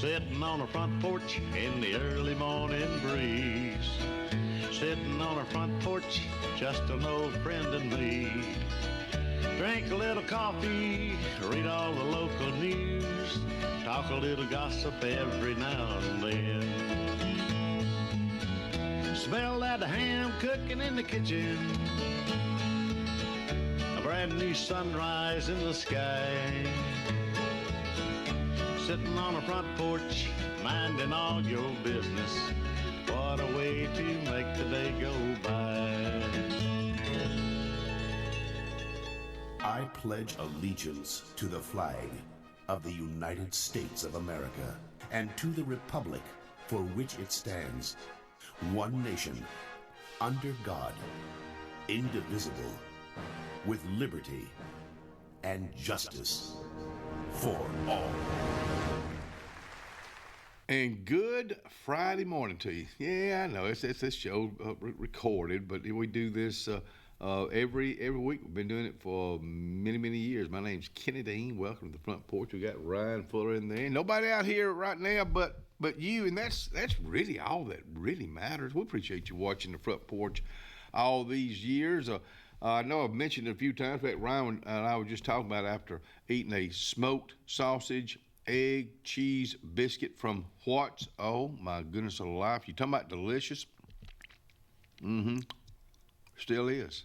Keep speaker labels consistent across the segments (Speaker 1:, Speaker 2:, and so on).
Speaker 1: Sitting on a front porch in the early morning breeze. Sitting on a front porch, just an old friend and me. Drink a little coffee, read all the local news, talk a little gossip every now and then. Smell that ham cooking in the kitchen, a brand new sunrise in the sky. Sitting on a front porch, minding all your business. What a way to make the day go by.
Speaker 2: I pledge allegiance to the flag of the United States of America and to the republic for which it stands, one nation, under God, indivisible, with liberty and justice for all.
Speaker 3: And good Friday morning to you. Yeah, I know it's this show recorded, but we do this every week. We've been doing it for many years. My name's Kenny Dean. Welcome to the Front Porch. We got Ryan Fuller in there. Nobody out here right now but you, and that's really all that really matters. We appreciate you watching the Front Porch all these years. I know I've mentioned it a few times. In fact, Ryan and I were just talking about after eating a smoked sausage, egg, cheese, biscuit from What's. Oh, my goodness alive. You talking about delicious? Mm-hmm. Still is.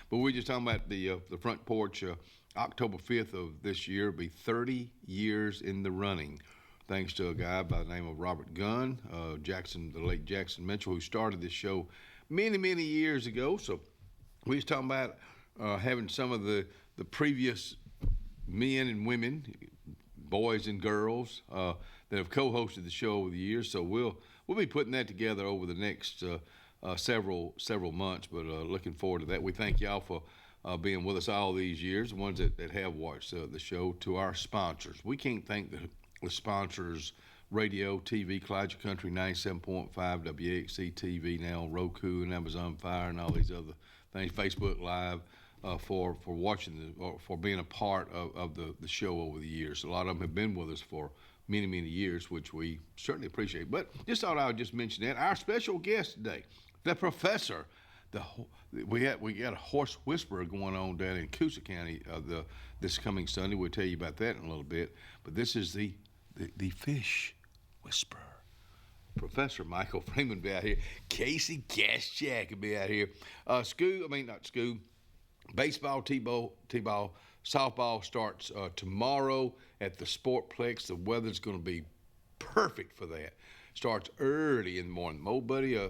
Speaker 3: But we're just talking about the Front Porch. October 5th of this year will be 30 years in the running, thanks to a guy by the name of Robert Gunn, the late Jackson Mitchell, who started this show many years ago. So we was talking about having some of the previous men and women, boys and girls that have co-hosted the show over the years. So we'll be putting that together over the next several months, but looking forward to that. We thank y'all for being with us all these years, the ones that have watched the show. To our sponsors, we can't thank the sponsors: radio, TV, Clyde Country 97.5, WAXC-TV, now on Roku and Amazon Fire and all these other things, Facebook Live, for watching or for being a part of the show over the years. A lot of them have been with us for many years, which we certainly appreciate. But just thought I would just mention that. Our special guest today, the professor, we got a horse whisperer going on down in Coosa County this coming Sunday. We'll tell you about that in a little bit. But this is the fish whisperer. Professor Michael Freeman will be out here. Casey Gaschak will be out here. Baseball, T-ball, softball starts tomorrow at the Sportplex. The weather's going to be perfect for that. Starts early in the morning. My old buddy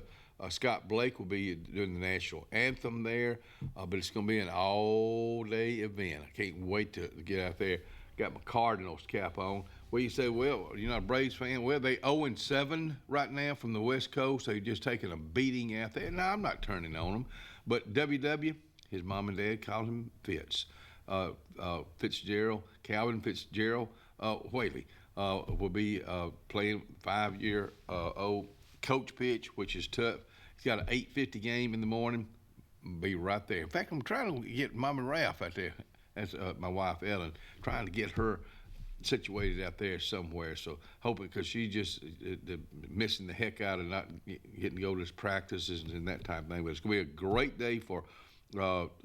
Speaker 3: Scott Blake will be doing the national anthem there, but it's going to be an all-day event. I can't wait to get out there. Got my Cardinals cap on. Well, you say, well, you're not a Braves fan? Well, they 0-7 right now from the West Coast. They're just taking a beating out there. No, I'm not turning on them. But WW, his mom and dad called him Fitz. Fitzgerald, Calvin Fitzgerald Whaley will be playing 5-year-old coach pitch, which is tough. He's got an 8:50 game in the morning. Be right there. In fact, I'm trying to get Mama Ralph out there. That's my wife Ellen, trying to get her situated out there somewhere. So hoping, because she's just missing the heck out of not getting to go to his practices and that type of thing. But it's going to be a great day for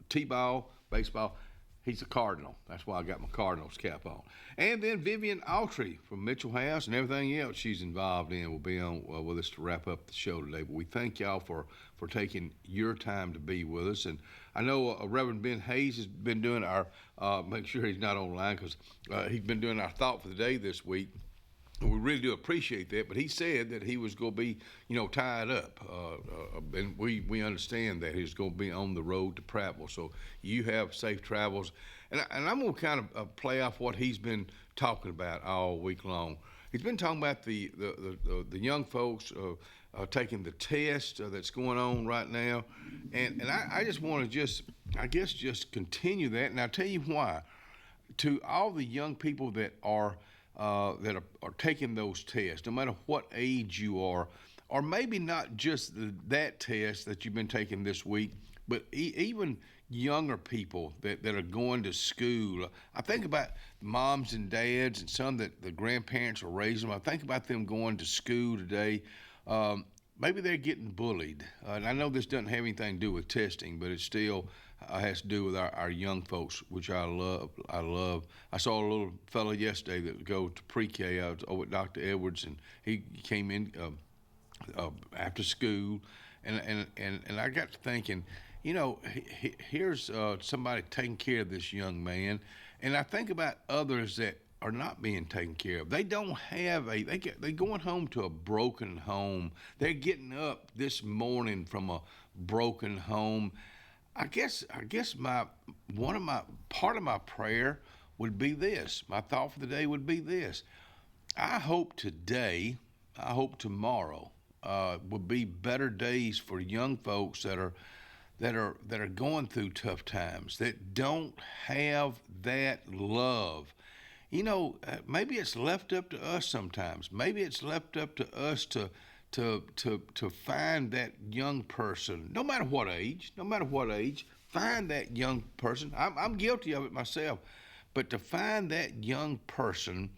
Speaker 3: T-ball, baseball. He's a Cardinal. That's why I got my Cardinals cap on. And then Vivian Autry from Mitchell House and everything else she's involved in will be on with us to wrap up the show today. But we thank y'all for taking your time to be with us. And I know Reverend Ben Hayes has been doing our, make sure he's not online, because he's been doing our thought for the day this week. We really do appreciate that, but he said that he was going to be, tied up, and we understand that he's going to be on the road to Prattville. So you have safe travels, and I'm going to kind of play off what he's been talking about all week long. He's been talking about the young folks taking the test that's going on right now, and I just want to just continue that, and I'll tell you why. To all the young people that are taking those tests, no matter what age you are, or maybe not just that test that you've been taking this week, but even younger people that are going to school. I think about moms and dads and some that the grandparents are raising them. I think about them going to school today. Maybe they're getting bullied. And I know this doesn't have anything to do with testing, but it still has to do with our young folks, which I love. I saw a little fellow yesterday that would go to pre-K. I was over at Dr. Edwards, and he came in after school, and I got to thinking, here's somebody taking care of this young man, and I think about others that are not being taken care of. They don't have they're going home to a broken home. They're getting up this morning from a broken home. I guess part of my prayer would be this. My thought for the day would be this. I hope tomorrow will be better days for young folks that are going through tough times, that don't have that love. Maybe it's left up to us sometimes. Maybe it's left up to us to find that young person, no matter what age, find that young person. I'm guilty of it myself, but to find that young person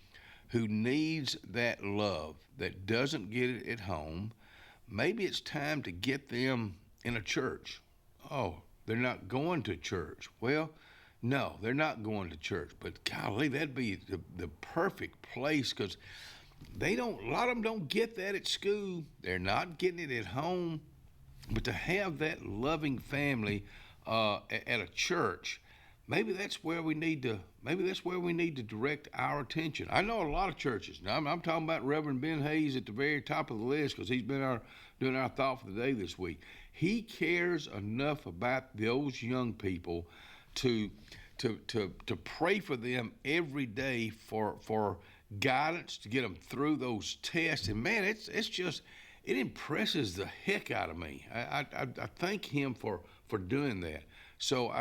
Speaker 3: who needs that love, that doesn't get it at home, maybe it's time to get them in a church. Oh, they're not going to church. Well, no, they're not going to church, but golly, that'd be the perfect place, because a lot of them don't get that at school. They're not getting it at home. But to have that loving family at a church, maybe that's where we need to direct our attention. I know a lot of churches. Now I'm talking about Reverend Ben Hayes at the very top of the list, because he's been doing our thought for the day this week. He cares enough about those young people to pray for them every day for guidance, to get them through those tests. And man, it impresses the heck out of me. I thank him for doing that. So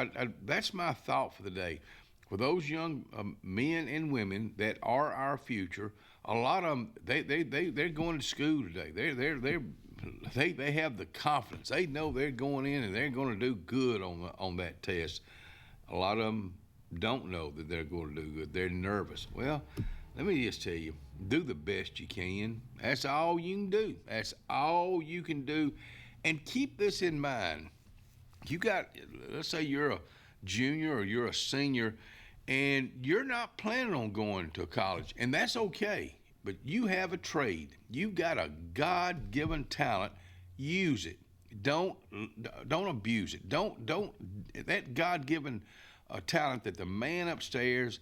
Speaker 3: that's my thought for the day. For those young men and women that are our future, a lot of them they're going to school today. They have the confidence. They know they're going in and they're going to do good on that test. A lot of them don't know that they're going to do good. They're nervous. Well, let me just tell you, do the best you can. That's all you can do. That's all you can do. And keep this in mind. Let's say you're a junior or you're a senior, and you're not planning on going to college, and that's okay. But you have a trade. You've got a God-given talent. Use it. Don't abuse it. Don't that God-given talent that the man upstairs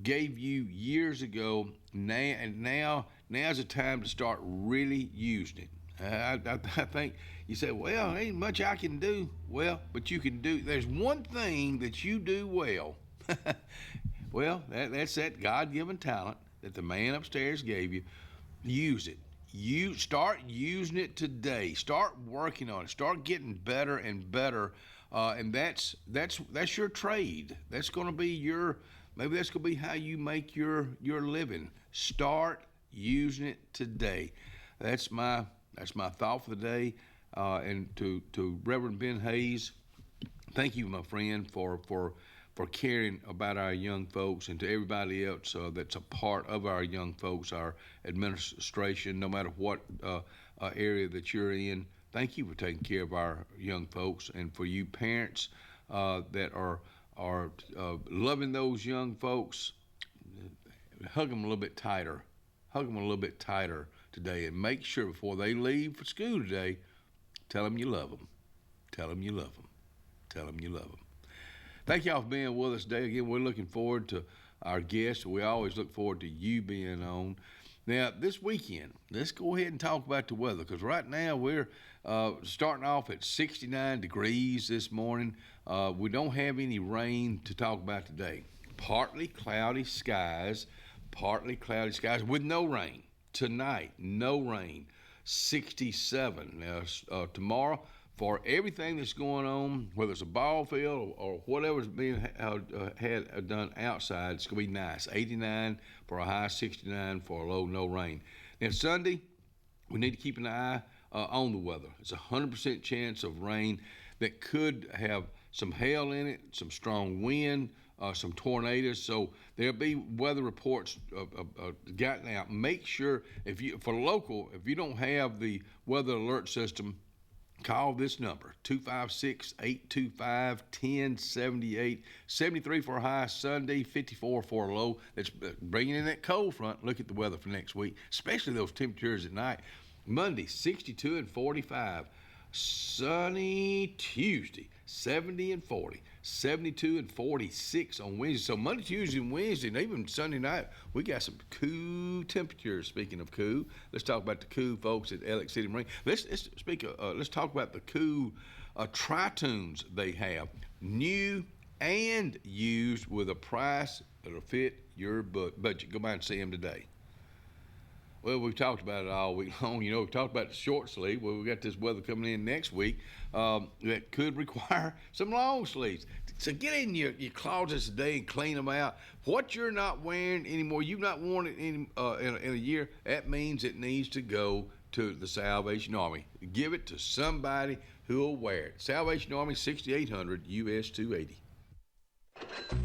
Speaker 3: gave you years ago. Now's the time to start really using it. I think you say, well, ain't much I can do. Well, but you can do. There's one thing that you do well. Well, that's that God-given talent that the man upstairs gave you. Use it. You start using it today. Start working on it. Start getting better and better. And that's your trade. That's going to be maybe that's going to be how you make your living. Start using it today. That's my thought for the day. And to Reverend Ben Hayes, thank you, my friend, for caring about our young folks, and to everybody else that's a part of our young folks, our administration, no matter what area that you're in. Thank you for taking care of our young folks, and for you parents that are loving those young folks, hug them a little bit tighter. Hug them a little bit tighter today, and make sure before they leave for school today, tell them you love them. Tell them you love them. Tell them you love them. Thank y'all for being with us today. Again, we're looking forward to our guests. We always look forward to you being on. Now, this weekend, let's go ahead and talk about the weather, because right now we're starting off at 69 degrees this morning. We don't have any rain to talk about today. Partly cloudy skies with no rain. Tonight, no rain, 67. Now, tomorrow, for everything that's going on, whether it's a ball field or whatever's being done outside, it's going to be nice. 89 for a high, 69 for a low, no rain. Now, Sunday, we need to keep an eye on the weather. It's a 100% chance of rain that could have some hail in it, some strong wind, some tornadoes. So there'll be weather reports gotten out. Make sure if you don't have the weather alert system, call this number, 256-825-1078, 73 for a high Sunday, 54 for a low. That's bringing in that cold front. Look at the weather for next week, especially those temperatures at night. Monday, 62 and 45. Sunny Tuesday, 70 and 40. 72 and 46 on Wednesday. So Monday, Tuesday, and Wednesday, and even Sunday night, we got some cool temperatures. Speaking of cool, let's talk about the cool folks at Alex City Marine. Let's talk about the cool tri-tunes they have, new and used, with a price that'll fit your budget. Go by and see them today. Well, we've talked about it all week long. You know, we've talked about the short sleeve. Well, we got this weather coming in next week that could require some long sleeves. So get in your closets today and clean them out. What you're not wearing anymore, you've not worn it in a year, that means it needs to go to the Salvation Army. Give it to somebody who will wear it. Salvation Army, 6800 US 280.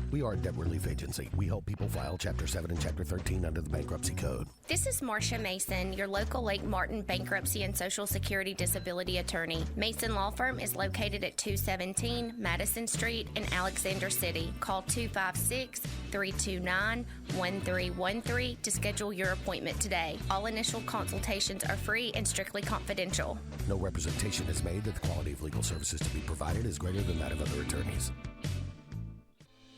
Speaker 4: We are a debt relief agency. We help people file Chapter 7 and Chapter 13 under the Bankruptcy Code.
Speaker 5: This is Marcia Mason, your local Lake Martin bankruptcy and Social Security disability attorney. Mason Law Firm is located at 217 Madison Street in Alexander City. Call 256-329-1313 to schedule your appointment today. All initial consultations are free and strictly confidential.
Speaker 4: No representation is made that the quality of legal services to be provided is greater than that of other attorneys.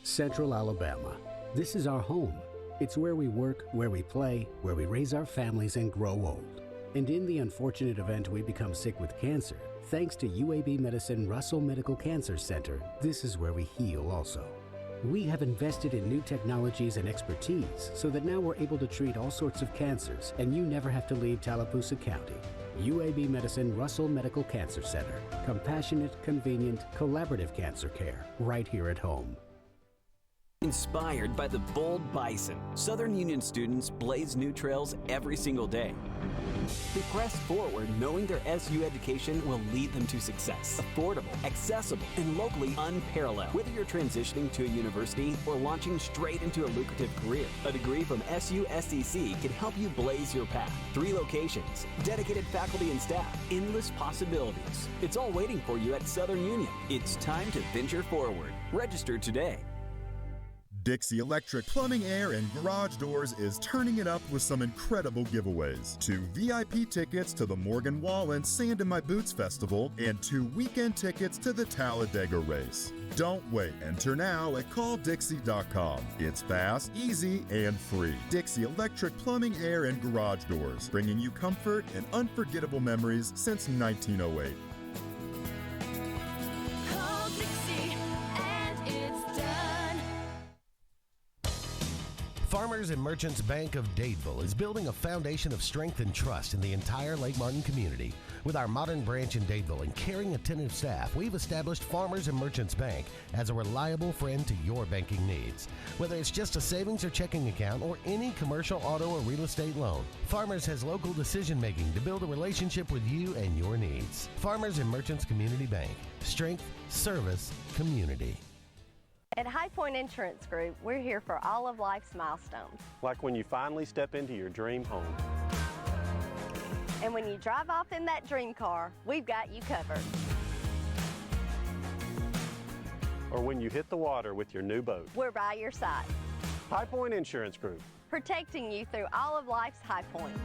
Speaker 6: Central Alabama. This is our home. It's where we work, where we play, where we raise our families and grow old. And in the unfortunate event we become sick with cancer, thanks to UAB Medicine Russell Medical Cancer Center, this is where we heal also. We have invested in new technologies and expertise so that now we're able to treat all sorts of cancers, and you never have to leave Tallapoosa County. UAB Medicine Russell Medical Cancer Center. Compassionate, convenient, collaborative cancer care right here at home.
Speaker 7: Inspired by the bold bison, Southern Union students blaze new trails every single day. They press forward knowing their SU education will lead them to success. Affordable, accessible, and locally unparalleled. Whether you're transitioning to a university or launching straight into a lucrative career, a degree from SU SEC can help you blaze your path. 3 locations, dedicated faculty and staff, endless possibilities. It's all waiting for you at Southern Union. It's time to venture forward. Register today.
Speaker 8: Dixie Electric Plumbing, Air, and Garage Doors is turning it up with some incredible giveaways. 2 VIP tickets to the Morgan Wallen Sand in My Boots Festival and 2 weekend tickets to the Talladega Race. Don't wait. Enter now at calldixie.com. It's fast, easy, and free. Dixie Electric Plumbing, Air, and Garage Doors, bringing you comfort and unforgettable memories since 1908.
Speaker 4: Farmers and Merchants Bank of Dadeville is building a foundation of strength and trust in the entire Lake Martin community. With our modern branch in Dadeville and caring, attentive staff, we've established Farmers and Merchants Bank as a reliable friend to your banking needs. Whether it's just a savings or checking account or any commercial, auto, or real estate loan, Farmers has local decision-making to build a relationship with you and your needs. Farmers and Merchants Community Bank. Strength, service, community.
Speaker 9: At High Point Insurance Group, we're here for all of life's milestones.
Speaker 10: Like when you finally step into your dream home.
Speaker 9: And when you drive off in that dream car, we've got you covered.
Speaker 10: Or when you hit the water with your new boat.
Speaker 9: We're by your side.
Speaker 10: High Point Insurance Group.
Speaker 9: Protecting you through all of life's high points.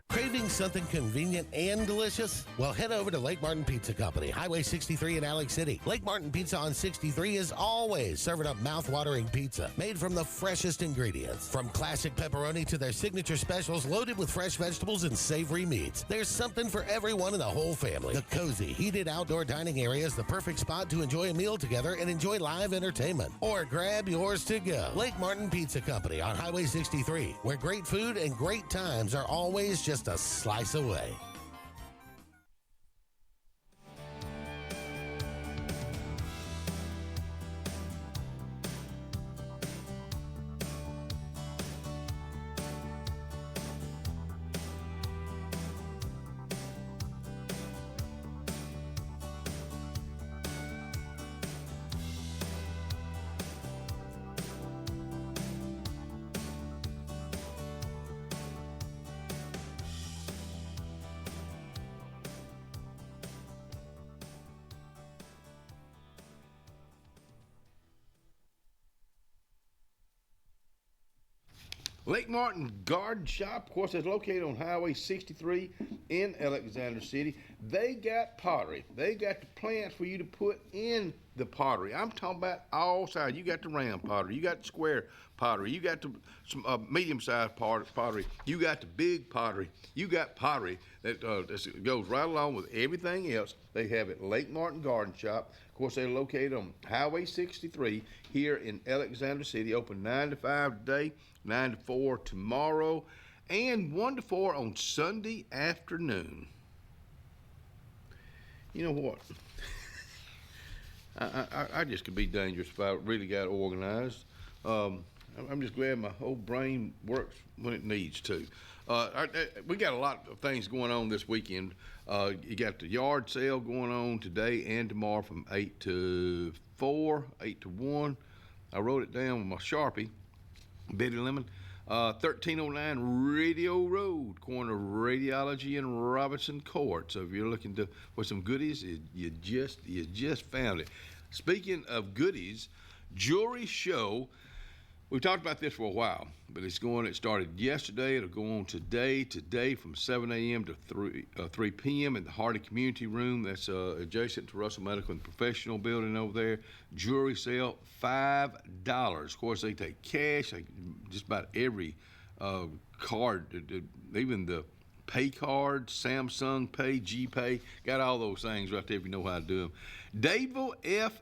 Speaker 4: Craving something convenient and delicious? Well, head over to Lake Martin Pizza Company, Highway 63 in Alex City. Lake Martin Pizza on 63 is always serving up mouth-watering pizza made from the freshest ingredients. From classic pepperoni to their signature specials loaded with fresh vegetables and savory meats, there's something for everyone in the whole family. The cozy, heated outdoor dining area is the perfect spot to enjoy a meal together and enjoy live entertainment. Or grab yours to go. Lake Martin Pizza Company on Highway 63, where great food and great times are always just a slice away.
Speaker 3: Lake Martin Garden Shop, of course, is located on Highway 63 in Alexander City. They got pottery. They got the plants for you to put in the pottery. I'm talking about all sides. You got the round pottery. You got the square pottery. You got the medium-sized pottery. You got the big pottery. You got pottery that goes right along with everything else. They have at Lake Martin Garden Shop. Of course, they're located on Highway 63 here in Alexander City. Open 9 to 5 today, 9 to 4 tomorrow, and 1 to 4 on Sunday afternoon. You know what? I just could be dangerous if I really got organized. I'm just glad my whole brain works when it needs to. We got a lot of things going on this weekend. You got the yard sale going on today and tomorrow from 8 to 4, 8 to 1. I wrote it down with my Sharpie, Betty Lemon. 1309 Radio Road, corner of Radiology and Robinson Court. So if you're looking for some goodies, you just found it. Speaking of goodies, jewelry show. We've talked about this for a while, but it started yesterday. It'll go on today from 7 a.m. to 3 p.m. in the Hardy Community Room. That's adjacent to Russell Medical and Professional Building over there. Jewelry sale, $5. Of course, they take cash. Just about every card, even the pay card, Samsung Pay, G-Pay, got all those things right there if you know how to do them. Dadeville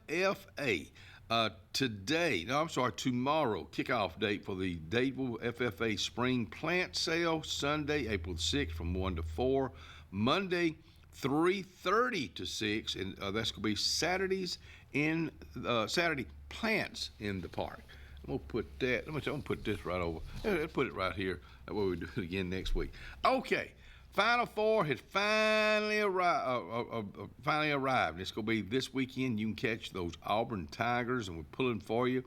Speaker 3: FFA. Tomorrow, kickoff date for the Dadeville FFA Spring Plant Sale, Sunday, April 6th from 1 to 4, Monday, 3:30 to 6, and that's going to be Saturday plants in the park. I'm going to put that, I'm going to put this right over, let's put it right here, that way we do it again next week. Okay. Final Four has finally arrived. It's going to be this weekend. You can catch those Auburn Tigers, and we're pulling for you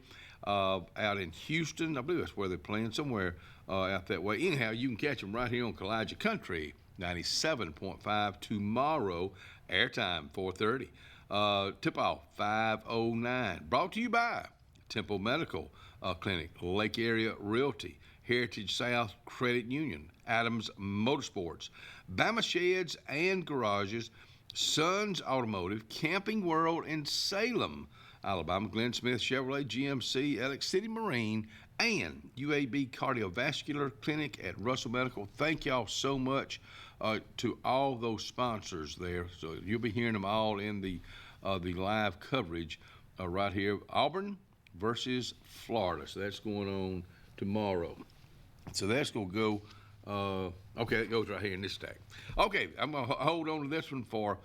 Speaker 3: out in Houston. I believe that's where they're playing, somewhere out that way. Anyhow, you can catch them right here on Kalijah Country, 97.5 tomorrow. Airtime, 4:30. Tip-off, 5:09. Brought to you by Temple Medical Clinic, Lake Area Realty, Heritage South Credit Union, Adams Motorsports, Bama Sheds and Garages, Sons Automotive, Camping World in Salem, Alabama, Glenn Smith Chevrolet, GMC, Alex City Marine, and UAB Cardiovascular Clinic at Russell Medical. Thank y'all so much to all those sponsors there. So you'll be hearing them all in the live coverage right here. Auburn versus Florida. So that's going on tomorrow. So that's going to go, okay, it goes right here in this stack. Okay, I'm going to hold on to this one for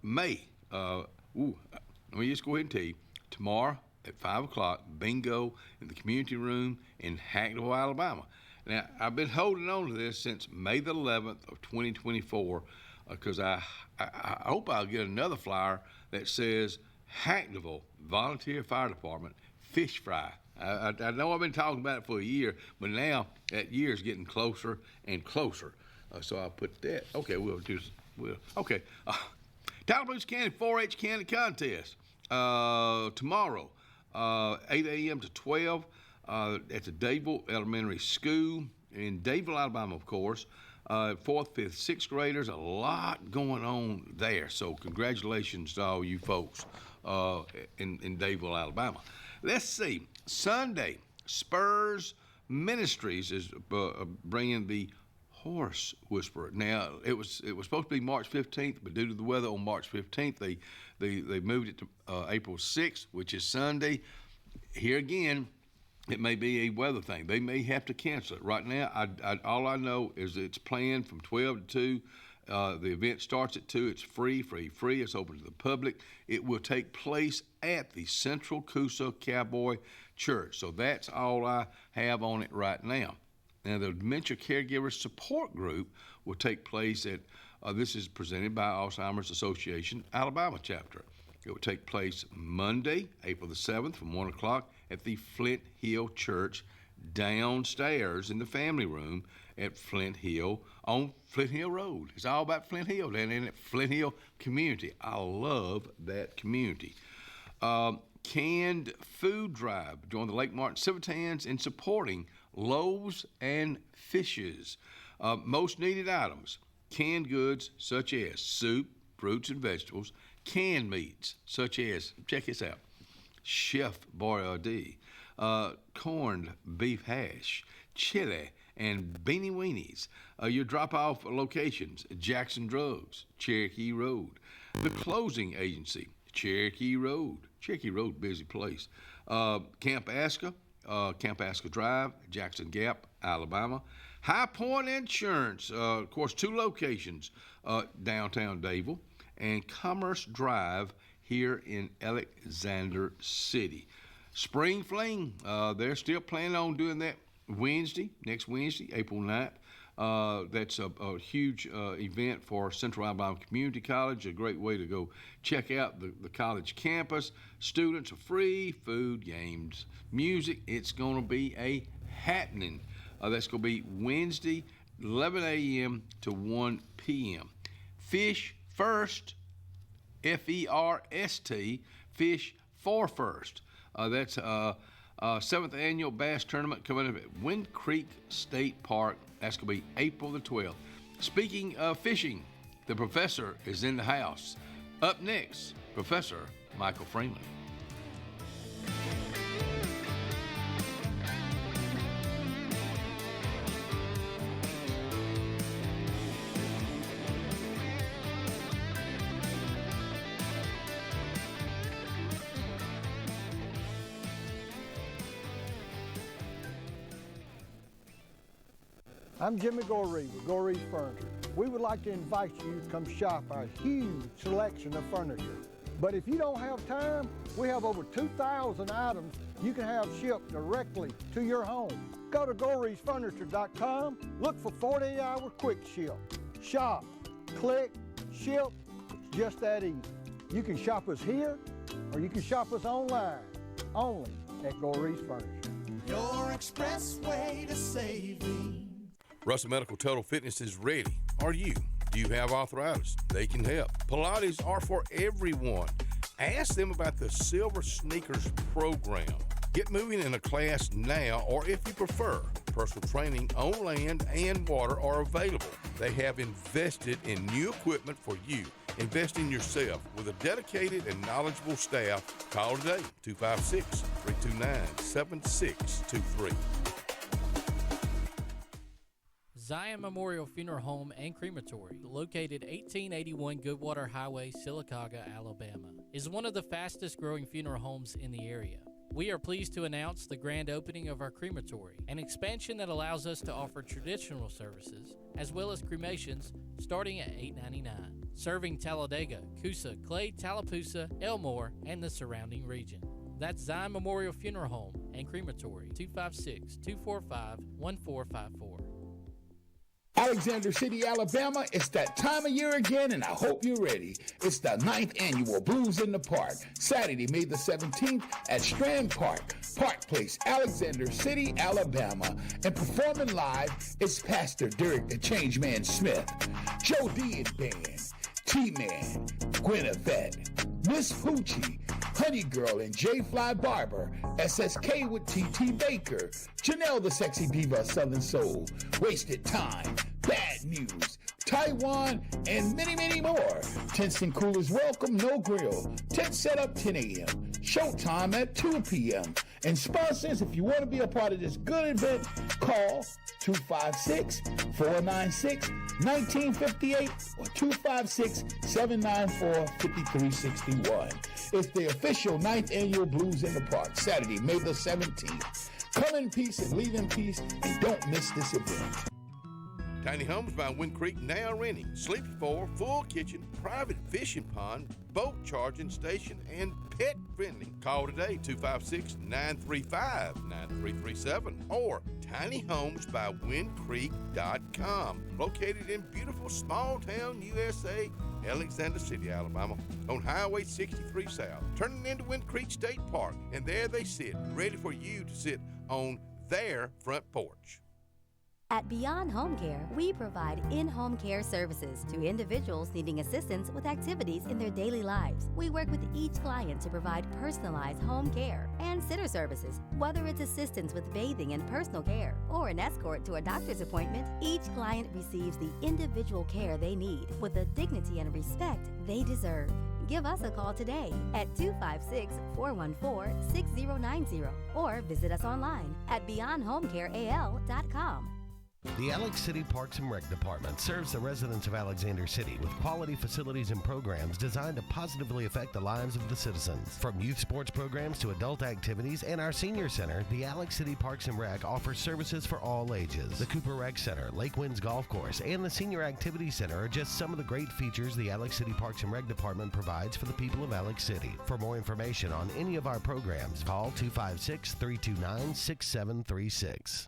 Speaker 3: May. Let me just go ahead and tell you, tomorrow at 5 o'clock, bingo in the community room in Hackneville, Alabama. Now, I've been holding on to this since May the 11th of 2024 because I hope I'll get another flyer that says Hackneville Volunteer Fire Department Fish Fry. I know I've been talking about it for a year, but now that year is getting closer and closer. So I'll put that. Okay, okay. Tallahassee County 4-H County Contest tomorrow, 8 a.m. to 12 at the Dadeville Elementary School in Dadeville, Alabama, of course. 4th, 5th, 6th graders, a lot going on there. So congratulations to all you folks in Dadeville, Alabama. Let's see. Sunday, Spurs Ministries is bringing the Horse Whisperer. Now, it was supposed to be March 15th, but due to the weather on March 15th, they moved it to April 6th, which is Sunday. Here again, it may be a weather thing. They may have to cancel it. Right now, all I know is it's planned from 12 to 2. The event starts at 2. It's free. It's open to the public. It will take place at the Central Coosa Cowboy Church. So that's all I have on it right now. Now, the Dementia Caregivers Support Group will take place at, this is presented by Alzheimer's Association, Alabama chapter. It will take place Monday, April the 7th from 1 o'clock at the Flint Hill Church downstairs in the family room at Flint Hill on Flint Hill Road. It's all about Flint Hill down in that Flint Hill community. I love that community. Canned food drive. Join the Lake Martin Civitans in supporting loaves and fishes. Most needed items, canned goods such as soup, fruits and vegetables, canned meats such as, check this out, Chef Boyardee, corned beef hash, chili, and beanie weenies. Your drop-off locations, Jackson Drugs, Cherokee Road. The closing agency, Cherokee Road, busy place. Camp Aska Drive, Jackson Gap, Alabama. High Point Insurance, of course, 2 locations, downtown Dadeville, and Commerce Drive here in Alexander City. Spring Fling, they're still planning on doing that next Wednesday, April 9th. That's a huge event for Central Alabama Community College, a great way to go check out the college campus. Students are free, food, games, music. It's going to be a happening. That's going to be Wednesday, 11 a.m. to 1 p.m. Fish First, F-E-R-S-T, Fish for First. That's 7th Annual Bass Tournament coming up at Wind Creek State Park. That's going to be April the 12th. Speaking of fishing, the professor is in the house. Up next, Professor Michael Freeman.
Speaker 11: I'm Jimmy Goree with Goree's Furniture. We would like to invite you to come shop our huge selection of furniture. But if you don't have time, we have over 2,000 items you can have shipped directly to your home. Go to GoreesFurniture.com, look for 48-hour quick ship. Shop, click, ship, it's just that easy. You can shop us here, or you can shop us online, only at Goree's Furniture.
Speaker 12: Your express way to saving.
Speaker 3: Russell Medical Total Fitness is ready. Are you? Do you have arthritis? They can help. Pilates are for everyone. Ask them about the Silver Sneakers program. Get moving in a class now, or if you prefer, personal training on land and water are available. They have invested in new equipment for you. Invest in yourself with a dedicated and knowledgeable staff. Call today, 256-329-7623.
Speaker 13: Zion Memorial Funeral Home and Crematory, located 1881 Goodwater Highway, Sylacauga, Alabama, is one of the fastest growing funeral homes in the area. We are pleased to announce the grand opening of our crematory, an expansion that allows us to offer traditional services as well as cremations starting at $8.99, serving Talladega, Coosa, Clay, Tallapoosa, Elmore, and the surrounding region. That's Zion Memorial Funeral Home and Crematory, 256-245-1454.
Speaker 14: Alexander City, Alabama, it's that time of year again, and I hope you're ready. It's the 9th Annual Blues in the Park, Saturday, May the 17th at Strand Park, Park Place, Alexander City, Alabama. And performing live is Pastor Derek the Changeman Smith, Joe D and Band, T-Man, Gwinnevette, Miss Poochie, Honey Girl and J Fly Barber, SSK with TT Baker, Janelle the Sexy Diva of Southern Soul, Wasted Time, Bad News, Taiwan, and many, many more. Tents and coolers welcome, no grill. Tent set up 10 a.m. Showtime at 2 p.m. And sponsors, if you want to be a part of this good event, call 256-496-1958 or 256-794-5361. It's the official 9th Annual Blues in the Park, Saturday, May the 17th. Come in peace and leave in peace, and don't miss this event.
Speaker 3: Tiny Homes by Wind Creek now renting. Sleepy 4, full kitchen, private fishing pond, boat charging station, and pet friendly. Call today, 256-935-9337 or tinyhomesbywindcreek.com. Located in beautiful small town USA, Alexander City, Alabama, on Highway 63 South, turning into Wind Creek State Park, and there they sit, ready for you to sit on their front porch.
Speaker 15: At Beyond Home Care, we provide in-home care services to individuals needing assistance with activities in their daily lives. We work with each client to provide personalized home care and sitter services. Whether it's assistance with bathing and personal care or an escort to a doctor's appointment, each client receives the individual care they need with the dignity and respect they deserve. Give us a call today at 256-414-6090 or visit us online at beyondhomecareal.com.
Speaker 4: The Alex City Parks and Rec Department serves the residents of Alexander City with quality facilities and programs designed to positively affect the lives of the citizens. From youth sports programs to adult activities and our senior center, the Alex City Parks and Rec offers services for all ages. The Cooper Rec Center, Lake Winds Golf Course, and the Senior Activity Center are just some of the great features the Alex City Parks and Rec Department provides for the people of Alex City. For more information on any of our programs, call 256-329-6736.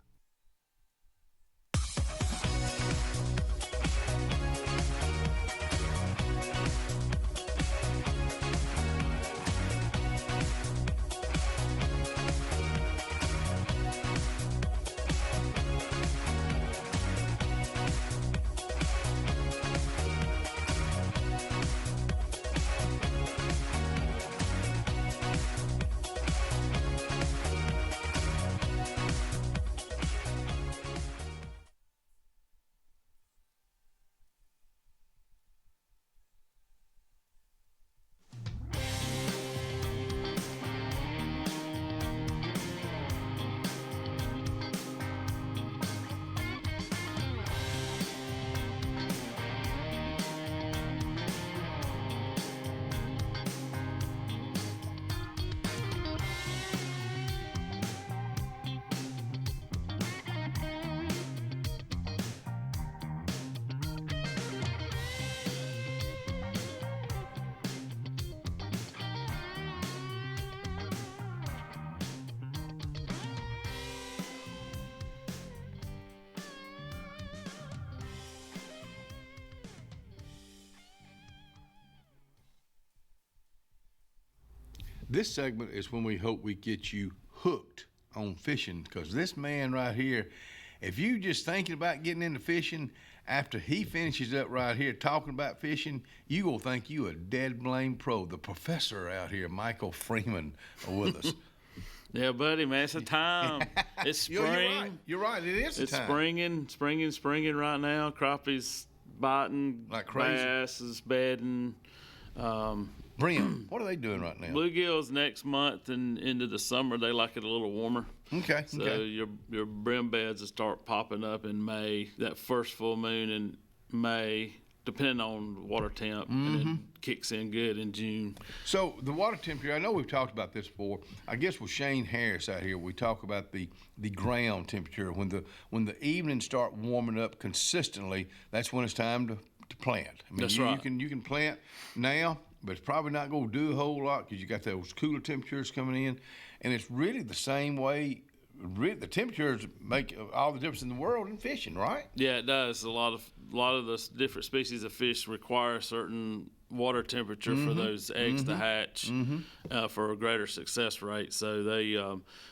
Speaker 3: This segment is when we hope we get you hooked on fishing, because this man right here, if you just thinking about getting into fishing, after he finishes up right here talking about fishing, you gonna think you a dead blame pro. The professor out here, Michael Freeman, with us.
Speaker 16: Yeah, buddy, man, it's a time. It's spring.
Speaker 3: You're right. It is a time.
Speaker 16: It's springing right now. Crappies biting,
Speaker 3: like crazy.
Speaker 16: Bass is bedding.
Speaker 3: Brim, what are they doing right now?
Speaker 16: Bluegills next month and into the summer, they like it a little warmer.
Speaker 3: Okay.
Speaker 16: So your brim beds will start popping up in May, that first full moon in May, depending on water temp, and then kicks in good in June.
Speaker 3: So the water temperature, I know we've talked about this before. I guess with Shane Harris out here, we talk about the ground temperature. When the evenings start warming up consistently, that's when it's time to plant. I mean,
Speaker 16: that's right.
Speaker 3: You can plant now, but it's probably not going to do a whole lot because you got those cooler temperatures coming in, and it's really the same way. The temperatures make all the difference in the world in fishing, right?
Speaker 16: Yeah, it does. A lot of the different species of fish require a certain water temperature for those eggs to hatch for a greater success rate. So they,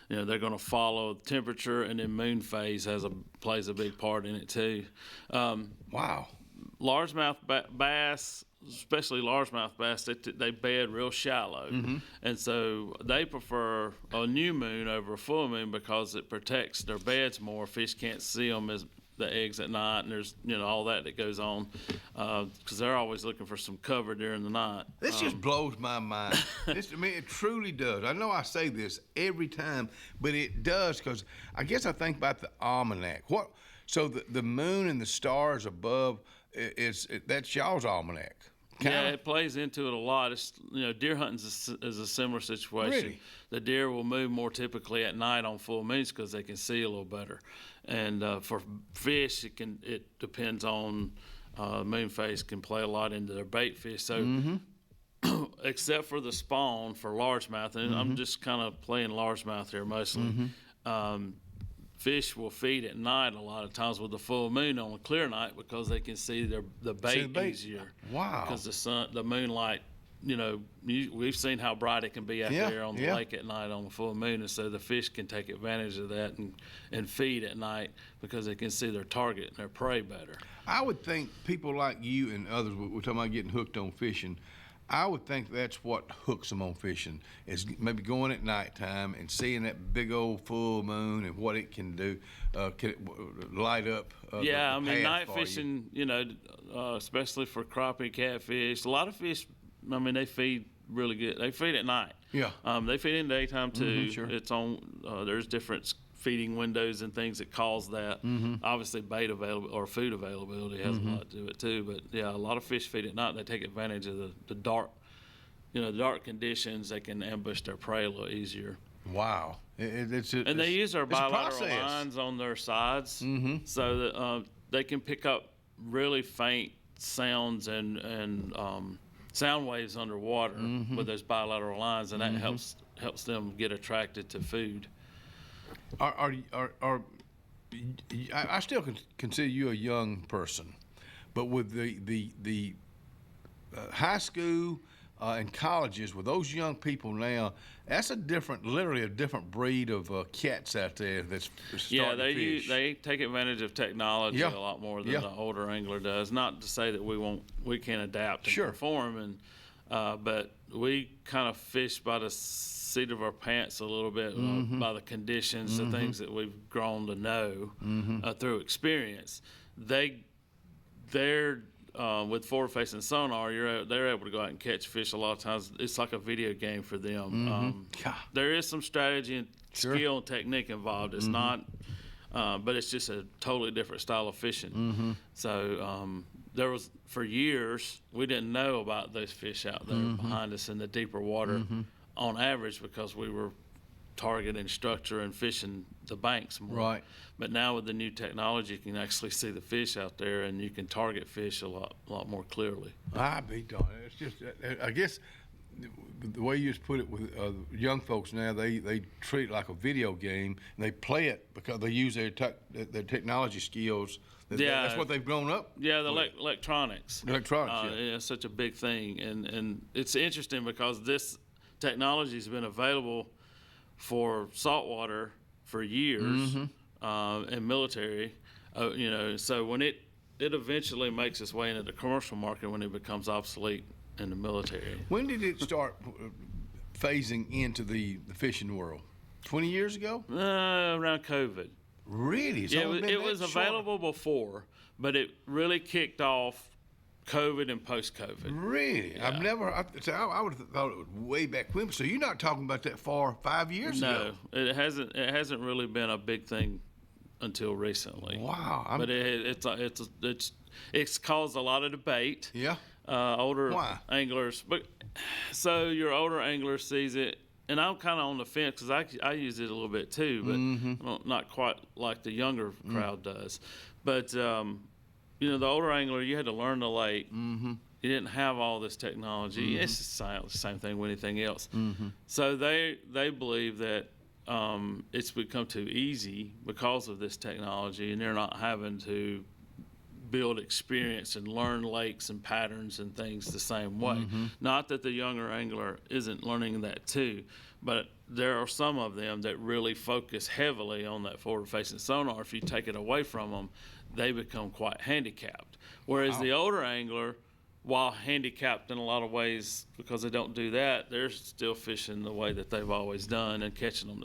Speaker 16: they're going to follow temperature, and then moon phase plays a big part in it too.
Speaker 3: Wow.
Speaker 16: Largemouth bass, especially largemouth bass, they bed real shallow, and so they prefer a new moon over a full moon because it protects their beds more. Fish can't see them as the eggs at night, and there's all that goes on because they're always looking for some cover during the night.
Speaker 3: This just blows my mind. It truly does. I know I say this every time, but it does, because I guess I think about the almanac. So the moon and the stars above, that's y'all's almanac.
Speaker 16: Yeah, it plays into it a lot. It's deer hunting is a similar situation.
Speaker 3: Really?
Speaker 16: The deer will move more typically at night on full moons because they can see a little better. And for fish, it depends on moon phase can play a lot into their bait fish. So except for the spawn for largemouth, and I'm just kind of playing largemouth here mostly. Fish will feed at night a lot of times with the full moon on a clear night because they can see the bait easier.
Speaker 3: Wow!
Speaker 16: Because the moonlight we've seen how bright it can be out
Speaker 3: Yeah,
Speaker 16: there on the lake at night on the full moon, and so the fish can take advantage of that and feed at night because they can see their target and their prey better.
Speaker 3: I would think people like you and others, we're talking about getting hooked on fishing. I would think that's what hooks them on fishing, is maybe going at nighttime and seeing that big old full moon and what it can do. Can it light up?
Speaker 16: Yeah,
Speaker 3: the
Speaker 16: I mean,
Speaker 3: path
Speaker 16: night
Speaker 3: for you?
Speaker 16: fishing, especially for crappie, catfish, a lot of fish, I mean, they feed really good. They feed at night.
Speaker 3: Yeah.
Speaker 16: They feed in the daytime too.
Speaker 3: Sure.
Speaker 16: It's on, there's different feeding windows and things that cause that. Obviously, bait available or food availability has a lot to do it too. But yeah, a lot of fish feed at night. They take advantage of the dark, the dark conditions. They can ambush their prey a little easier.
Speaker 3: Wow.
Speaker 16: And they use our bilateral lines on their sides so that they can pick up really faint sounds and sound waves underwater with those bilateral lines, and that helps them get attracted to food.
Speaker 3: I still consider you a young person, but with the high school and colleges, with those young people now, that's literally a different breed of cats out there that's starting to fish.
Speaker 16: They take advantage of technology a lot more than the older angler does. Not to say that we can't adapt and perform, but we kind of fish by the seat of our pants a little bit by the conditions, the things that we've grown to know through experience. They're with forward-facing sonar, they're able to go out and catch fish a lot of times. It's like a video game for them. There is some strategy and skill and technique involved. It's not, but it's just a totally different style of fishing. So there was, for years, we didn't know about those fish out there behind us in the deeper water on average because we were targeting structure and fishing the banks more.
Speaker 3: Right.
Speaker 16: But now with the new technology, you can actually see the fish out there, and you can target fish a lot more clearly.
Speaker 3: I be darned. It's just, I guess, the way you just put it with young folks now, they treat it like a video game, and they play it because they use their technology skills. That's what they've grown up.
Speaker 16: Yeah, the electronics.
Speaker 3: Electronics.
Speaker 16: Yeah, it's such a big thing, and it's interesting because this technology has been available for saltwater for years and military, so when it eventually makes its way into the commercial market when it becomes obsolete in the military.
Speaker 3: When did it start phasing into the fishing world? 20 years ago?
Speaker 16: Around COVID.
Speaker 3: Really?
Speaker 16: It was available before, but it really kicked off COVID and post-COVID.
Speaker 3: Really?
Speaker 16: Yeah.
Speaker 3: I would have thought it was way back when. So you're not talking about that far 5 years ago?
Speaker 16: No, it hasn't really been a big thing until recently.
Speaker 3: Wow.
Speaker 16: But it's caused a lot of debate.
Speaker 3: Yeah.
Speaker 16: Older anglers, but so your older angler sees it, and I'm kind of on the fence because I use it a little bit too, but not quite like the younger crowd does. But the older angler, you had to learn the lake. You didn't have all this technology. It's the same thing with anything else. So they believe that it's become too easy because of this technology, and they're not having to build experience and learn lakes and patterns and things the same way. Not that the younger angler isn't learning that too, but there are some of them that really focus heavily on that forward-facing sonar. If you take it away from them, they become quite handicapped. Whereas the older angler, while handicapped in a lot of ways because they don't do that, they're still fishing the way that they've always done and catching them.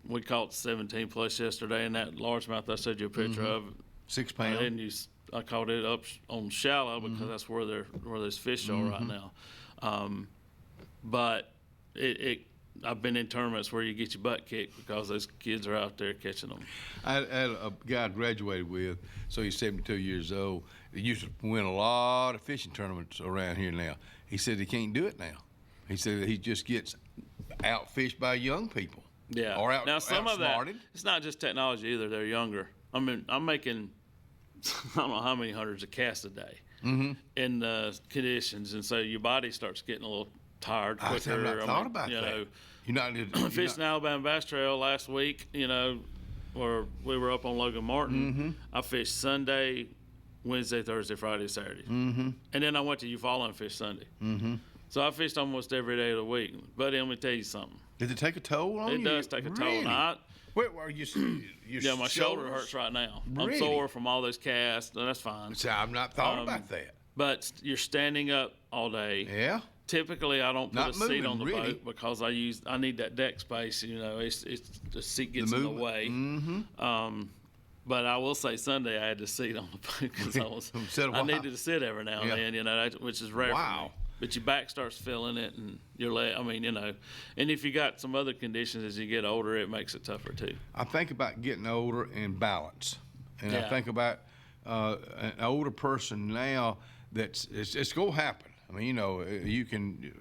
Speaker 16: We caught 17 plus yesterday, and that largemouth I showed you a picture of,
Speaker 3: 6 pounds.
Speaker 16: I caught it up on shallow because that's where those fish are right now. But I've been in tournaments where you get your butt kicked because those kids are out there catching them.
Speaker 3: I had a guy I graduated with, so he's 72 years old. He used to win a lot of fishing tournaments around here now. He said he can't do it now. He said that he just gets outfished by young people.
Speaker 16: Yeah.
Speaker 3: Or
Speaker 16: now some of that,
Speaker 3: outsmarted.
Speaker 16: it's not just technology either. They're younger. I mean, I'm making I don't know how many hundreds of casts a day in the conditions, and so your body starts getting a little tired quicker.
Speaker 3: I've not thought about that.
Speaker 16: Fishing Alabama Bass Trail last week, where we were up on Logan Martin. I fished Sunday, Wednesday, Thursday, Friday, Saturday.
Speaker 3: Mm-hmm.
Speaker 16: And then I went to Eufaula and fished Sunday.
Speaker 3: Mm-hmm.
Speaker 16: So I fished almost every day of the week. Buddy, let me tell you something.
Speaker 3: Did it take a toll on you?
Speaker 16: It does take a toll.
Speaker 3: Really?
Speaker 16: Now,
Speaker 3: Where are you?
Speaker 16: yeah, my shoulder hurts right now.
Speaker 3: Really?
Speaker 16: I'm sore from all those casts. No, that's fine.
Speaker 3: See, I've not thought about that.
Speaker 16: But you're standing up all day.
Speaker 3: Yeah.
Speaker 16: Typically, I don't put
Speaker 3: Not
Speaker 16: a seat on the
Speaker 3: moving,
Speaker 16: boat because I need that deck space. You know, it's the seat gets in the way.
Speaker 3: Mm-hmm.
Speaker 16: But I will say Sunday I had the seat on the boat because I needed to sit every now and then. You know, which is rare.
Speaker 3: Wow.
Speaker 16: For me. But your back starts feeling it, and your leg. I mean, you know, and if you got some other conditions as you get older, it makes it tougher too.
Speaker 3: I think about getting older and balance, and
Speaker 16: Yeah.
Speaker 3: I think about an older person now it's going to happen. I mean, you know, you can.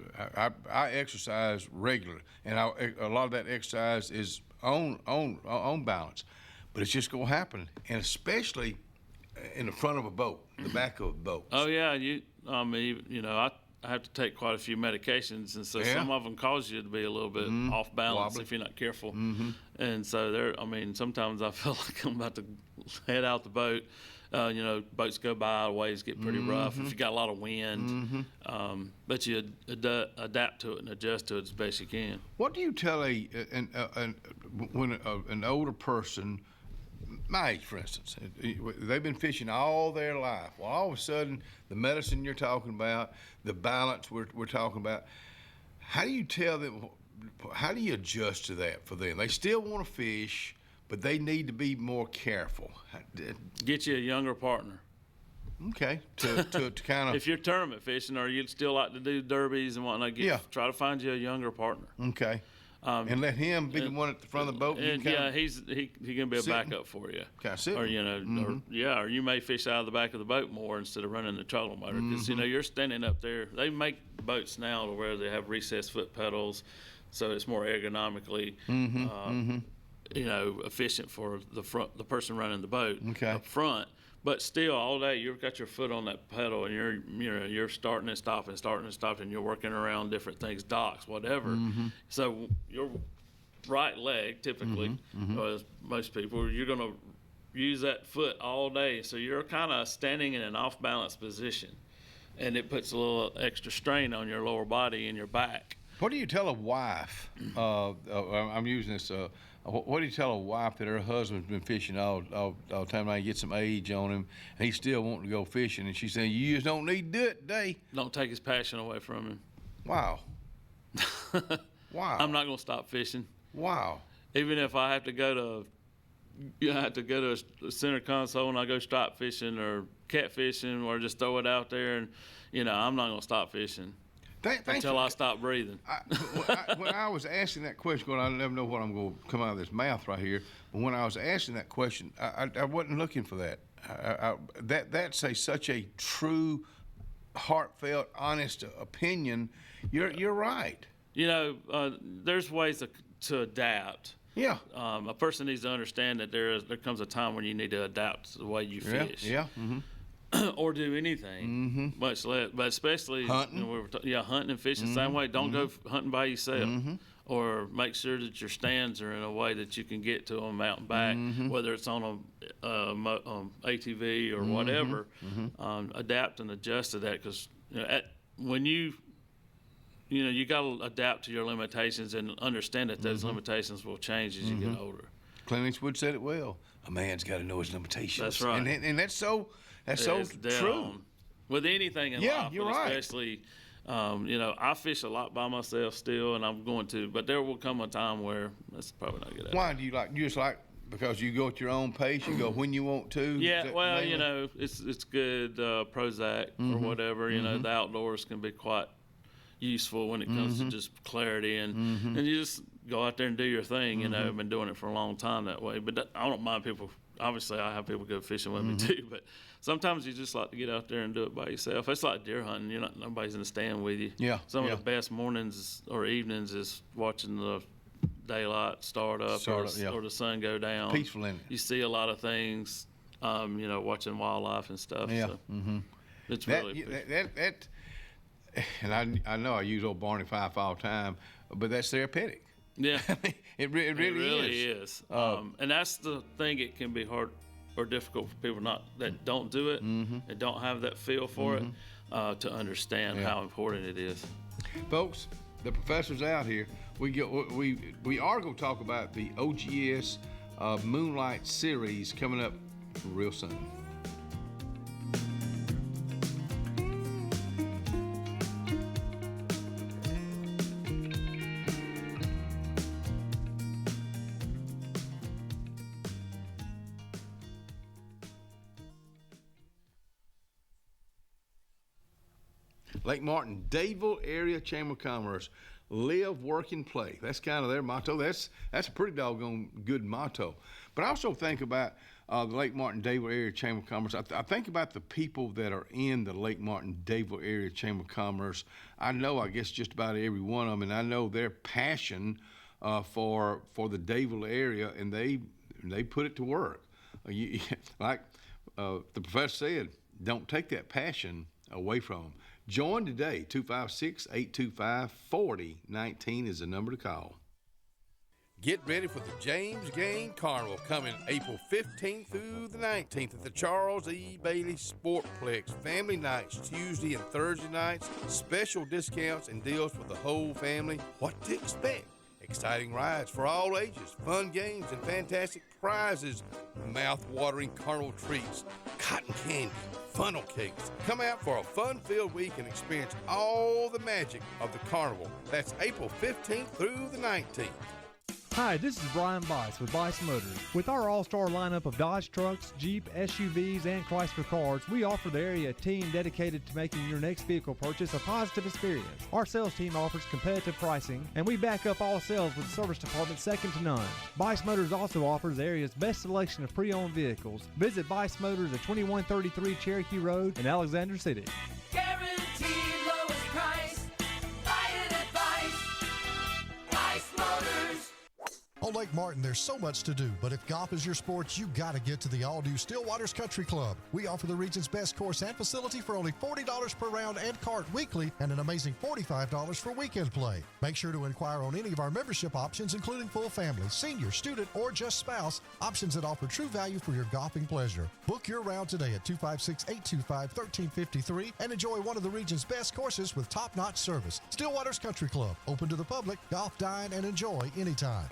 Speaker 3: I exercise regularly, and a lot of that exercise is on balance, but it's just going to happen, and especially in the front of a boat, the back of a boat.
Speaker 16: Oh yeah, you know, I have to take quite a few medications, and so some of them cause you to be a little bit off balance if you're not careful. And so sometimes I feel like I'm about to head out the boat. You know, boats go by, waves get pretty rough if you got a lot of wind. But you adapt to it and adjust to it as best you can.
Speaker 3: What do you tell when an older person, my age, for instance, they've been fishing all their life. Well, all of a sudden, the medicine you're talking about, the balance we're talking about, how do you tell them? How do you adjust to that for them? They still want to fish, but they need to be more careful.
Speaker 16: Get you a younger partner.
Speaker 3: Okay, to kind of.
Speaker 16: If you're tournament fishing or you'd still like to do derbies and whatnot, try to find you a younger partner.
Speaker 3: Okay. And let him be the one at the front of the boat.
Speaker 16: And he can be a backup for you.
Speaker 3: Kind of sit.
Speaker 16: Or you know, or you may fish out of the back of the boat more instead of running the trolling motor because you know you're standing up there. They make boats now to where they have recessed foot pedals, so it's more ergonomically, you know, efficient for the person running the boat up front. But still, all day you've got your foot on that pedal, and you're starting and stopping, and you're working around different things, docks, whatever. So your right leg, typically, as most people, you're going to use that foot all day. So you're kind of standing in an off-balance position, and it puts a little extra strain on your lower body and your back.
Speaker 3: What do you tell a wife? I'm using this. What do you tell a wife that her husband's been fishing all the time? Now he gets some age on him, and he still wanting to go fishing, and she's saying, "You just don't need to do it today."
Speaker 16: Don't take his passion away from him.
Speaker 3: Wow. Wow.
Speaker 16: I'm not gonna stop fishing.
Speaker 3: Wow.
Speaker 16: Even if I have to go to a center console and I go striped fishing or catfishing or just throw it out there, and you know I'm not gonna stop fishing. Until I stop breathing.
Speaker 3: When I was asking that question, I never know what I'm going to come out of this mouth right here. But when I was asking that question, I wasn't looking for that. That's such a true, heartfelt, honest opinion. You're right.
Speaker 16: You know, there's ways to adapt.
Speaker 3: Yeah.
Speaker 16: A person needs to understand that there comes a time when you need to adapt to the way you fish.
Speaker 3: Yeah.
Speaker 16: Or do anything, much less, but especially
Speaker 3: hunting.
Speaker 16: You know, hunting and fishing the same way. Don't go hunting by yourself, or make sure that your stands are in a way that you can get to them out and back, whether it's on a ATV or whatever. Adapt and adjust to that because when you got to adapt to your limitations and understand that those limitations will change as you get older.
Speaker 3: Clint Eastwood said it well. A man's got to know his limitations.
Speaker 16: That's right,
Speaker 3: and that's so. That's so true.
Speaker 16: With anything in life,
Speaker 3: you're
Speaker 16: but
Speaker 3: right.
Speaker 16: Especially, you know, I fish a lot by myself still, and I'm going to. But there will come a time where that's probably not good.
Speaker 3: Why do you like? You just like because you go at your own pace. You go when you want to.
Speaker 16: Yeah, well, you know, it's good Prozac or whatever. You know, the outdoors can be quite useful when it comes to just clarity and you just go out there and do your thing. You know, I've been doing it for a long time that way. But I don't mind people. Obviously, I have people go fishing with me too, but sometimes you just like to get out there and do it by yourself. It's like deer hunting. Nobody's in the stand with you.
Speaker 3: Yeah.
Speaker 16: Some of the best mornings or evenings is watching the daylight start up or the sun go down.
Speaker 3: Peaceful in it.
Speaker 16: You see a lot of things. You know, watching wildlife and stuff.
Speaker 3: Yeah.
Speaker 16: So it's really
Speaker 3: and I know I use old Barney Fife all the time, but that's therapeutic.
Speaker 16: Yeah.
Speaker 3: It really
Speaker 16: is. And that's the thing. It can be hard or difficult for people that don't do it and don't have that feel for it to understand how important it is.
Speaker 3: Folks, the professor's out here. We are going to talk about the OGS Moonlight Series coming up real soon. Lake Martin, Dadeville Area Chamber of Commerce, live, work, and play. That's kind of their motto. That's a pretty doggone good motto. But I also think about the Lake Martin, Dadeville Area Chamber of Commerce. I think about the people that are in the Lake Martin, Dadeville Area Chamber of Commerce. I know, I guess, just about every one of them, and I know their passion for the Dadeville area, and they put it to work. Like the professor said, don't take that passion away from them. Join today. 256-825-4019 is the number to call. Get ready for the James Gang Carnival coming April 15th through the 19th at the Charles E. Bailey Sportplex. Family nights, Tuesday and Thursday nights, special discounts and deals for the whole family. What to expect? Exciting rides for all ages, fun games, and fantastic prizes. Mouth-watering carnival treats, cotton candy, funnel cakes. Come out for a fun-filled week and experience all the magic of the carnival. That's April 15th through the 19th.
Speaker 17: Hi, this is Brian Bice with Bice Motors. With our all-star lineup of Dodge trucks, Jeep, SUVs, and Chrysler cars, we offer the area a team dedicated to making your next vehicle purchase a positive experience. Our sales team offers competitive pricing, and we back up all sales with a service department second to none. Bice Motors also offers the area's best selection of pre-owned vehicles. Visit Bice Motors at 2133 Cherokee Road in Alexander City.
Speaker 12: Guaranteed lowest price. Buy it at Bice Motors.
Speaker 18: On Lake Martin, there's so much to do, but if golf is your sport, you gotta get to the all-new Stillwaters Country Club. We offer the region's best course and facility for only $40 per round and cart weekly, and an amazing $45 for weekend play. Make sure to inquire on any of our membership options, including full family, senior, student, or just spouse, options that offer true value for your golfing pleasure. Book your round today at 256-825-1353 and enjoy one of the region's best courses with top-notch service. Stillwaters Country Club, open to the public, golf, dine, and enjoy anytime.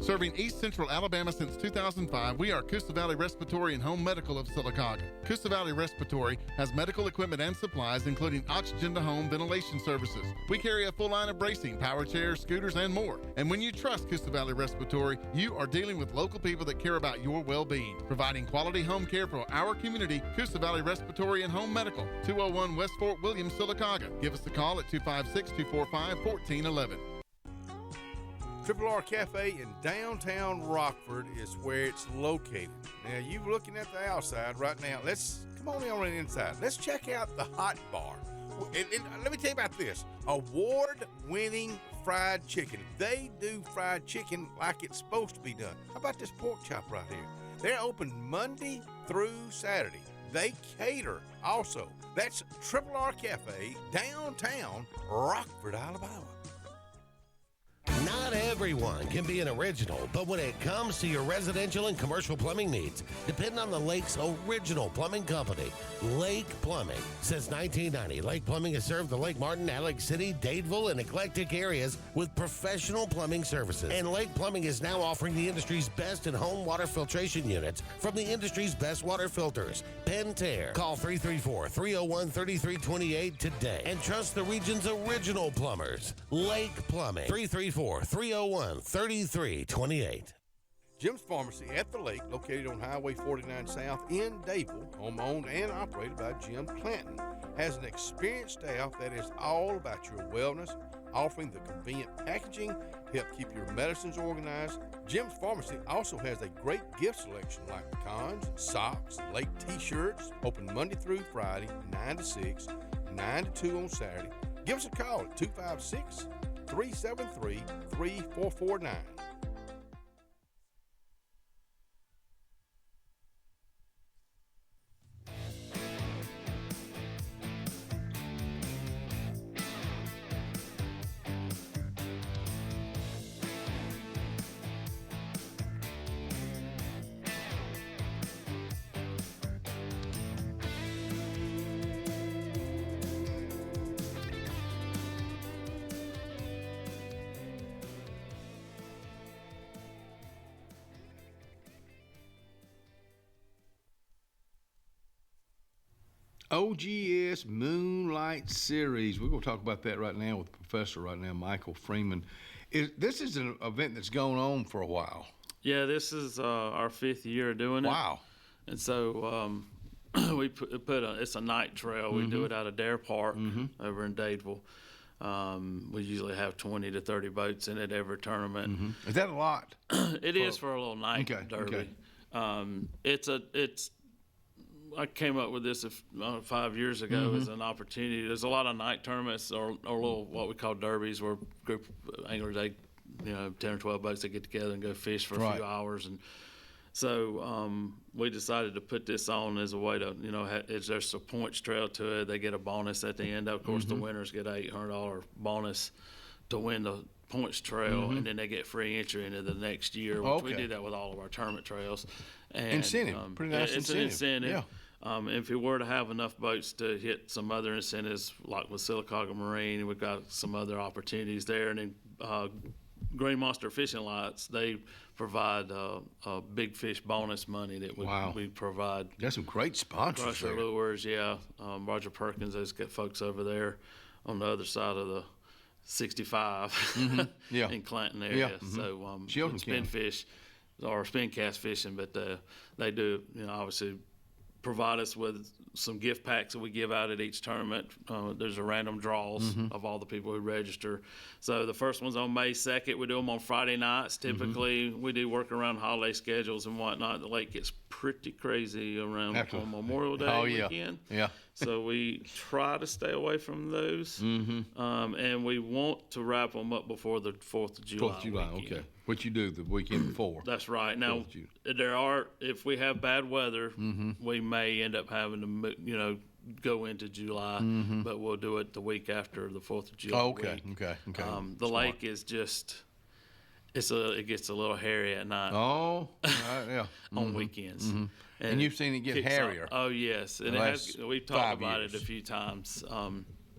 Speaker 19: Serving East Central Alabama since 2005, we are Coosa Valley Respiratory and Home Medical of Sylacauga. Coosa Valley Respiratory has medical equipment and supplies, including oxygen to home ventilation services. We carry a full line of bracing, power chairs, scooters, and more. And when you trust Coosa Valley Respiratory, you are dealing with local people that care about your well-being. Providing quality home care for our community, Coosa Valley Respiratory and Home Medical, 201 West Fort William, Sylacauga. Give us a call at 256-245-1411.
Speaker 3: Triple R Cafe in downtown Rockford is where it's located. Now, you're looking at the outside right now. Come on in on the inside. Let's check out the hot bar. And let me tell you about this. Award-winning fried chicken. They do fried chicken like it's supposed to be done. How about this pork chop right here? They're open Monday through Saturday. They cater also. That's Triple R Cafe, downtown Rockford, Alabama.
Speaker 4: Not everyone can be an original, but when it comes to your residential and commercial plumbing needs, depend on the Lake's original plumbing company, Lake Plumbing. Since 1990, Lake Plumbing has served the Lake Martin, Alex City, Dadeville, and eclectic areas with professional plumbing services. And Lake Plumbing is now offering the industry's best in-home water filtration units from the industry's best water filters, Pentair. Call 334-301-3328 today and trust the region's original plumbers, Lake Plumbing. 334-301-3328.
Speaker 3: Jim's Pharmacy at the Lake, located on Highway 49 South in Dadeville, home owned and operated by Jim Clanton, has an experienced staff that is all about your wellness, offering the convenient packaging to help keep your medicines organized. Jim's Pharmacy also has a great gift selection like pecans, socks, Lake t-shirts, open Monday through Friday, 9 to 6, 9 to 2 on Saturday. Give us a call at 256-373-3449. OGS Moonlight Series. We're going to talk about that right now with the professor right now, Michael Freeman. This is an event that's going on for a while.
Speaker 16: Yeah, this is our 5th year doing it.
Speaker 3: Wow.
Speaker 16: And so we it's a night trail. We do it out of Dare Park over in Dadeville. We usually have 20 to 30 boats in it every tournament.
Speaker 3: Is that a lot?
Speaker 16: It is for a little night derby. I came up with this 5 years ago as an opportunity. There's a lot of night tournaments or little what we call derbies, where group of anglers, 10 or 12 boats, they get together and go fish for a few hours. And so we decided to put this on as a way to, there's a points trail to it. They get a bonus at the end. Of course, the winners get an $800 bonus to win the points trail, and then they get free entry into the next year. Which we do that with all of our tournament trails. And,
Speaker 3: incentive, pretty nice
Speaker 16: it's
Speaker 3: incentive.
Speaker 16: An incentive. Yeah. If we were to have enough boats to hit some other incentives, like with Sylacauga Marine, we've got some other opportunities there. And then Green Monster Fishing Lights, they provide a big fish bonus money that we provide.
Speaker 3: That's some great sponsors
Speaker 16: Crusher
Speaker 3: there.
Speaker 16: Lures, yeah. Roger Perkins has got folks over there on the other side of the 65 in Clanton area. So spin fish or spin cast fishing, but they do, obviously provide us with some gift packs that we give out at each tournament. There's a random draws of all the people who register. So the first one's on May 2nd. We do them on Friday nights. Typically, we do work around holiday schedules and whatnot. The lake gets pretty crazy around on Memorial Day weekend.
Speaker 3: Yeah.
Speaker 16: So we try to stay away from those. And we want to wrap them up before the 4th of July.
Speaker 3: 4th of July,
Speaker 16: weekend.
Speaker 3: okay. What you do the weekend before.
Speaker 16: That's right. Now, if we have bad weather, we may end up having to, go into July, but we'll do it the week after the 4th of July.
Speaker 3: Okay.
Speaker 16: The lake is just, it gets a little hairy at night.
Speaker 3: Oh, right, yeah.
Speaker 16: On weekends.
Speaker 3: And you've seen it get hairier.
Speaker 16: Oh, yes. And we've talked about it a few times.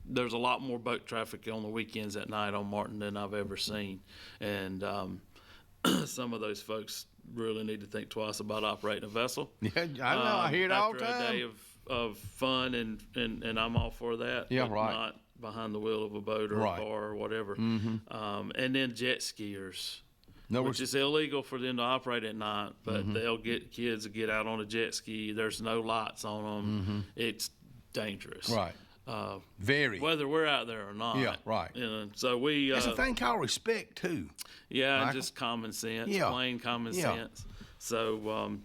Speaker 16: There's a lot more boat traffic on the weekends at night on Martin than I've ever seen. And some of those folks really need to think twice about operating a vessel.
Speaker 3: Yeah, I know. I hear it all the time.
Speaker 16: After a day of fun, and I'm all for that.
Speaker 3: Yeah,
Speaker 16: but
Speaker 3: right.
Speaker 16: Not behind the wheel of a boat or a car or whatever. And then jet skiers. Which is illegal for them to operate at night, but they'll get kids to get out on a jet ski. There's no lights on them. It's dangerous.
Speaker 3: Right. Very.
Speaker 16: Whether we're out there or not.
Speaker 3: Yeah, right.
Speaker 16: So we.
Speaker 3: It's a thing called respect, too.
Speaker 16: Yeah,
Speaker 3: Michael?
Speaker 16: And just common sense, plain common sense. So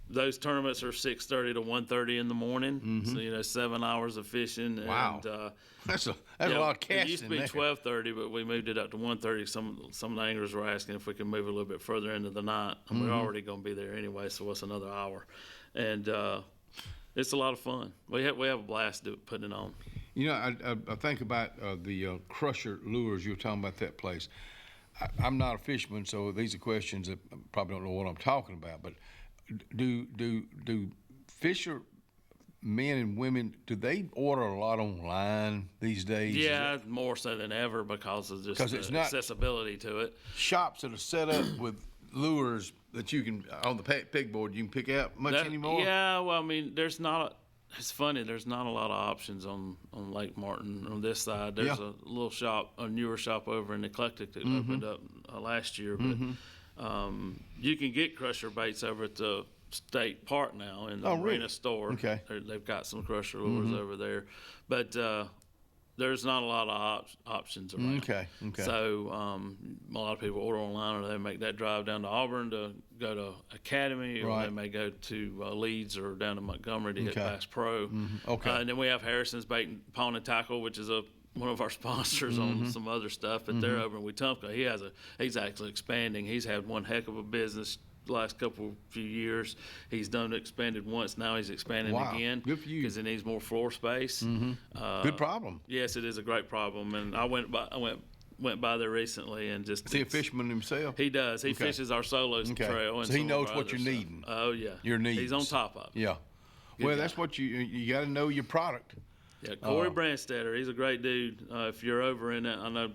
Speaker 16: those tournaments are 6:30 to 1:30 in the morning. So 7 hours of fishing.
Speaker 3: Wow.
Speaker 16: And,
Speaker 3: that's a lot of casting.
Speaker 16: It used to be 12:30, but we moved it up to 1:30. Some of the anglers were asking if we could move a little bit further into the night, and we're already going to be there anyway. So what's another hour? And it's a lot of fun. We have a blast putting it on.
Speaker 3: I think about the Crusher Lures. You were talking about that place. I'm not a fisherman, so these are questions that I probably don't know what I'm talking about. But do fisher men and women, do they order a lot online these days?
Speaker 16: Yeah, more so than ever because of just the accessibility to it.
Speaker 3: Shops that are set up with lures that you can, on the pegboard, you can pick out much anymore?
Speaker 16: Yeah, well, I mean, it's funny, there's not a lot of options on Lake Martin on this side. There's a little shop, a newer shop over in Eclectic that opened up last year. But you can get crusher baits over at the State Park now in the Marina store.
Speaker 3: Okay.
Speaker 16: They've got some crusher lures over there. But there's not a lot of options around.
Speaker 3: Okay.
Speaker 16: So a lot of people order online, or they make that drive down to Auburn to go to Academy, or they may go to Leeds or down to Montgomery to hit Bass Pro. And then we have Harrison's Bait and Pawn and Tackle, which is one of our sponsors on some other stuff, but they're over in Wetumpka. He's actually expanding. He's had one heck of a business the last few years. He's expanded once. Now he's expanding again.
Speaker 3: Good for you.
Speaker 16: Because it needs more floor space.
Speaker 3: Good problem.
Speaker 16: Yes, it is a great problem. And I went by there recently and just.
Speaker 3: Is he a fisherman himself?
Speaker 16: He does. He fishes our solo trail. And
Speaker 3: so he knows what you're needing.
Speaker 16: Oh yeah.
Speaker 3: Your needs.
Speaker 16: He's on top of it.
Speaker 3: Yeah. Well, that's what you got to know your product.
Speaker 16: Yeah, Corey Brandstetter, he's a great dude. If you're over in it, I know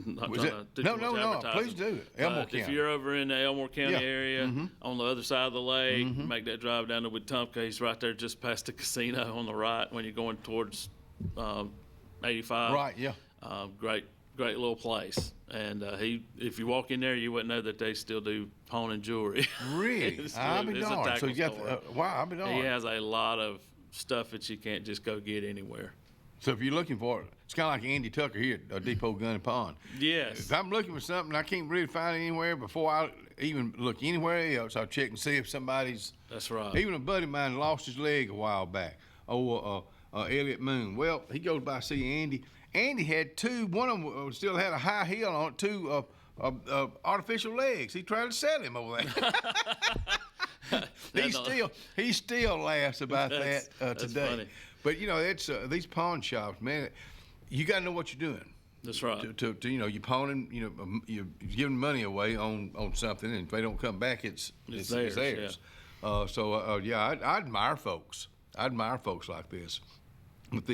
Speaker 16: not
Speaker 3: Was
Speaker 16: trying
Speaker 3: it?
Speaker 16: to do
Speaker 3: No,
Speaker 16: too
Speaker 3: no,
Speaker 16: much
Speaker 3: no.
Speaker 16: advertising,
Speaker 3: Please do it. Elmore
Speaker 16: but if
Speaker 3: County.
Speaker 16: you're over in the Elmore County
Speaker 3: Yeah.
Speaker 16: area,
Speaker 3: Mhm.
Speaker 16: on the other side of the lake, make that drive down to Wetumpka. He's right there just past the casino on the right when you're going towards 85.
Speaker 3: Right, yeah.
Speaker 16: Great little place. And if you walk in there, you wouldn't know that they still do pawn and jewelry.
Speaker 3: Really?
Speaker 16: It's
Speaker 3: I'll be
Speaker 16: a
Speaker 3: darned. So
Speaker 16: tackle
Speaker 3: you got,
Speaker 16: store.
Speaker 3: wow, I'll be darned.
Speaker 16: He has a lot of stuff that you can't just go get anywhere.
Speaker 3: So if you're looking for it, it's kind of like Andy Tucker here at Depot Gun and Pawn.
Speaker 16: Yes.
Speaker 3: If I'm looking for something I can't really find it anywhere, before I even look anywhere else, I'll check and see if somebody's.
Speaker 16: That's right.
Speaker 3: Even a buddy of mine lost his leg a while back. Elliot Moon. Well, he goes by to see Andy. Andy had two. One of them still had a high heel on it. Two artificial legs. He tried to sell him over there. he still laughs about that today.
Speaker 16: Funny.
Speaker 3: But you know, it's these pawn shops, man. You got to know what you're doing.
Speaker 16: That's right.
Speaker 3: To you know, you're pawning. You know, you're giving money away on something, and if they don't come back, it's theirs. Yeah. I admire folks. I admire folks like this. But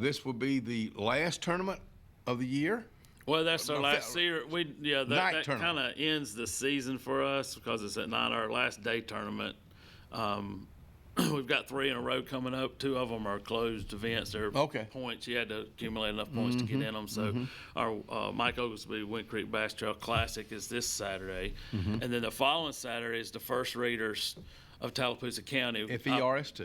Speaker 3: this will be the last tournament of the year.
Speaker 16: Well, that's our last year. That
Speaker 3: tournament.
Speaker 16: kind of ends the season for us because it's at night, our last day tournament. We've got 3 in a row coming up. 2 of them are closed events. They're points. You had to accumulate enough points to get in them. So our Mike Oglesby Wind Creek Bass Trail Classic is this Saturday. And then the following Saturday is the First Readers of Tallapoosa County.
Speaker 3: FERST.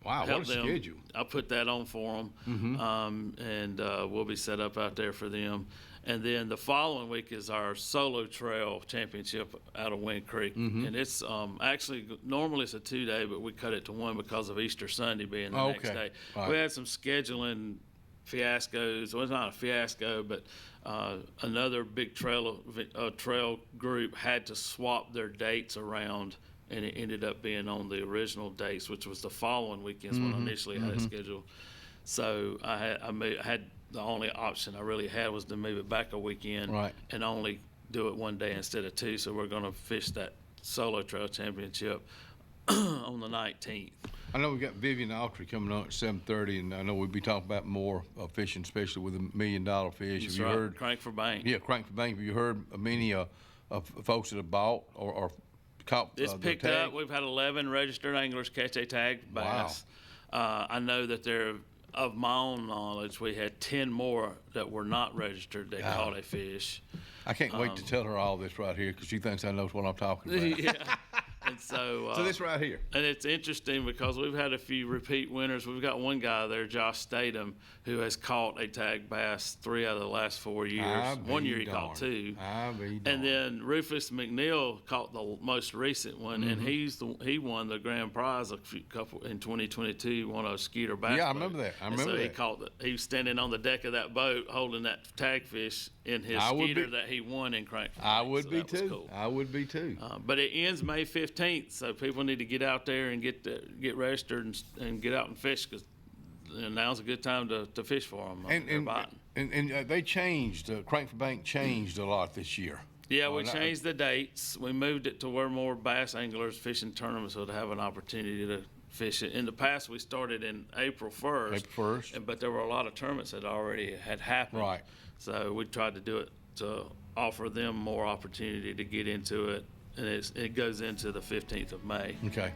Speaker 3: Wow, what a schedule.
Speaker 16: I put that on for them, and we'll be set up out there for them. And then the following week is our Solo Trail Championship out of Wind Creek. And it's actually, normally it's a 2-day, but we cut it to 1 because of Easter Sunday being the next day.
Speaker 3: Right.
Speaker 16: We had some scheduling fiascos. Well, it's not a fiasco, but another big trail group had to swap their dates around, and it ended up being on the original dates, which was the following weekends when I initially had it scheduled. So I had the only option I really had was to move it back a weekend and only do it 1 day instead of 2. So we're going to fish that Solo Trail Championship on the 19th.
Speaker 3: I know we got Vivian Autry coming on at 7:30, and I know we'll be talking about more fishing, especially with $1 million fish.
Speaker 16: That's
Speaker 3: have you
Speaker 16: right.
Speaker 3: heard?
Speaker 16: Crank for bank.
Speaker 3: Yeah, crank for bank. Have you heard many folks that have bought or caught?
Speaker 16: It's picked up. We've had 11 registered anglers catch a tagged bass. Wow. I know that of my own knowledge, we had 10 more that were not registered that caught a fish.
Speaker 3: I can't wait to tell her all this right here because she thinks I know what I'm talking about.
Speaker 16: Yeah. And so
Speaker 3: this right here.
Speaker 16: And it's interesting because we've had a few repeat winners. We've got one guy there, Josh Statham, who has caught a tagged bass 3 out of the last 4 years. 1 year he caught 2. And then Rufus McNeil caught the most recent one, and he won the grand prize in 2022. He won a Skeeter bass boat.
Speaker 3: I remember that.
Speaker 16: He was standing on the deck of that boat holding that tag fish in his Skeeter that he won in Crank.
Speaker 3: I would be too. Cool. I would be too.
Speaker 16: But it ends May 15th, so people need to get out there and get registered and get out and fish because now's a good time to fish for them.
Speaker 3: And they changed. Crank for Bank changed a lot this year.
Speaker 16: Yeah, we changed the dates. We moved it to where more bass anglers fishing tournaments would have an opportunity to fish it. In the past, we started in April 1st. But there were a lot of tournaments that already had happened.
Speaker 3: Right.
Speaker 16: So we tried to do it to offer them more opportunity to get into it. And it goes into the 15th of May.
Speaker 3: Okay.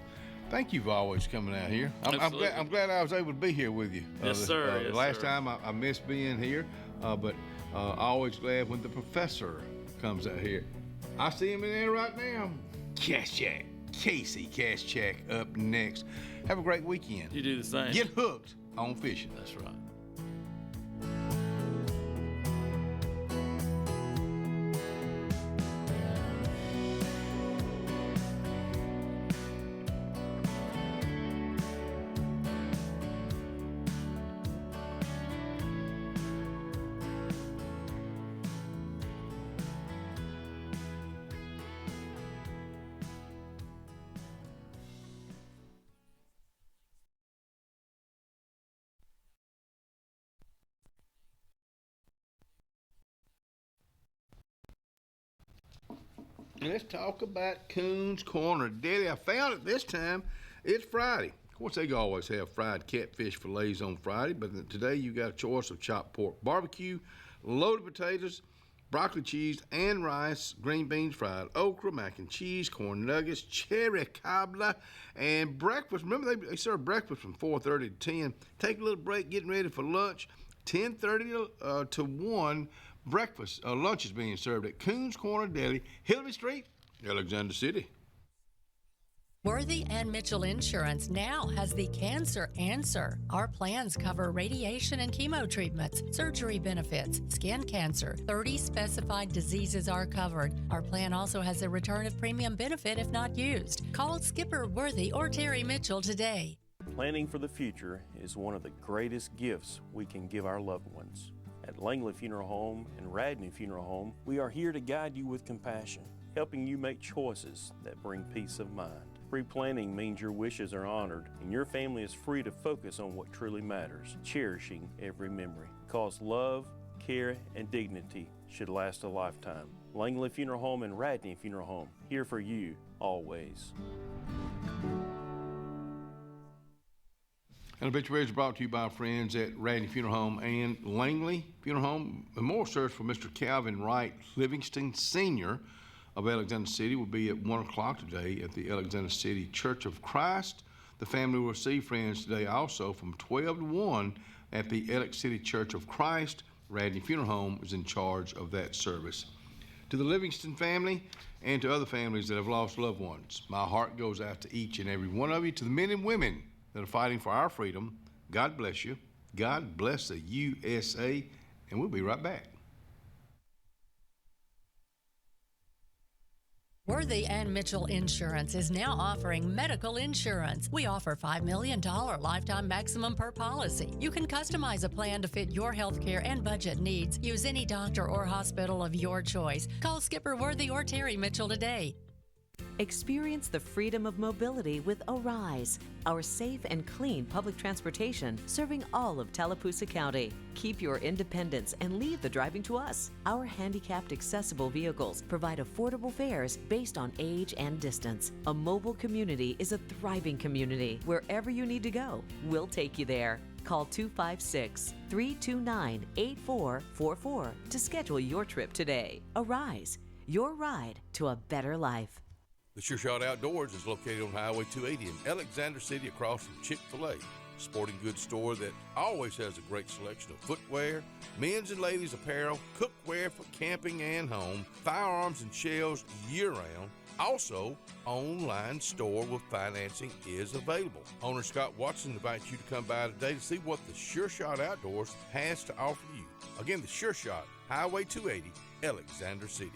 Speaker 3: Thank you for always coming out here. I'm glad I was able to be here with you.
Speaker 16: Yes, sir.
Speaker 3: The last time I missed being here, but always glad when the professor comes out here. I see him in there right now. Cash-Jack. Casey Cash-Jack up next. Have a great weekend.
Speaker 16: You do the same.
Speaker 3: Get hooked on fishing.
Speaker 16: That's right.
Speaker 3: Let's talk about Coon's Corner Deli. I found it this time. It's Friday. Of course, they always have fried catfish fillets on Friday, but today you got a choice of chopped pork barbecue, loaded potatoes, broccoli cheese and rice, green beans fried, okra, mac and cheese, corn nuggets, cherry cobbler, and breakfast. Remember, they serve breakfast from 4:30 to 10. Take a little break, getting ready for lunch. 10:30 to 1, breakfast. Lunch is being served at Coons Corner Deli, Hillary Street, Alexander City.
Speaker 20: Worthy and Mitchell Insurance now has the Cancer Answer. Our plans cover radiation and chemo treatments, surgery benefits, skin cancer. 30 specified diseases are covered. Our plan also has a return of premium benefit if not used. Call Skipper Worthy or Terry Mitchell today.
Speaker 21: Planning for the future is one of the greatest gifts we can give our loved ones. At Langley Funeral Home and Radney Funeral Home, we are here to guide you with compassion, helping you make choices that bring peace of mind. Pre-planning means your wishes are honored and your family is free to focus on what truly matters, cherishing every memory. Because love, care, and dignity should last a lifetime. Langley Funeral Home and Radney Funeral Home, here for you always.
Speaker 3: And obituaries are brought to you by our friends at Radney Funeral Home and Langley Funeral Home. A memorial service for Mr. Calvin Wright Livingston Sr. of Alexander City will be at 1 o'clock today at the Alexander City Church of Christ. The family will receive friends today also from 12 to 1 at the Alex City Church of Christ. Radney Funeral Home is in charge of that service. To the Livingston family and to other families that have lost loved ones, my heart goes out to each and every one of you. To the men and women that are fighting for our freedom, God bless you. God bless the USA, and we'll be right back.
Speaker 20: Worthy and Mitchell Insurance is now offering medical insurance. We offer $5 million lifetime maximum per policy. You can customize a plan to fit your health care and budget needs. Use any doctor or hospital of your choice. Call Skipper Worthy or Terry Mitchell today.
Speaker 22: Experience the freedom of mobility with Arise, our safe and clean public transportation serving all of Tallapoosa County. Keep your independence and leave the driving to us. Our handicapped accessible vehicles provide affordable fares based on age and distance. A mobile community is a thriving community. Wherever you need to go, we'll take you there. Call 256-329-8444 to schedule your trip today. Arise, your ride to a better life.
Speaker 3: The Sure Shot Outdoors is located on Highway 280 in Alexander City across from Chick-fil-A. Sporting goods store that always has a great selection of footwear, men's and ladies apparel, cookware for camping and home, firearms and shells year-round. Also, online store with financing is available. Owner Scott Watson invites you to come by today to see what the Sure Shot Outdoors has to offer you. Again, the Sure Shot, Highway 280, Alexander City.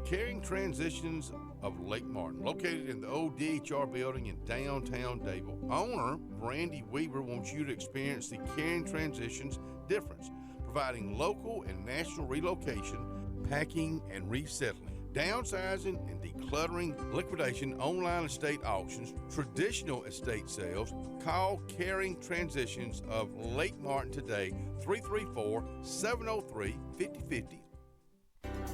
Speaker 3: Caring Transitions of Lake Martin, located in the old DHR building in downtown Dayville. Owner Randy Weaver wants you to experience the Caring Transitions difference, providing local and national relocation, packing and resettling, downsizing and decluttering, liquidation, online estate auctions, traditional estate sales. Call Caring Transitions of Lake Martin today, 334-703-5050.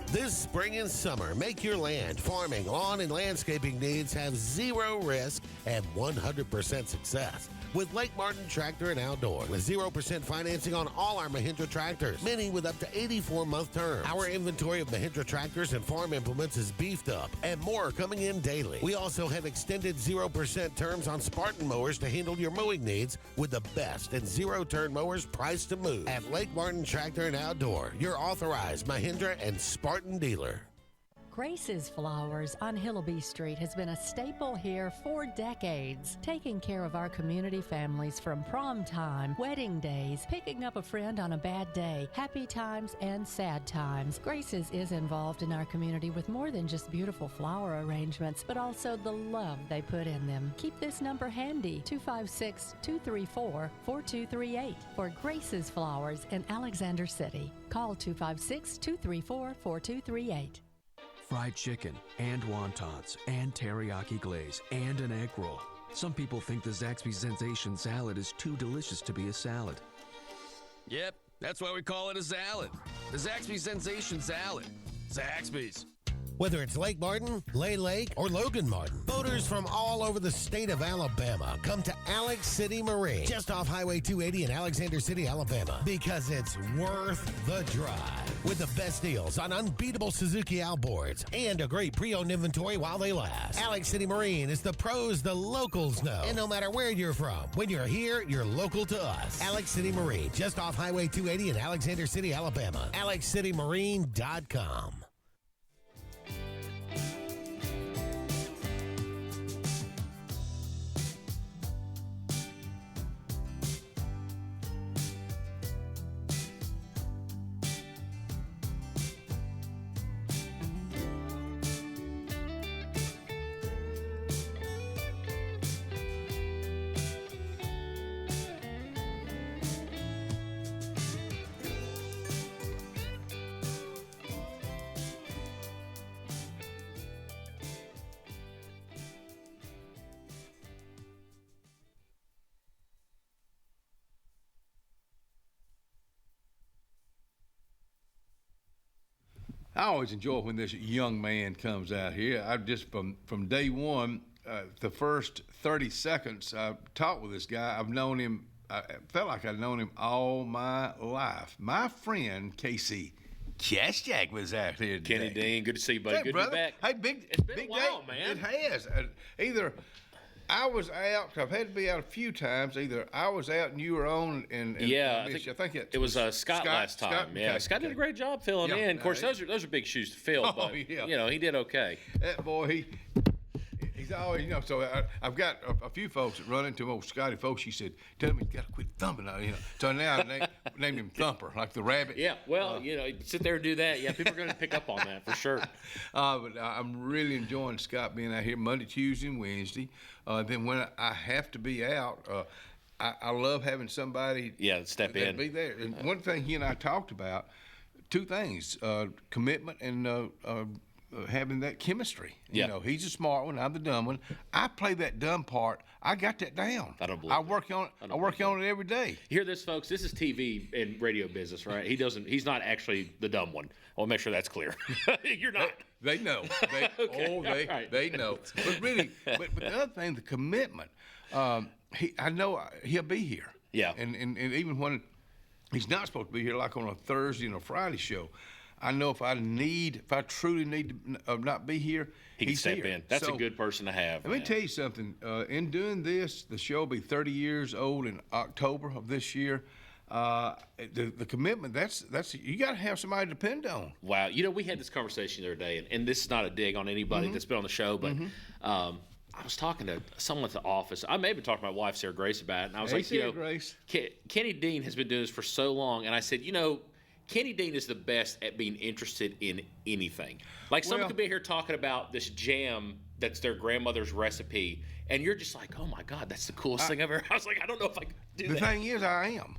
Speaker 4: This spring and summer, make your land, farming, lawn, and landscaping needs have zero risk and 100% success with Lake Martin Tractor and Outdoor, with 0% financing on all our Mahindra tractors, many with up to 84-month terms. Our inventory of Mahindra tractors and farm implements is beefed up, and more are coming in daily. We also have extended 0% terms on Spartan mowers to handle your mowing needs with the best and zero-turn mowers priced to move. At Lake Martin Tractor and Outdoor, your authorized Mahindra and Spartan dealer.
Speaker 20: Grace's Flowers on Hillaby Street has been a staple here for decades, taking care of our community families from prom time, wedding days, picking up a friend on a bad day, happy times and sad times. Grace's is involved in our community with more than just beautiful flower arrangements, but also the love they put in them. Keep this number handy, 256-234-4238 for Grace's Flowers in Alexander City. Call 256-234-4238.
Speaker 23: Fried chicken and wontons and teriyaki glaze and an egg roll. Some people think the Zaxby's Sensation salad is too delicious to be a salad. Yep, that's why we call it a salad. The Zaxby's Sensation salad. Zaxby's.
Speaker 4: Whether it's Lake Martin, Lay Lake, or Logan Martin, boaters from all over the state of Alabama come to Alex City Marine, just off Highway 280 in Alexander City, Alabama, because it's worth the drive. With the best deals on unbeatable Suzuki outboards and a great pre-owned inventory while they last. Alex City Marine is the pros the locals know. And no matter where you're from, when you're here, you're local to us. Alex City Marine, just off Highway 280 in Alexander City, Alabama. AlexCityMarine.com.
Speaker 3: I always enjoy when this young man comes out here. I just, from day one, the first 30 seconds I talked with this guy, I've known him, I felt like I'd known him all my life. My friend, Casey Chasjak, was out here today.
Speaker 1: Kenny Dean, good to see you, buddy.
Speaker 3: Hey,
Speaker 1: good
Speaker 3: brother.
Speaker 1: to be back.
Speaker 3: Hey, big,
Speaker 1: it's been
Speaker 3: big
Speaker 1: a while,
Speaker 3: day.
Speaker 1: man.
Speaker 3: It has. Either I was out, I've had to be out a few times, either I was out and you were on.
Speaker 1: Yeah, I think it was Scott last time.
Speaker 3: Scott,
Speaker 1: yeah,
Speaker 3: okay,
Speaker 1: Scott did a great job filling in. Of course, those are big shoes to fill, but you know, he did okay.
Speaker 3: That boy, he's always, so I've got a few folks that run into old Scotty folks. She said, tell him he's got to quit thumping out, So now I named him Thumper, like the rabbit.
Speaker 1: Yeah, well, sit there and do that. Yeah, people are going to pick up on that for sure.
Speaker 3: But I'm really enjoying Scott being out here Monday, Tuesday, and Wednesday. Then when I have to be out, I love having somebody
Speaker 1: step in.
Speaker 3: Be there. And one thing he and I talked about, two things, commitment and having that chemistry.
Speaker 1: Yeah.
Speaker 3: He's a smart one, I'm the dumb one. I play that dumb part. I got that down.
Speaker 1: I don't believe
Speaker 3: I work on it. I work on it every day.
Speaker 1: You hear this, folks? This is TV and radio business, right? He's not actually the dumb one. I'll make sure that's clear. You're not.
Speaker 3: They know. They know. But really, but the other thing, the commitment. I know he'll be here.
Speaker 1: Yeah.
Speaker 3: And even when he's not supposed to be here, like on a Thursday and a Friday show, I know if I truly need to not be here,
Speaker 1: he can step in. That's a good person to have.
Speaker 3: Let me tell you something. In doing this, the show will be 30 years old in October of this year. The commitment, that's you got to have somebody to depend on.
Speaker 1: Wow. We had this conversation the other day, and this is not a dig on anybody that's been on the show, but I was talking to someone at the office. I may have been talking to my wife, Sarah Grace, about it, and I was like,
Speaker 3: Sarah Grace.
Speaker 1: Kenny Dean has been doing this for so long, and I said, Kenny Dean is the best at being interested in anything. Like someone could be here talking about this jam that's their grandmother's recipe, and you're just like, oh my God, that's the coolest thing ever. I was like, I don't know if I could do that.
Speaker 3: The thing is, I am.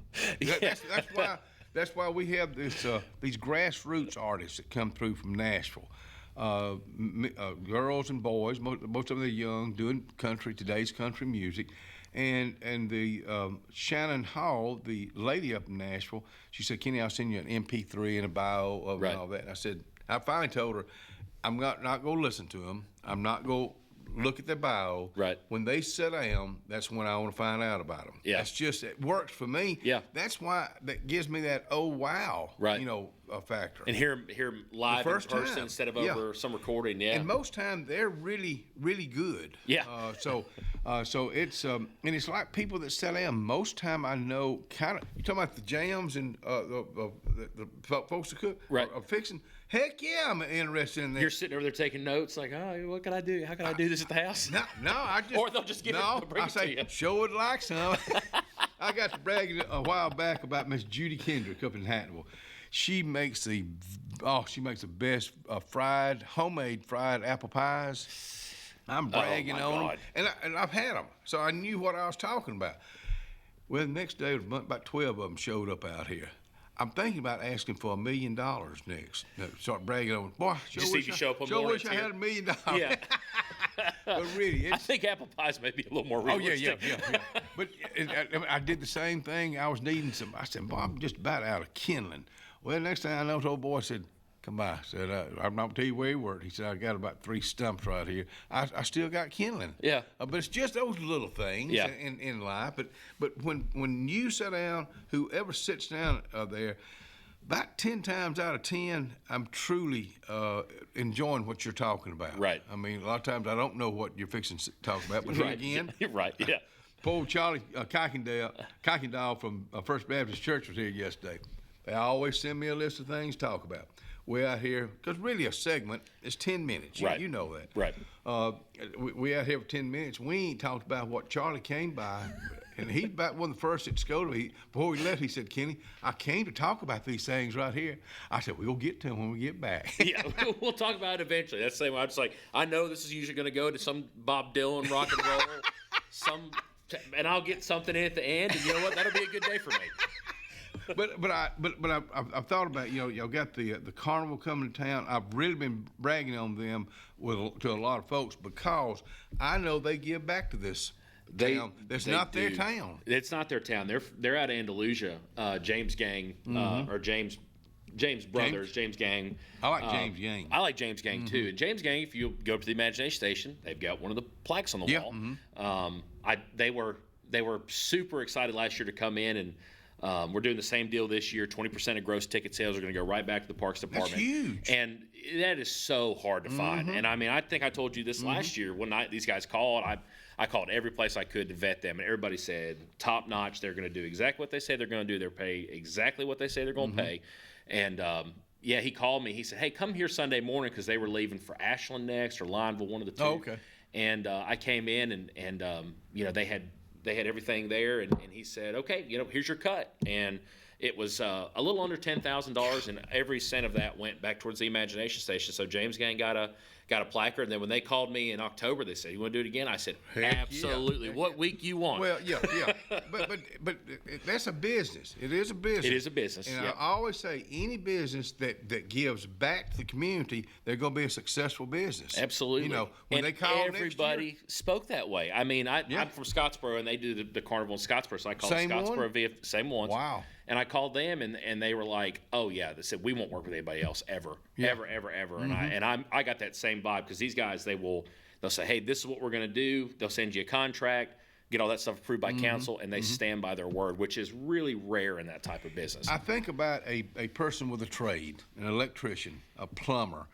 Speaker 3: That's why we have these grassroots artists that come through from Nashville. Girls and boys, most of them are young, doing today's country music. And the Shannon Hall, the lady up in Nashville, she said, Kenny, I'll send you an MP3 and a bio of and all that. And I said, I finally told her, I'm not going to listen to them. I'm not going to look at their bio.
Speaker 1: Right.
Speaker 3: When they sit down, that's when I want to find out about them.
Speaker 1: Yeah.
Speaker 3: That's just, it works for me.
Speaker 1: Yeah.
Speaker 3: That's why that gives me that, oh, wow, factor.
Speaker 1: And hear 'em live in person instead of over some recording. Yeah.
Speaker 3: And most time they're really, really good.
Speaker 1: Yeah.
Speaker 3: So it's and it's like people that sit down. Most time I know kind of. You talking about the jams and the folks that cook are fixing. Heck yeah, I'm interested in that.
Speaker 1: You're sitting over there taking notes, like, oh, what can I do? How can I do this at the house?
Speaker 3: No, I just.
Speaker 1: Or they'll just give it. Bring
Speaker 3: I
Speaker 1: it
Speaker 3: say,
Speaker 1: to you.
Speaker 3: show would like some. I got to bragging a while back about Miss Judy Kendrick up in Hattonville. She makes the best homemade fried apple pies. I'm bragging on them, and I've had them, so I knew what I was talking about. Well, the next day, about 12 of them showed up out here. I'm thinking about asking for $1 million next. Start bragging on, boy. Wish I had $1 million.
Speaker 1: Yeah.
Speaker 3: But really,
Speaker 1: I think apple pies may be a little more realistic.
Speaker 3: Oh yeah. But I did the same thing. I was needing some. I said, boy, I'm just about out of kindling. Well, next thing I know, the old boy said, come by. Said, I'm not tell you where he worked. He said, I got about 3 stumps right here. I still got kindling.
Speaker 1: Yeah.
Speaker 3: But it's just those little things in life. But when you sit down, whoever sits down there, about 10 times out of 10, I'm truly enjoying what you're talking about.
Speaker 1: Right.
Speaker 3: I mean, a lot of times I don't know what you're fixing to talk about, but
Speaker 1: Right.
Speaker 3: here again.
Speaker 1: Right, yeah.
Speaker 3: Poor Charlie Kuykendall from First Baptist Church was here yesterday. They always send me a list of things to talk about. We're out here, because really a segment is 10 minutes.
Speaker 1: Right.
Speaker 3: You know that.
Speaker 1: Right.
Speaker 3: We out here for 10 minutes. We ain't talked about what Charlie came by. And he's about one of the first at school. Before he left, he said, Kenny, I came to talk about these things right here. I said, we'll get to them when we get back.
Speaker 1: Yeah, we'll talk about it eventually. That's the same way. I'm just like, I know this is usually going to go to some Bob Dylan rock and roll, and I'll get something in at the end, and you know what? That'll be a good day for me.
Speaker 3: But I've thought about, y'all got the carnival coming to town. I've really been bragging on them to a lot of folks because I know they give back to this town. That's not their town.
Speaker 1: It's not their town. They're out of Andalusia. James Gang or James Brothers, James Gang.
Speaker 3: I like James Gang.
Speaker 1: I like James Gang too. And James Gang, if you go up to the Imagination Station, they've got one of the plaques on the wall. They were super excited last year to come in, and we're doing the same deal this year. 20% of gross ticket sales are going to go right back to the Parks Department.
Speaker 3: That's huge.
Speaker 1: And that is so hard to find. And I mean, I think I told you this last year when these guys called. I called every place I could to vet them, and everybody said top notch. They're going to do exactly what they say they're going to do. They're pay exactly what they say they're going to pay. And he called me. He said, "Hey, come here Sunday morning," because they were leaving for Ashland next or Lineville, one of the two.
Speaker 3: Oh, okay.
Speaker 1: And I came in, and they had everything there, and he said, "Okay, here's your cut." And it was a little under $10,000, and every cent of that went back towards the Imagination Station. So James Gang got a placard, and then when they called me in October, they said, "You want to do it again?" I said, "Absolutely.
Speaker 3: Yeah.
Speaker 1: What week you want?"
Speaker 3: Well, yeah. but that's a business. It is a business.
Speaker 1: It is a business.
Speaker 3: And I always say, any business that gives back to the community, they're going to be a successful business.
Speaker 1: Absolutely.
Speaker 3: When they call
Speaker 1: everybody
Speaker 3: next year,
Speaker 1: spoke that way. I mean, I'm from Scottsboro, and they do the carnival in Scottsboro, so I called
Speaker 3: Same
Speaker 1: Scottsboro
Speaker 3: one?
Speaker 1: via same ones.
Speaker 3: Wow.
Speaker 1: And I called them, and they were like, "Oh yeah," they said, "We won't work with anybody else ever, ever." And I got that same vibe, because these guys, they'll say, "Hey, this is what we're going to do." They'll send you a contract, get all that stuff approved by council, and they stand by their word, which is really rare in that type of business.
Speaker 3: I think about a person with a trade, an electrician, a plumber,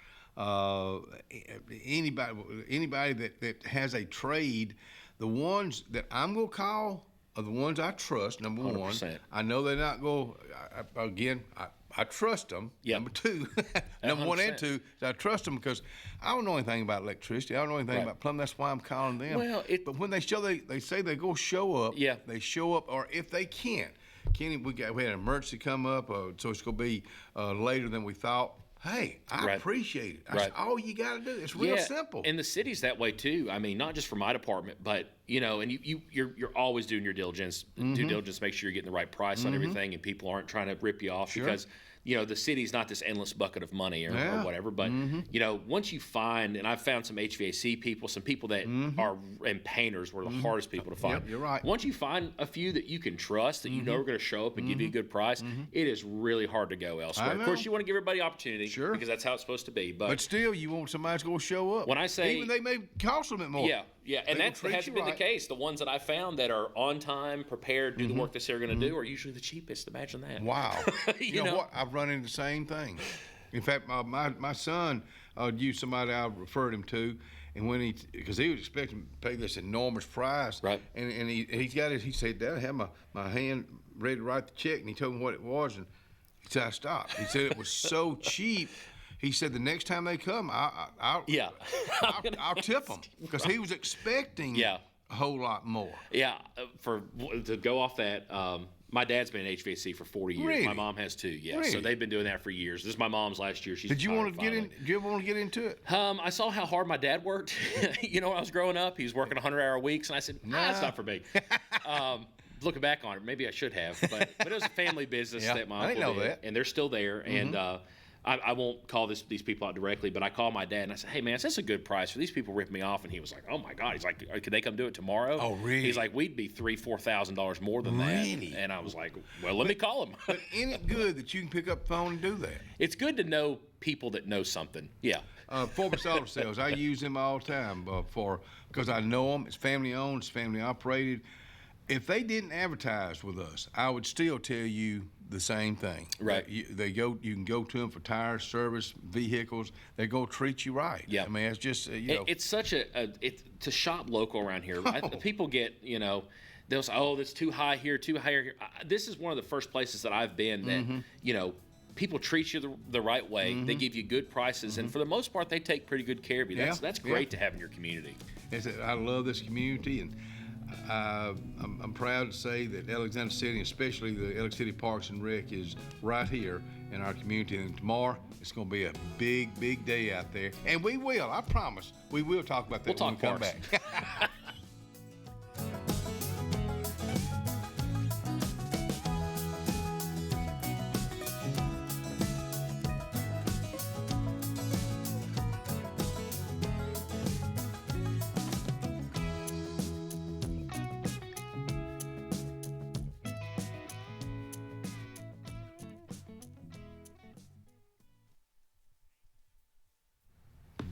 Speaker 3: anybody that has a trade. The ones that I'm going to call are the ones I trust, number 1.
Speaker 1: 100%.
Speaker 3: I know they're not going to, I trust them.
Speaker 1: Yep.
Speaker 3: Number 2, number 1 and 2, is I trust them because I don't know anything about electricity. I don't know anything about plumbing. That's why I'm calling them.
Speaker 1: Well,
Speaker 3: but when they say they go show up, they show up, or if they can't. Kenny, we had an emergency come up, so it's going to be later than we thought. Hey, I appreciate it. That's all you got to do. It's real simple.
Speaker 1: And the city's that way too. I mean, not just for my department, but and you're always doing your diligence, due diligence, make sure you're getting the right price on everything, and people aren't trying to rip you off because the city's not this endless bucket of money or whatever. But once you find, and I've found some HVAC people, some people that are, and painters were the hardest people to find.
Speaker 3: Yep, you're right.
Speaker 1: Once you find a few that you can trust, that you know are going to show up and give you a good price, it is really hard to go elsewhere. Of course, you want to give everybody opportunity, because that's how it's supposed to be. But
Speaker 3: still, you want somebody that's going to show up.
Speaker 1: When I say,
Speaker 3: even they may cost a little bit more.
Speaker 1: Yeah, and that hasn't been the case. The ones that I found that are on time, prepared, do the work they say they're going to do, are usually the cheapest. Imagine that.
Speaker 3: Wow. you know what? I've run into the same thing. In fact, my son used somebody I referred him to, and because he was expecting to pay this enormous price, right? And he's got it. He said, "Dad, I have my hand ready to write the check," and he told me what it was, and he said, "I stopped." He said it was so cheap. He said the next time they come, I'll tip them, because he was expecting a whole lot more.
Speaker 1: Yeah, to go off that, my dad's been in HVAC for 40 years.
Speaker 3: Really?
Speaker 1: My mom has too. Yeah,
Speaker 3: Really?
Speaker 1: so they've been doing that for years. This is my mom's last year. She's
Speaker 3: Did you want to
Speaker 1: retired
Speaker 3: get in? Did you ever want to get into it?
Speaker 1: I saw how hard my dad worked. When I was growing up, he was working 100-hour weeks, and I said, "Nah, it's not for me." Looking back on it, maybe I should have, but it was a family business that my uncle did, and they're still there. And I won't call these people out directly, but I called my dad and I said, hey, man, is this a good price? For these people ripped me off. And he was like, oh, my God. He's like, could they come do it tomorrow?
Speaker 3: Oh, really?
Speaker 1: He's like, we'd be $3,000-$4,000 more than that.
Speaker 3: Really?
Speaker 1: And I was like, well, let me call them.
Speaker 3: But ain't it good that you can pick up the phone and do that?
Speaker 1: It's good to know people that know something. Yeah.
Speaker 3: Forbes Auto Sales, I use them all the time because I know them. It's family owned, it's family operated. If they didn't advertise with us, I would still tell you the same thing.
Speaker 1: Right.
Speaker 3: You can go to them for tires, service, vehicles. They go treat you right.
Speaker 1: Yeah.
Speaker 3: I mean, it's just
Speaker 1: It's such to shop local around here. People get they'll say, oh, that's too high here, too high here. This is one of the first places that I've been that people treat you the right way. They give you good prices, and for the most part, they take pretty good care of you. That's great to have in your community.
Speaker 3: I love this community, and I'm proud to say that Alexander City, especially the Alexander City Parks and Rec, is right here in our community. And tomorrow, it's going to be a big, big day out there. And we will, I promise, we will talk about that when we come back.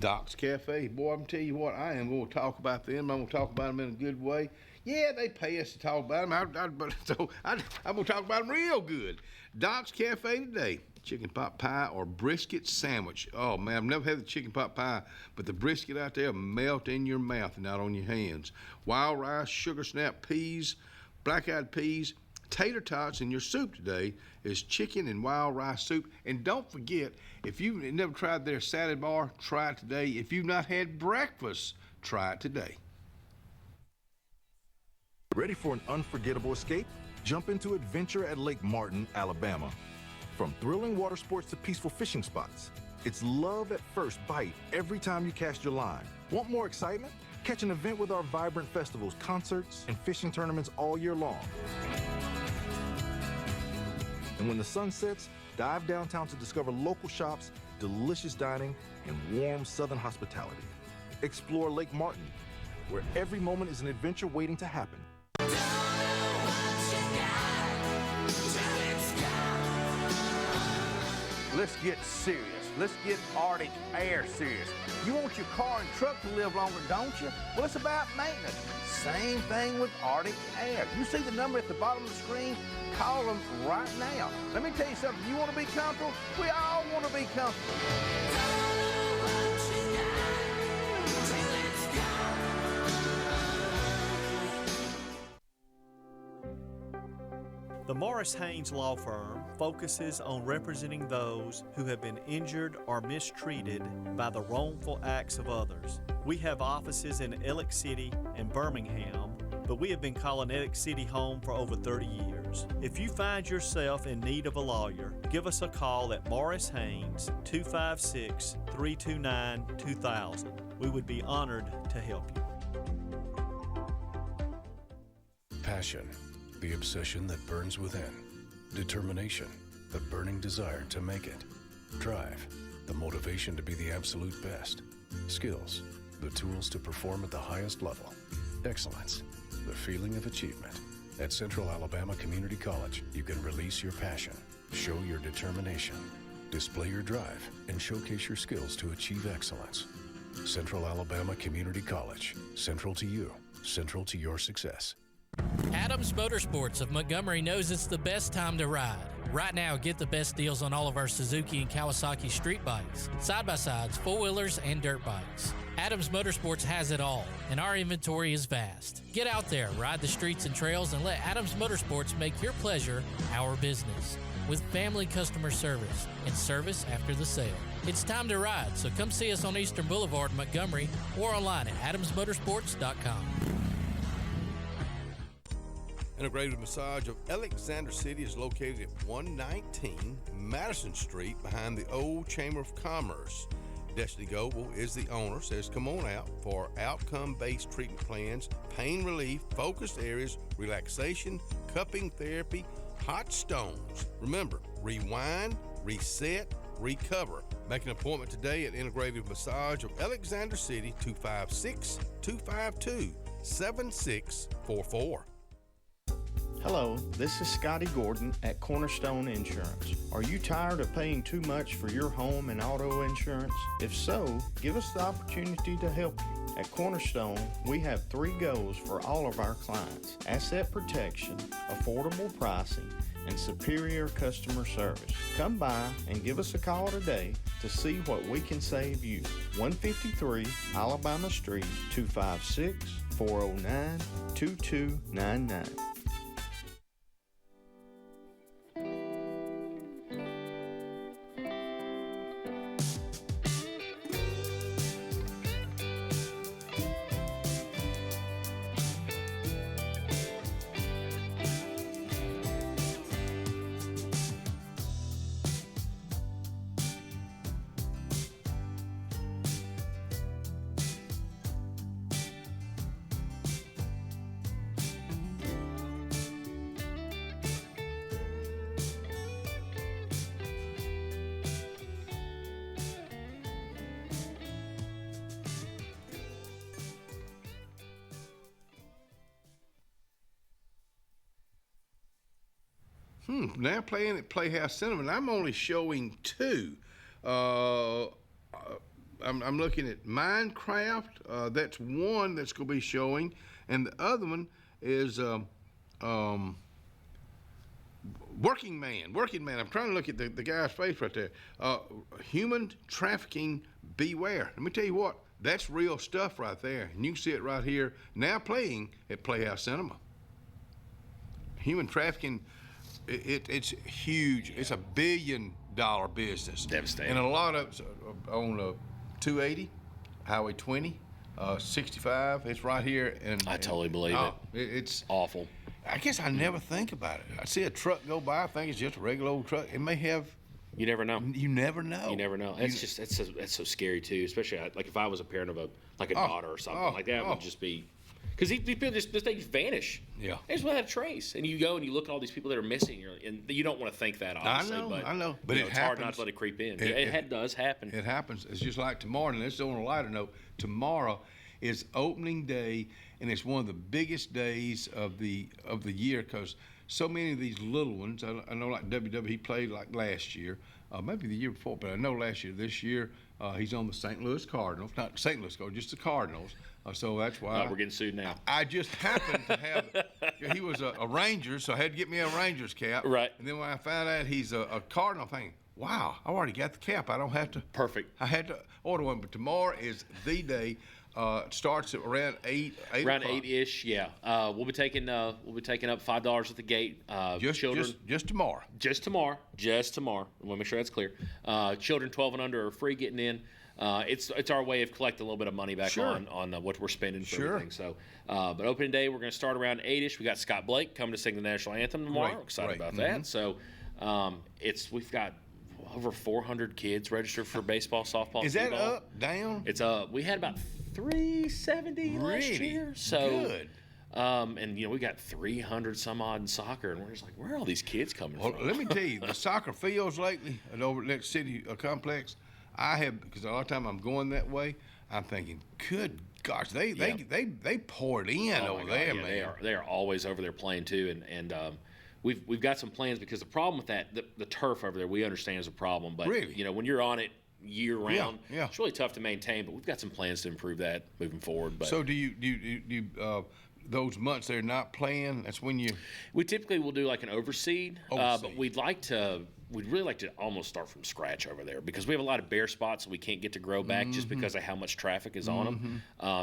Speaker 3: Doc's Cafe, boy, I'm tell you what, I am going to talk about them. I'm going to talk about them in a good way. Yeah, they pay us to talk about them, I'm going to talk about them real good. Doc's Cafe today, chicken pot pie or brisket sandwich. Oh, man, I've never had the chicken pot pie, but the brisket out there melt in your mouth and not on your hands. Wild rice, sugar snap peas, black-eyed peas, tater tots, and your soup today is chicken and wild rice soup. And don't forget, if you've never tried their salad bar, try it today. If you've not had breakfast, try it today.
Speaker 2: Ready for an unforgettable escape? Jump into adventure at Lake Martin, Alabama. From thrilling water sports to peaceful fishing spots, it's love at first bite every time you cast your line. Want more excitement? Catch an event with our vibrant festivals, concerts, and fishing tournaments all year long. And when the sun sets, dive downtown to discover local shops, delicious dining, and warm southern hospitality. Explore Lake Martin, where every moment is an adventure waiting to happen.
Speaker 5: Let's get serious. Let's get Arctic Air serious. You want your car and truck to live longer, don't you? Well, it's about maintenance. Same thing with Arctic Air. You see the number at the bottom of the screen? Call them right now. Let me tell you something. You want to be comfortable? We all want to be comfortable.
Speaker 6: The Morris Haynes Law Firm focuses on representing those who have been injured or mistreated by the wrongful acts of others. We have offices in Ellick City and Birmingham, but we have been calling Ellick City home for over 30 years. If you find yourself in need of a lawyer, give us a call at Morris Haynes, 256-329-2000. We would be honored to help you.
Speaker 24: Passion, the obsession that burns within. Determination, the burning desire to make it. Drive, the motivation to be the absolute best. Skills, the tools to perform at the highest level. Excellence, the feeling of achievement. At Central Alabama Community College, you can release your passion, show your determination, display your drive, and showcase your skills to achieve excellence. Central Alabama Community College, central to you, central to your success.
Speaker 13: Adams Motorsports of Montgomery knows it's the best time to ride. Right now, get the best deals on all of our Suzuki and Kawasaki street bikes, side-by-sides, four-wheelers, and dirt bikes. Adams Motorsports has it all, and our inventory is vast. Get out there, ride the streets and trails, and let Adams Motorsports make your pleasure our business. With family customer service and service after the sale. It's time to ride, so come see us on Eastern Boulevard, Montgomery, or online at adamsmotorsports.com.
Speaker 3: Integrated Massage of Alexander City is located at 119 Madison Street behind the old Chamber of Commerce. Destiny Goble is the owner, says come on out for outcome-based treatment plans, pain relief, focused areas, relaxation, cupping therapy, hot stones. Remember, rewind, reset, recover. Make an appointment today at Integrative Massage of Alexander City, 256-252-7644.
Speaker 21: Hello, this is Scotty Gordon at Cornerstone Insurance. Are you tired of paying too much for your home and auto insurance? If so, give us the opportunity to help you. At Cornerstone, we have 3 goals for all of our clients: asset protection, affordable pricing, and superior customer service. Come by and give us a call today to see what we can save you. 153 Alabama Street, 256-409-2299.
Speaker 3: Now playing at Playhouse Cinema, and I'm only showing 2. I'm looking at Minecraft. That's one that's going to be showing, and the other one is Working Man. I'm trying to look at the guy's face right there. Human Trafficking Beware. Let me tell you what, that's real stuff right there, and you can see it right here now playing at Playhouse Cinema. Human trafficking. It's huge. It's $1 billion business.
Speaker 1: Devastating.
Speaker 3: And a lot of it's on 280, Highway 20, 65. It's right here. And
Speaker 1: I totally believe it.
Speaker 3: It's
Speaker 1: awful.
Speaker 3: I guess I never think about it. I see a truck go by. I think it's just a regular old truck. It may have.
Speaker 1: You never know.
Speaker 3: You never know.
Speaker 1: You never know. That's so scary too. Especially like if I was a parent of a daughter or something like that, would just be. Because these people this things vanish.
Speaker 3: Yeah.
Speaker 1: They just without a trace. And you go and you look at all these people that are missing, and you don't want to think that, obviously.
Speaker 3: I know. But
Speaker 1: it's hard not to let it creep in. It does happen.
Speaker 3: It happens. It's just like tomorrow, and it's on a lighter note. Tomorrow is opening day, and it's one of the biggest days of the year because so many of these little ones, I know like WWE played like last year, maybe the year before, but I know last year. This year, he's on the St. Louis Cardinals. Not St. Louis Cardinals, just the Cardinals. So that's why
Speaker 1: we're getting sued now.
Speaker 3: I just happened to have. He was a Ranger, so I had to get me a Rangers cap.
Speaker 1: Right.
Speaker 3: And then when I found out he's a Cardinal, I'm thinking, wow, I already got the cap. I don't have to.
Speaker 1: Perfect.
Speaker 3: I had to order one, but tomorrow is the day. It starts at around 8
Speaker 1: around 8-ish. Yeah. We'll be taking up $5 at the gate. Children
Speaker 3: just tomorrow.
Speaker 1: Just tomorrow. I want to make sure that's clear. Children 12 and under are free getting in. It's our way of collecting a little bit of money back on what we're spending for everything. So, but opening day we're going to start around 8-ish. We got Scott Blake coming to sing the national anthem tomorrow. We're excited about that. So, we've got over 400 kids registered for baseball, softball.
Speaker 3: Is that up, down?
Speaker 1: It's up. We had about 370 last year. So
Speaker 3: good.
Speaker 1: And we got 300 some odd in soccer, and we're just like, where are all these kids coming from?
Speaker 3: Let me tell you, the soccer fields lately over at next city complex. I have, because a lot of time I'm going that way, I'm thinking, good gosh, they poured in over there, man.
Speaker 1: They are always over there playing too, and we've got some plans because the problem with that, the turf over there, we understand is a problem, but
Speaker 3: really?
Speaker 1: When you're on it year round,
Speaker 3: yeah.
Speaker 1: It's really tough to maintain. But we've got some plans to improve that moving forward. But
Speaker 3: so do you those months they're not playing? That's when
Speaker 1: we typically will do like an overseed. But we'd really like to almost start from scratch over there because we have a lot of bare spots that we can't get to grow back just because of how much traffic is on them.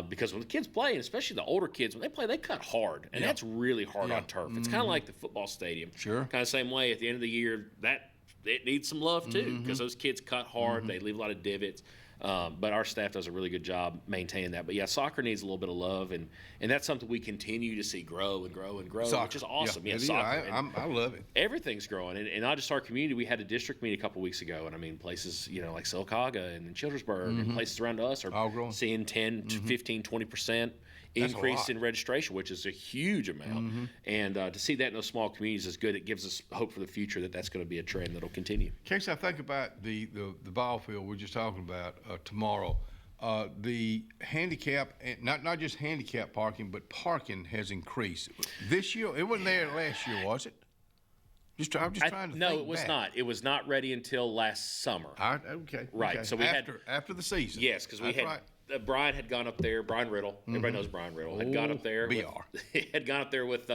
Speaker 1: Because when the kids play, and especially the older kids, when they play, they cut hard, and that's really hard on turf. It's kind of like the football stadium.
Speaker 3: Sure.
Speaker 1: Kind of same way at the end of the year, that it needs some love too because those kids cut hard. They leave a lot of divots. But our staff does a really good job maintaining that. But yeah, soccer needs a little bit of love, and that's something we continue to see grow and grow and grow, which is awesome. Yeah, soccer.
Speaker 3: I love it.
Speaker 1: Everything's growing, and not just our community. We had a district meeting a couple weeks ago, and I mean places like Sylacauga and Childersburg and places around us are
Speaker 3: all growing.
Speaker 1: seeing 10 to 15, 20% increase in registration, which is a huge amount. And to see that in those small communities is good. It gives us hope for the future that that's going to be a trend that'll continue.
Speaker 3: In case I think about the ball field we're just talking about tomorrow, the handicap, not just handicap parking, but parking has increased. This year, it wasn't there last year, was it? I'm just trying to
Speaker 1: No,
Speaker 3: think
Speaker 1: it was
Speaker 3: back.
Speaker 1: not. It was not ready until last summer.
Speaker 3: Okay.
Speaker 1: Right.
Speaker 3: Okay.
Speaker 1: So we
Speaker 3: after the season.
Speaker 1: Yes, because we
Speaker 3: That's
Speaker 1: had
Speaker 3: right.
Speaker 1: Brian had gone up there. Brian Riddle, everybody knows Brian Riddle, had gone up there. He had gone up there with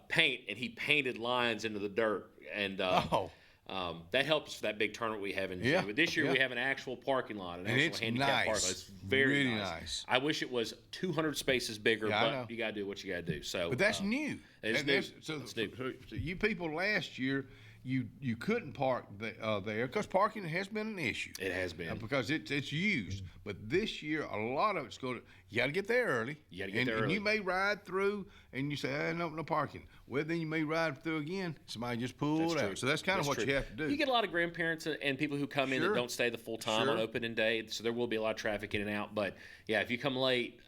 Speaker 1: paint, and he painted lines into the dirt, and that helps for that big tournament we have in June. But this year we have an actual parking lot, an actual handicap parking lot. It's very
Speaker 3: really
Speaker 1: nice. I wish it was 200 spaces bigger,
Speaker 3: I know.
Speaker 1: but you got to do what you got to do. So,
Speaker 3: But that's new.
Speaker 1: It's new.
Speaker 3: So you people last year, you couldn't park there because parking has been an issue.
Speaker 1: It has been.
Speaker 3: Because it's used. But this year, a lot of it's going to, you got to get there early.
Speaker 1: You got to get there
Speaker 3: And
Speaker 1: early.
Speaker 3: you may ride through and you say, no parking. Well, then you may ride through again. Somebody just pulled out. So that's kind of what you have to do.
Speaker 1: You get a lot of grandparents and people who come in that don't stay the full time on opening day. So there will be a lot of traffic in and out. But, yeah, if you come late,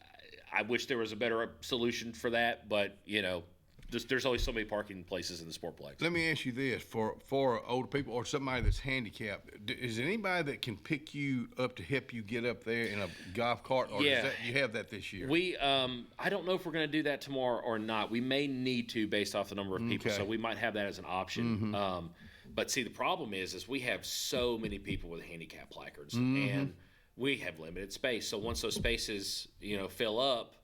Speaker 1: I wish there was a better solution for that. But, there's always so many parking places in the Sportplex.
Speaker 3: Let me ask you this: for older people or somebody that's handicapped, is there anybody that can pick you up to help you get up there in a golf cart, or you have that this year?
Speaker 1: We, I don't know if we're going to do that tomorrow or not. We may need to based off the number of people, so we might have that as an option. But see, the problem is we have so many people with handicap placards, and we have limited space. So once those spaces, fill up,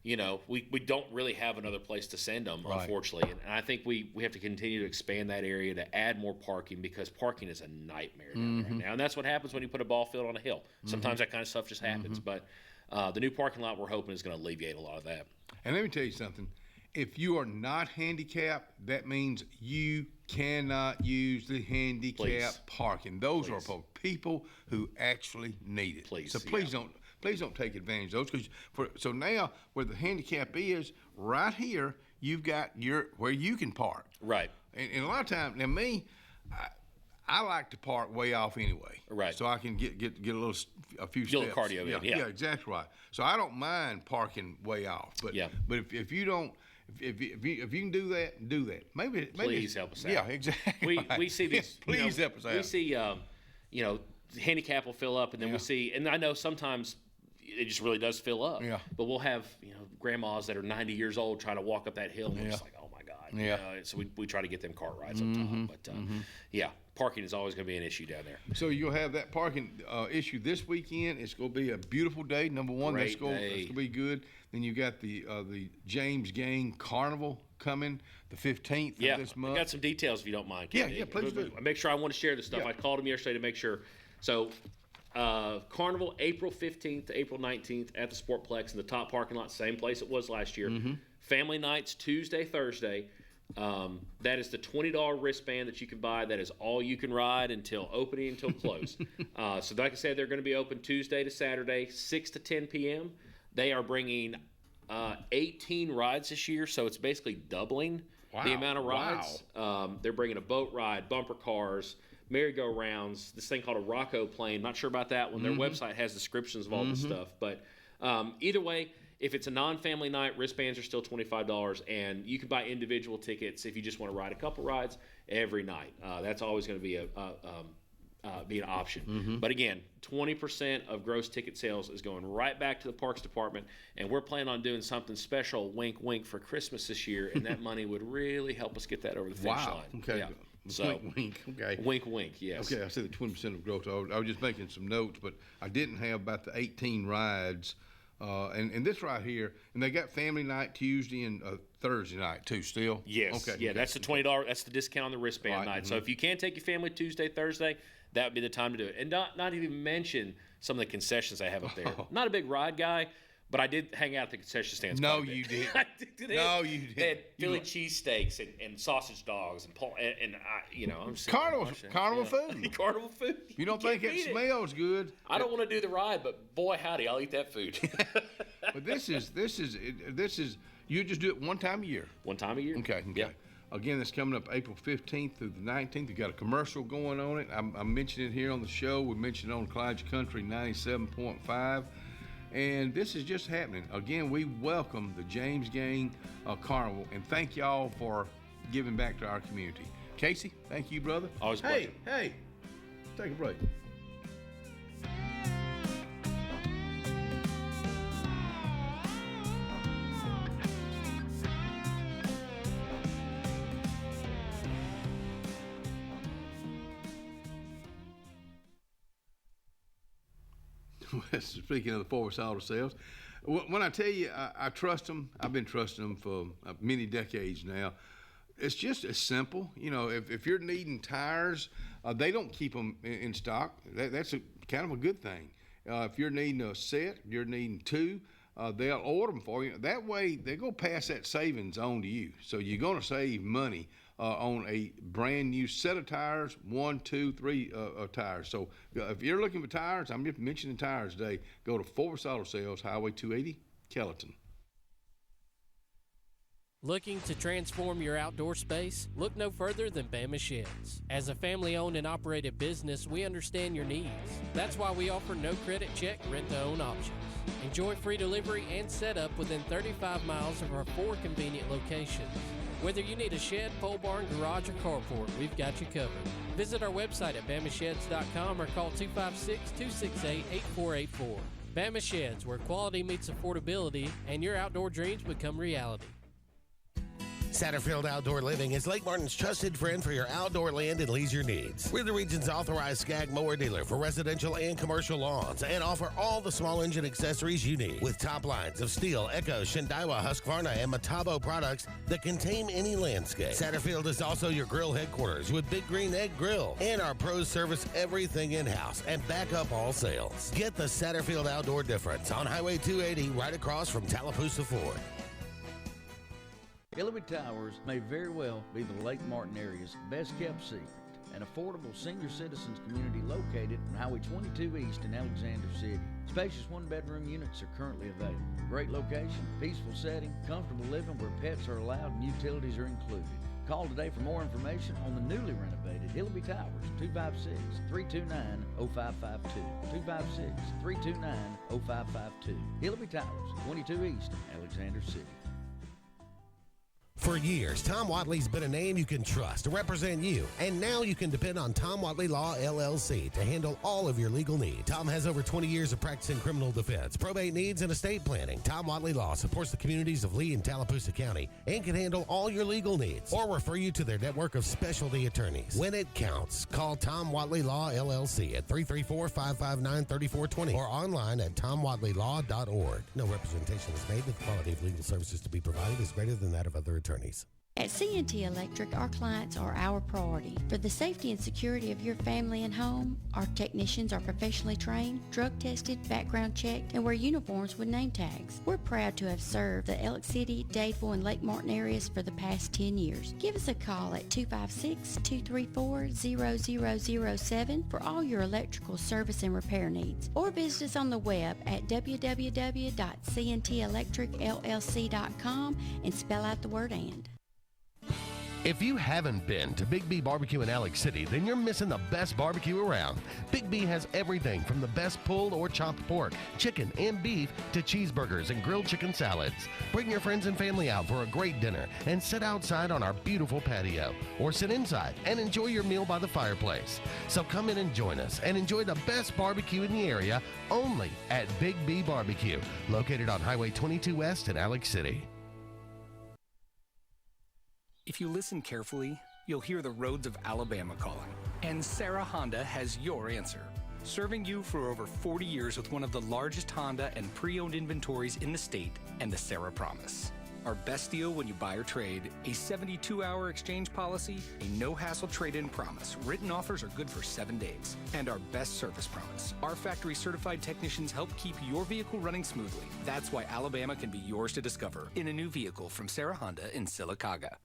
Speaker 1: we don't really have another place to send them, unfortunately. And I think we have to continue to expand that area to add more parking because parking is a nightmare down there right now. And that's what happens when you put a ball field on a hill. Sometimes that kind of stuff just happens. But the new parking lot we're hoping is going to alleviate a lot of that.
Speaker 3: And let me tell you something. If you are not handicapped, that means you cannot use the handicap parking. Those are for people who actually need it. So please don't take advantage of those. So now where the handicap is, right here, you've got where you can park.
Speaker 1: Right.
Speaker 3: And a lot of times, now me, I like to park way off anyway.
Speaker 1: Right.
Speaker 3: So I can get a few steps.
Speaker 1: Get a little cardio in,
Speaker 3: Yeah, exactly right. So I don't mind parking way off. But if you don't, if you can do that. Maybe
Speaker 1: please help us out.
Speaker 3: Yeah, exactly.
Speaker 1: We see these.
Speaker 3: Please help us out.
Speaker 1: We see, the handicap will fill up, and then we see, and I know sometimes it just really does fill up. Yeah. But we'll have grandmas that are 90 years old trying to walk up that hill, and we're just like, oh my God.
Speaker 3: Yeah.
Speaker 1: So we try to get them cart rides up top. But parking is always going to be an issue down there.
Speaker 3: So you'll have that parking issue this weekend. It's going to be a beautiful day. Number one, that's going to be good. Then you got the James Gang Carnival coming the 15th of this month.
Speaker 1: I got some details if you don't mind.
Speaker 3: Yeah, please do.
Speaker 1: I make sure I want to share this stuff. I called him yesterday to make sure. So Carnival, April 15th to April 19th at the Sportplex in the top parking lot, same place it was last year. Family nights, Tuesday, Thursday. That is the $20 wristband that you can buy. That is all you can ride until opening, until close. So like I said, they're going to be open Tuesday to Saturday, 6 to 10 p.m. They are bringing 18 rides this year, so it's basically doubling the amount of rides. They're bringing a boat ride, bumper cars, merry-go-rounds, this thing called a Rocco plane. Not sure about that one. Their website has descriptions of all this stuff. But either way, if it's a non-family night, wristbands are still $25, and you can buy individual tickets if you just want to ride a couple rides every night. That's always going to be be an option. But again, 20% of gross ticket sales is going right back to the Parks Department, and we're planning on doing something special, wink, wink, for Christmas this year, and that money would really help us get that over the finish line.
Speaker 3: Okay.
Speaker 1: Yeah. So,
Speaker 3: wink, wink. Okay.
Speaker 1: Wink, wink. Yes.
Speaker 3: Okay. I said the 20% of growth. I was just making some notes, but I didn't have about the 18 rides. And this right here, and they got family night Tuesday and Thursday night too. Still.
Speaker 1: Yes.
Speaker 3: Okay.
Speaker 1: Yeah. That's the $20. That's the discount on the wristband night. So if you can't take your family Tuesday, Thursday, that would be the time to do it. And not even mention some of the concessions I have up there. Not a big ride guy, but I did hang out at the concession stands.
Speaker 3: No, you did. No, you did.
Speaker 1: They had Philly cheesesteaks and sausage dogs and I'm
Speaker 3: carnival food.
Speaker 1: Carnival food.
Speaker 3: You don't think it smells good?
Speaker 1: I don't want to do the ride, but boy howdy, I'll eat that food.
Speaker 3: But this is you just do it one time a year.
Speaker 1: One time a year.
Speaker 3: Okay.
Speaker 1: Yeah.
Speaker 3: Again, it's coming up April 15th through the 19th. We've got a commercial going on it. I'm mentioning it here on the show. We mentioned it on Clyde Country 97.5. And this is just happening. Again, we welcome the James Gang Carnival, and thank y'all for giving back to our community. Casey, thank you, brother.
Speaker 1: Always a pleasure.
Speaker 3: Hey, take a break. Speaking of the Forward Auto Sales, when I tell you I trust them, I've been trusting them for many decades now. It's just as simple. You know, if you're needing tires, they don't keep them in stock. That's kind of a good thing. If you're needing a set, you're needing two, they'll order them for you. That way, they go pass that savings on to you. So you're going to save money on a brand new set of tires, 1, 2, 3 tires. So if you're looking for tires, I'm just mentioning tires today, go to Forward Auto Sales, Highway 280, Kellyton.
Speaker 13: Looking to transform your outdoor space? Look no further than Bama Sheds. As a family-owned and operated business, we understand your needs. That's why we offer no credit check, rent-to-own options. Enjoy free delivery and setup within 35 miles of our 4 convenient locations. Whether you need a shed, pole barn, garage, or carport, we've got you covered. Visit our website at bamasheds.com or call 256-268-8484. Bama Sheds, where quality meets affordability and your outdoor dreams become reality.
Speaker 4: Satterfield Outdoor Living is Lake Martin's trusted friend for your outdoor land and leisure needs. We're the region's authorized Skag mower dealer for residential and commercial lawns and offer all the small engine accessories you need. With top lines of Steel, Echo, Shindaiwa, Husqvarna, and Metabo products that can tame any landscape. Satterfield is also your grill headquarters with Big Green Egg Grill. And our pros service everything in-house and back up all sales. Get the Satterfield Outdoor difference on Highway 280 right across from Tallapoosa Ford.
Speaker 7: Illiby Towers may very well be the Lake Martin area's best-kept secret. An affordable senior citizens community located on Highway 22 East in Alexander City. Spacious one-bedroom units are currently available. Great location, peaceful setting, comfortable living where pets are allowed and utilities are included. Call today for more information on the newly renovated Illiby Towers, 256-329-0552. 256-329-0552. Illiby Towers, 22 East, Alexander City.
Speaker 4: For years, Tom Watley's been a name you can trust to represent you, and now you can depend on Tom Watley Law, LLC to handle all of your legal needs. Tom has over 20 years of practice in criminal defense, probate needs, and estate planning. Tom Watley Law supports the communities of Lee and Tallapoosa County and can handle all your legal needs or refer you to their network of specialty attorneys. When it counts, call Tom Watley Law, LLC at 334-559-3420 or online at tomwatleylaw.org. No representation is made that the quality of legal services to be provided is greater than that of other attorneys.
Speaker 8: At C&T Electric, our clients are our priority. For the safety and security of your family and home, our technicians are professionally trained, drug tested, background checked, and wear uniforms with name tags. We're proud to have served the Elk City, Dadeville, and Lake Martin areas for the past 10 years. Give us a call at 256-234-0007 for all your electrical service and repair needs, or visit us on the web at www.cntelectricllc.com and spell out the word "and."
Speaker 4: If you haven't been to Big B Barbecue in Alex City, then you're missing the best barbecue around. Big B has everything from the best pulled or chopped pork, chicken, and beef to cheeseburgers and grilled chicken salads. Bring your friends and family out for a great dinner and sit outside on our beautiful patio, or sit inside and enjoy your meal by the fireplace. So come in and join us and enjoy the best barbecue in the area only at Big B Barbecue, located on Highway 22 West in Alex City.
Speaker 9: If you listen carefully, you'll hear the roads of Alabama calling. And Sarah Honda has your answer. Serving you for over 40 years with one of the largest Honda and pre-owned inventories in the state and the Sarah Promise. Our best deal when you buy or trade, a 72-hour exchange policy, a no-hassle trade-in promise. Written offers are good for 7 days. And our best service promise. Our factory-certified technicians help keep your vehicle running smoothly. That's why Alabama can be yours to discover in a new vehicle from Sarah Honda in Sylacauga.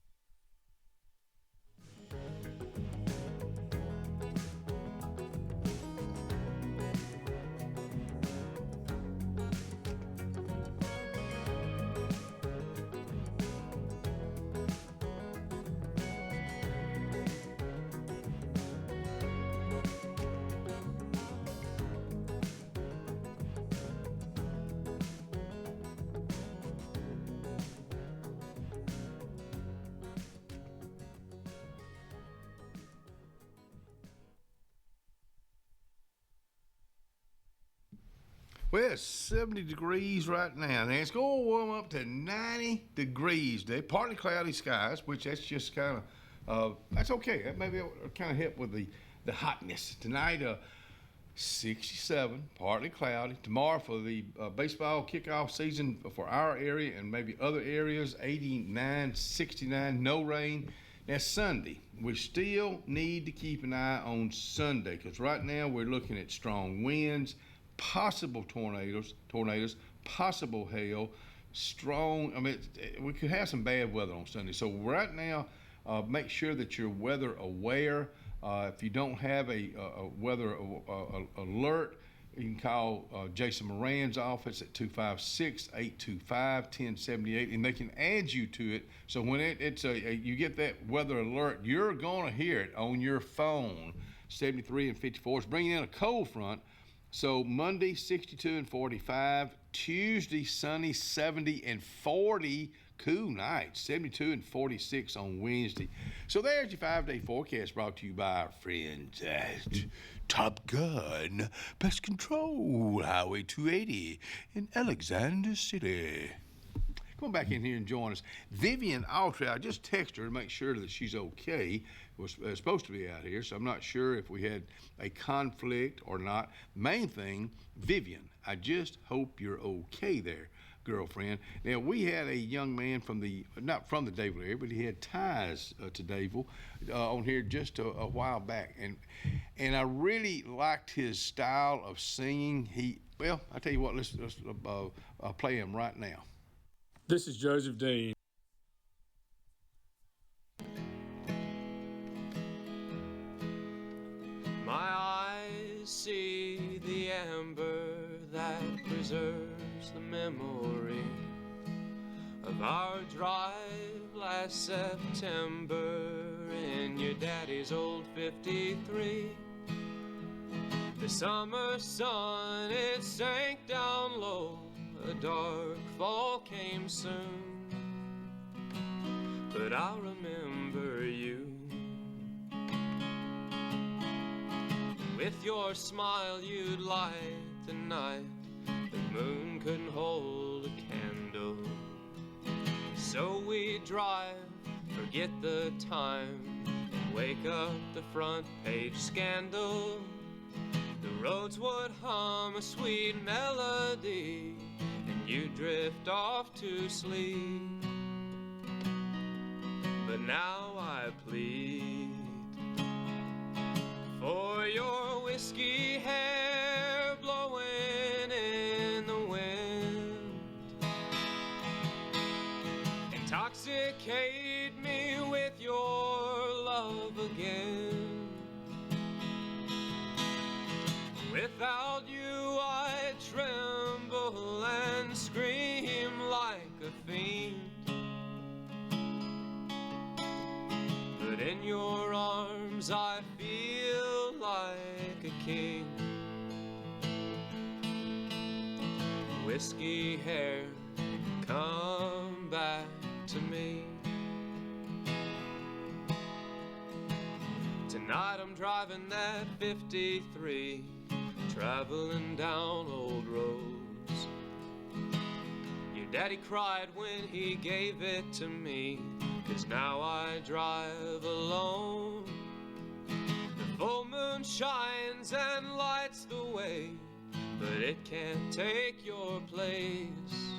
Speaker 3: Well, it's 70 degrees right now, and it's going to warm up to 90 degrees today. Partly cloudy skies, which that's just kind of, that's okay. That maybe kind of help with the hotness. Tonight, 67, partly cloudy. Tomorrow for the baseball kickoff season for our area and maybe other areas, 89, 69, no rain. Now, Sunday, we still need to keep an eye on Sunday because right now we're looking at strong winds, possible tornadoes, possible hail, strong. I mean, we could have some bad weather on Sunday. So right now, make sure that you're weather aware. If you don't have a weather alert, you can call Jason Moran's office at 256-825-1078, and they can add you to it. So when you get that weather alert, you're going to hear it on your phone. 73 and 54 is bringing in a cold front. So Monday, 62 and 45. Tuesday, sunny, 70 and 40. Cool night, 72 and 46 on Wednesday. So there's your 5-day forecast brought to you by our friends at Top Gun Pest Control, Highway 280 in Alexander City. Come on back in here and join us. Vivian Autry, I just texted her to make sure that she's okay. Was supposed to be out here, so I'm not sure if we had a conflict or not. Main thing, Vivian, I just hope you're okay there, girlfriend. Now, we had a young man not from the Dadeville area, but he had ties to Dadeville on here just a while back. And I really liked his style of singing. Well, I tell you what, let's play him right now.
Speaker 10: This is Joseph Dean.
Speaker 11: My eyes see the amber that preserves the memory of our drive last September in your daddy's old 53. The summer sun, it sank down low, a dark fall came soon, but I'll remember you. With your smile you'd light the night the moon couldn't hold a candle. So we drive, forget the time, and wake up the front page scandal. The roads would hum a sweet melody, and you drift off to sleep. But now I plead for your whiskey hair blowing in the wind. Intoxicate me with your love again. Without you I tremble and scream like a fiend. But in your arms I feel like a king. Whiskey hair, come back to me. Tonight I'm driving that 53, traveling down old roads. Your daddy cried when he gave it to me, 'cause now I drive alone. The full moon shines and lights the way, but it can't take your place.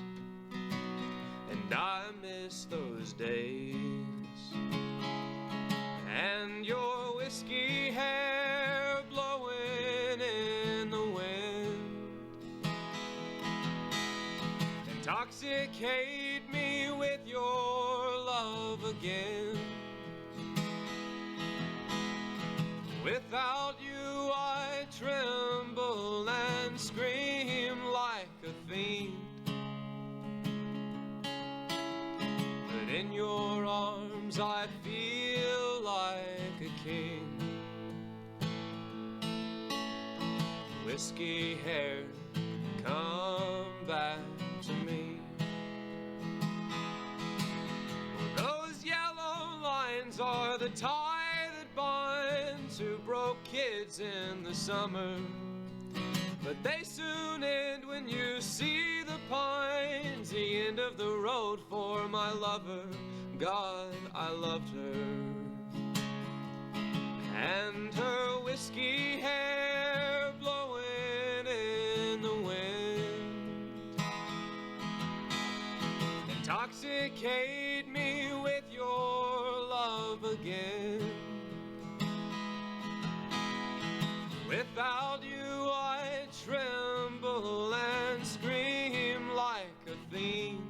Speaker 11: And I miss those days. And your whiskey hair blowing in the wind. Intoxicate me with your love again. Without you I tremble and scream like a fiend. But in your arms I feel like a king. Whiskey hair, come back to me. Those yellow lines are the tie that binds two broke kids in the summer. but they soon end when you see the pines, the end of the road for my lover. God, I loved her, and her whiskey hair blowing in the wind. Intoxicate me with your love again. Without you I tremble and scream like a fiend,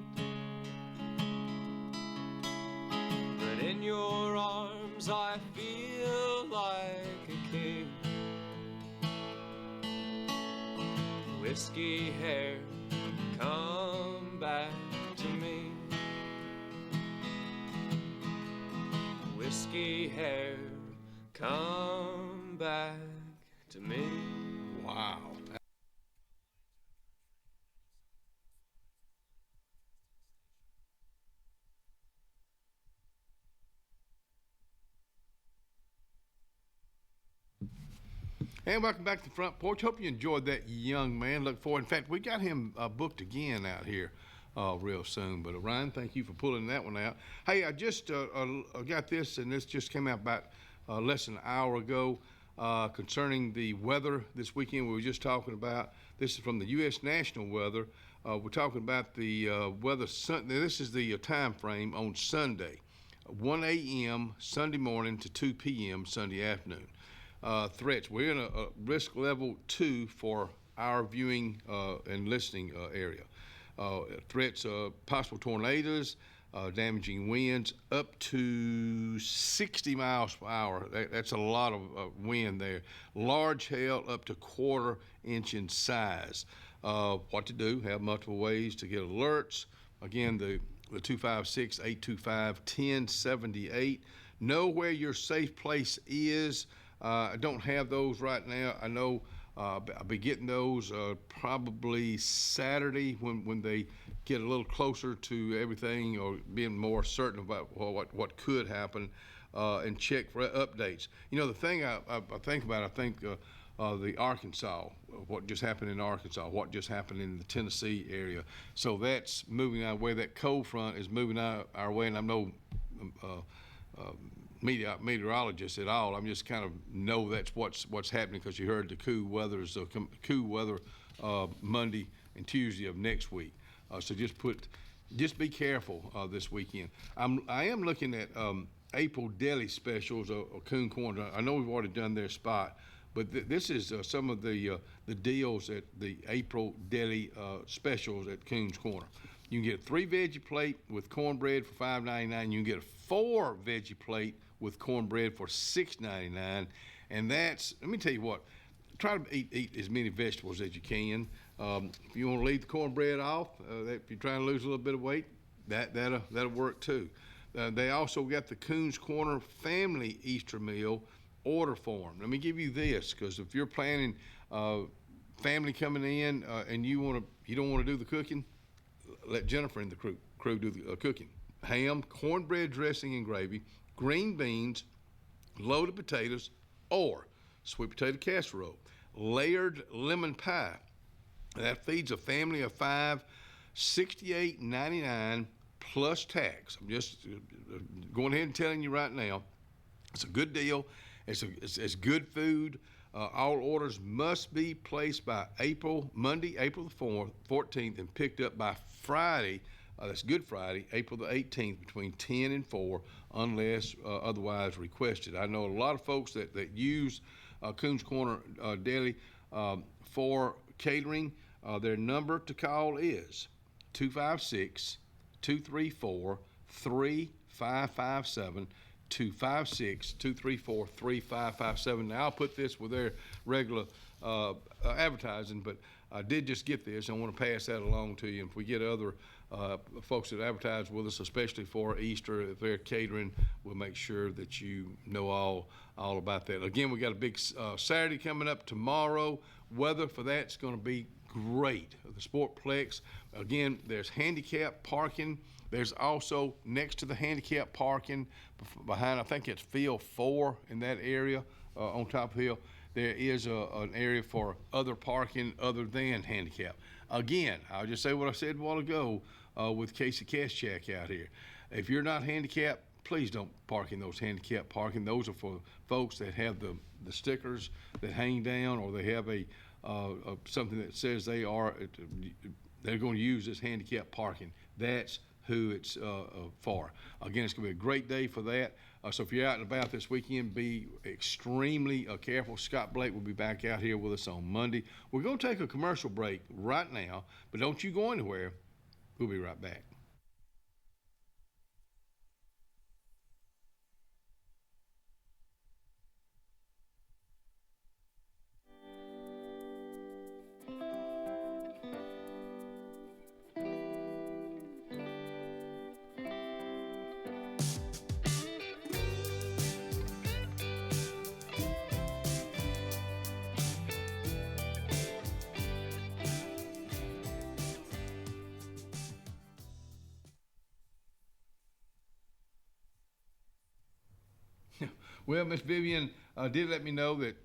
Speaker 11: but in your arms I feel like a king. Whiskey hair, come back to me. Whiskey hair, come back to me.
Speaker 3: Wow. And welcome back to the Front Porch. Hope you enjoyed that young man. Look forward. In fact, we got him booked again out here real soon. But Ryan, thank you for pulling that one out. Hey, I just got this, and this just came out about less than an hour ago concerning the weather this weekend we were just talking about. This is from the U.S. National Weather. We're talking about the weather. This is the time frame on Sunday, 1 a.m. Sunday morning to 2 p.m. Sunday afternoon. Threats. We're in a risk level 2 for our viewing and listening area. Threats of possible tornadoes, damaging winds up to 60 miles per hour. That's a lot of wind there. Large hail up to 1/4 inch in size. What to do? Have multiple ways to get alerts. Again, the 256-825-1078. Know where your safe place is. I don't have those right now. I know I'll be getting those probably Saturday when they get a little closer to everything or being more certain about what could happen and check for updates. You know, the thing I think about, the Arkansas, what just happened in Arkansas, what just happened in the Tennessee area. So that's moving our way. That cold front is moving our way, and I'm no meteorologist at all. I'm just kind of know that's what's happening because you heard the cool weather Monday and Tuesday of next week. So just be careful this weekend. I am looking at April deli specials or Coon Corner. I know we've already done their spot, but this is some of the deals at the April deli specials at Coon's Corner. You can get a 3 veggie plate with cornbread for $5.99. You can get a 4 veggie plate with cornbread for $6.99. And that's, let me tell you what, try to eat as many vegetables as you can. If you want to leave the cornbread off, if you're trying to lose a little bit of weight, that'll work too. They also got the Coons Corner Family Easter Meal order form. Let me give you this, because if you're planning family coming in and you don't want to do the cooking, let Jennifer and the crew do the cooking. Ham, cornbread dressing and gravy, green beans, loaded potatoes, or sweet potato casserole, layered lemon pie. That feeds a family of 5, $68.99 plus tax. I'm just going ahead and telling you right now, it's a good deal. It's good food. All orders must be placed by Monday, April the 14th, and picked up by Friday. That's Good Friday, April the 18th, between 10 and 4, unless otherwise requested. I know a lot of folks that use Coons Corner Deli for catering. Their number to call is 256-234-3557. 256-234-3557. Now, I'll put this with their regular advertising, but I did just get this. I want to pass that along to you. If we get other folks that advertise with us, especially for Easter, if they're catering, we'll make sure that you know all about that. Again, we got a big Saturday coming up tomorrow. Weather for that's going to be great. The Sportplex, again, there's handicap parking. There's also next to the handicap parking behind, I think it's field 4 in that area on top of the hill. there is an area for other parking other than handicap. Again, I'll just say what I said a while ago with Casey Kaschak out here. If you're not handicapped, please don't park in those handicap parking. Those are for folks that have the stickers that hang down, or they have a something that says they're going to use this handicap parking. That's who it's for. Again, it's going to be a great day for that. So if you're out and about this weekend, be extremely careful. Scott Blake will be back out here with us on Monday. We're going to take a commercial break right now, but don't you go anywhere. We'll be right back. Well, Miss Vivian did let me know that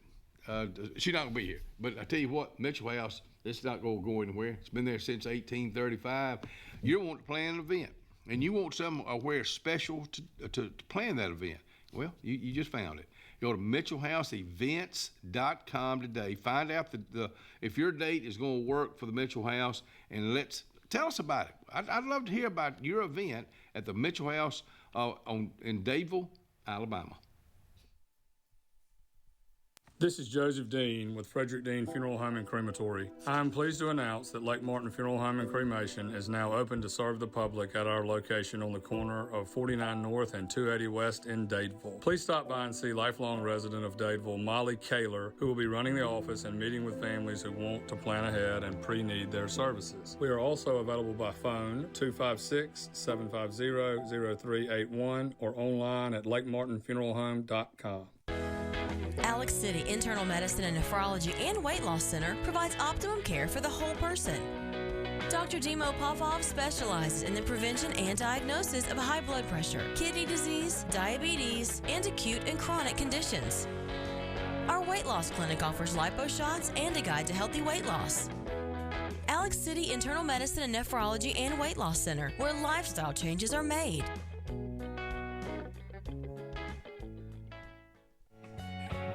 Speaker 3: she's not going to be here. But I tell you what, Mitchell House, it's not going to go anywhere. It's been there since 1835. You want to plan an event, and you want somewhere special to plan that event. Well, you just found it. Go to MitchellHouseEvents.com today. Find out if your date is going to work for the Mitchell House, and tell us about it. I'd love to hear about your event at the Mitchell House in Dadeville, Alabama.
Speaker 10: This is Joseph Dean with Frederick Dean Funeral Home and Crematory. I am pleased to announce that Lake Martin Funeral Home and Cremation is now open to serve the public at our location on the corner of 49 North and 280 West in Dadeville. Please stop by and see lifelong resident of Dadeville, Molly Kaler, who will be running the office and meeting with families who want to plan ahead and pre-need their services. We are also available by phone, 256-750-0381, or online at lakemartinfuneralhome.com.
Speaker 12: Alex City Internal Medicine and Nephrology and Weight Loss Center provides optimum care for the whole person. Dr. Dimo Popov specializes in the prevention and diagnosis of high blood pressure, kidney disease, diabetes, and acute and chronic conditions. Our weight loss clinic offers lipo shots and a guide to healthy weight loss. Alex City Internal Medicine and Nephrology and Weight Loss Center, where lifestyle changes are made.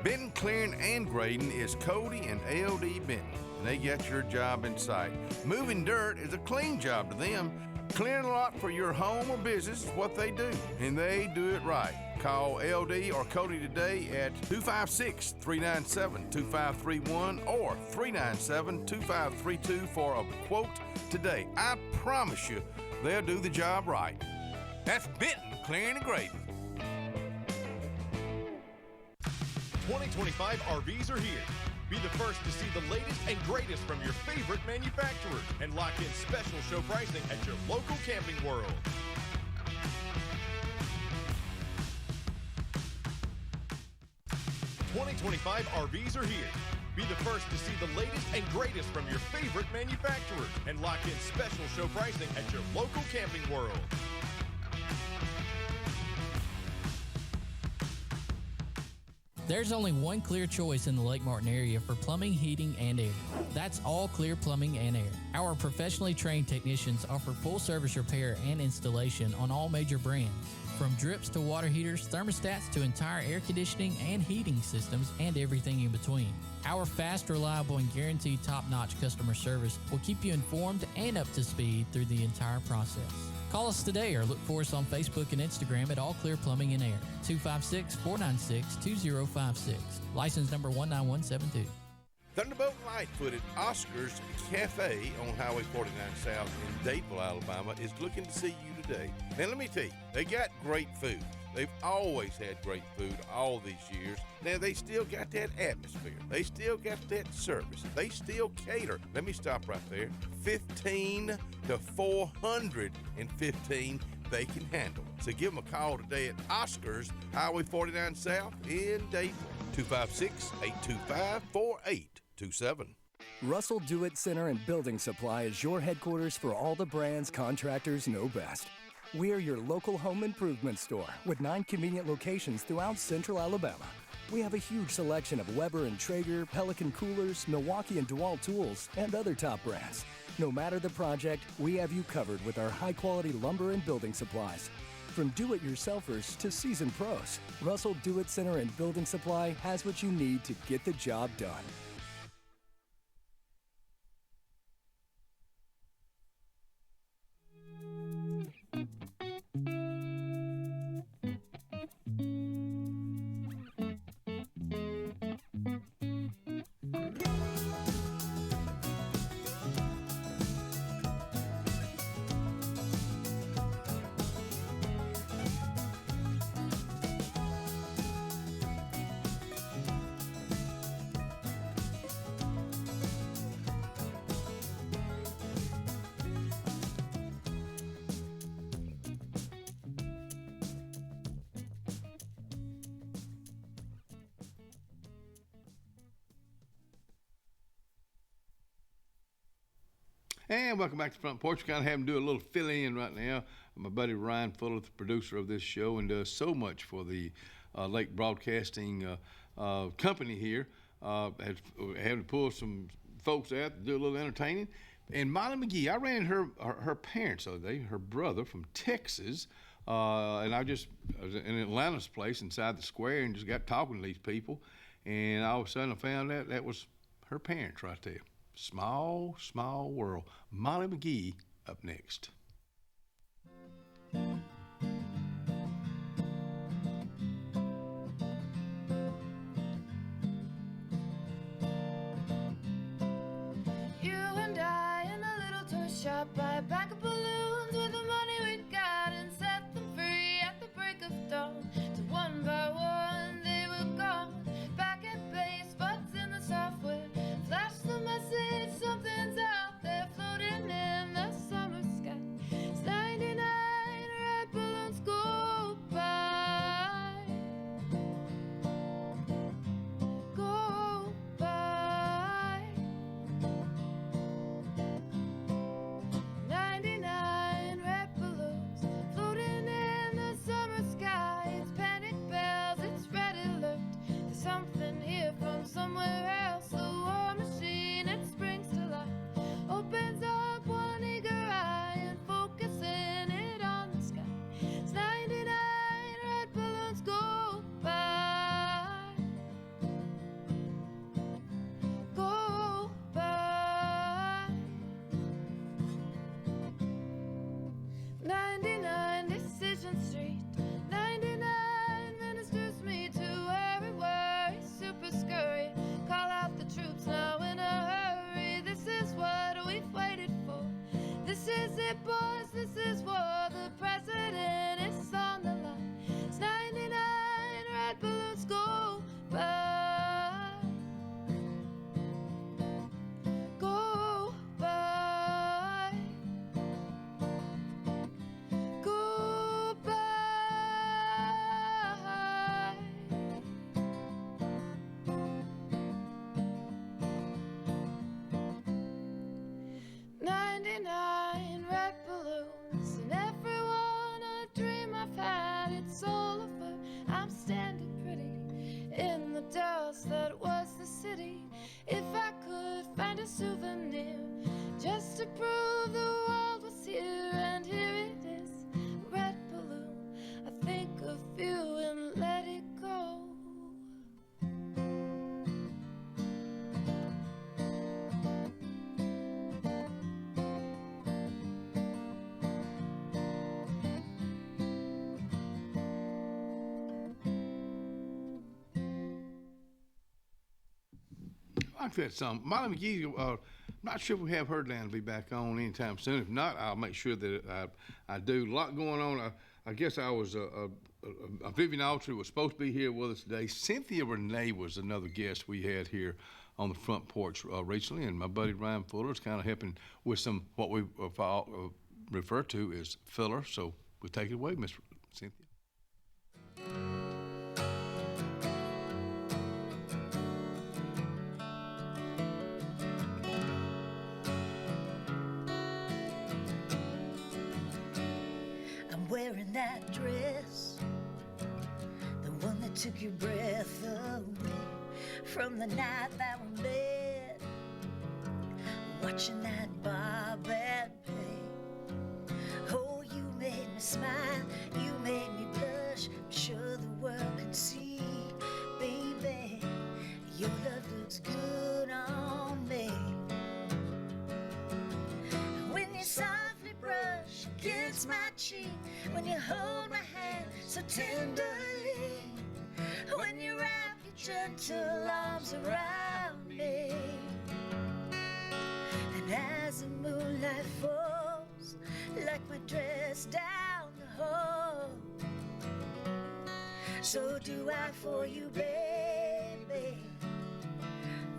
Speaker 5: Benton Clearing and Grading is Cody and LD Benton, and they got your job in sight. Moving dirt is a clean job to them. Clearing a lot for your home or business is what they do, and they do it right. Call LD or Cody today at 256-397-2531 or 397-2532 for a quote today. I promise you, they'll do the job right. That's Benton Clearing and Grading.
Speaker 14: 2025 RVs are here. Be the first to see the latest and greatest from your favorite manufacturers and lock in special show pricing at your local Camping World. '25 RVs are here. Be the first to see the latest and greatest from your favorite manufacturers and lock in special show pricing at your local Camping World.
Speaker 13: There's only one clear choice in the Lake Martin area for plumbing, heating, and air. That's All Clear Plumbing and Air. Our professionally trained technicians offer full service repair and installation on all major brands. From drips to water heaters, thermostats to entire air conditioning and heating systems, and everything in between. Our fast, reliable, and guaranteed top-notch customer service will keep you informed and up to speed through the entire process. Call us today or look for us on Facebook and Instagram at All Clear Plumbing and Air, 256-496-2056. License number 19172.
Speaker 5: Thunderbolt Lightfoot at Oscar's Cafe on Highway 49 South in Dadeville, Alabama is looking to see you today. Now let me tell you, they got great food. They've always had great food all these years. Now they still got that atmosphere. They still got that service. They still cater. Let me stop right there. 15 to 415 they can handle. So give them a call today at Oscar's Highway 49 South in Dadeville. 256-825-4827.
Speaker 15: Russell Do-It Center and Building Supply is your headquarters for all the brands contractors know best. We're your local home improvement store with 9 convenient locations throughout central Alabama. We have a huge selection of Weber and Traeger, Pelican coolers, Milwaukee and DeWalt tools, and other top brands. No matter the project, we have you covered with our high-quality lumber and building supplies. From do-it-yourselfers to seasoned pros, Russell Do-It Center and Building Supply has what you need to get the job done.
Speaker 3: And welcome back to Front Porch. Kind of having to do a little fill-in right now. My buddy Ryan Fuller, the producer of this show, and does so much for the Lake Broadcasting company here. Had to pull some folks out to do a little entertaining. And Molly McGee, I ran her parents the other day, her brother from Texas, and I was in Atlanta's place inside the square and just got talking to these people. And all of a sudden I found out that was her parents right there. Small, small world. Molly McGee up next.
Speaker 17: You and I in a little toy shop buy a pack of balloons with the money we got and set them free at the break of dawn. So one by one they were gone. Back at base, butts in the software. Flash the message, something's out there floating in the summer sky. It's 99 red balloons go by. Go by. 99 red balloons floating in the summer sky. It's panic bells, it's red alert. There's something here from somewhere else. The war machine, it springs to life. Opens up one eager eye and focusing it on the sky. It's 99 red balloons go by. Go by. 99 Decision Street. 99 ministers meet to worry, super scurry. Call out the troops now in a hurry. This is what we've waited for. This is it, boys, this is war. The president is on the line. It's 99 red balloons go by. Go by. Go by. 99 red balloons, and everyone a dream I've had. It's all over. I'm standing pretty in the dust that was the city. If I could find a souvenir just to prove the world was here, and here it is, a red balloon. I think of you and let it go.
Speaker 3: I like that song. Molly McGee, I'm not sure if we have her down to be back on anytime soon. If not, I'll make sure that I do. A lot going on. I guess I was, Vivian Autry was supposed to be here with us today. Cynthia Renee was another guest we had here on the Front Porch recently, and my buddy Ryan Fuller is kind of helping with some, what we refer to as filler. So we'll take it away, Miss Cynthia.
Speaker 16: wearing that dress, the one that took your breath away from the night that we met, watching that bob and pay. Oh, you made me smile, you made me blush. I'm sure the world could see, baby, your love looks good on me. When you softly brush against my cheek, when you hold my hand so tenderly, when you wrap your gentle arms around me, and as the moonlight falls like my dress down the hall, so do I for you, baby.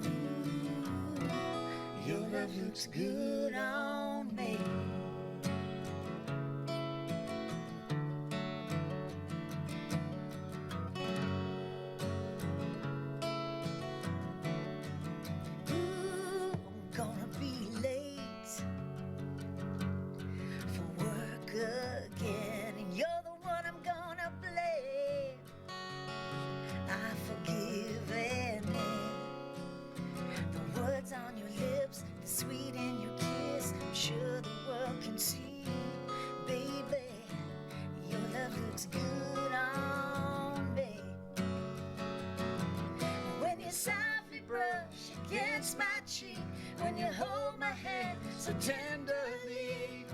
Speaker 16: Ooh, your love looks good on me. Ooh, I'm gonna be late for work again, and you're the one I'm gonna blame. I forgive and the words on your lips, the sweet in your kiss, I'm sure the world can see, baby, your love looks good on me. When you softly brush against my cheek, when you hold my hand so tenderly,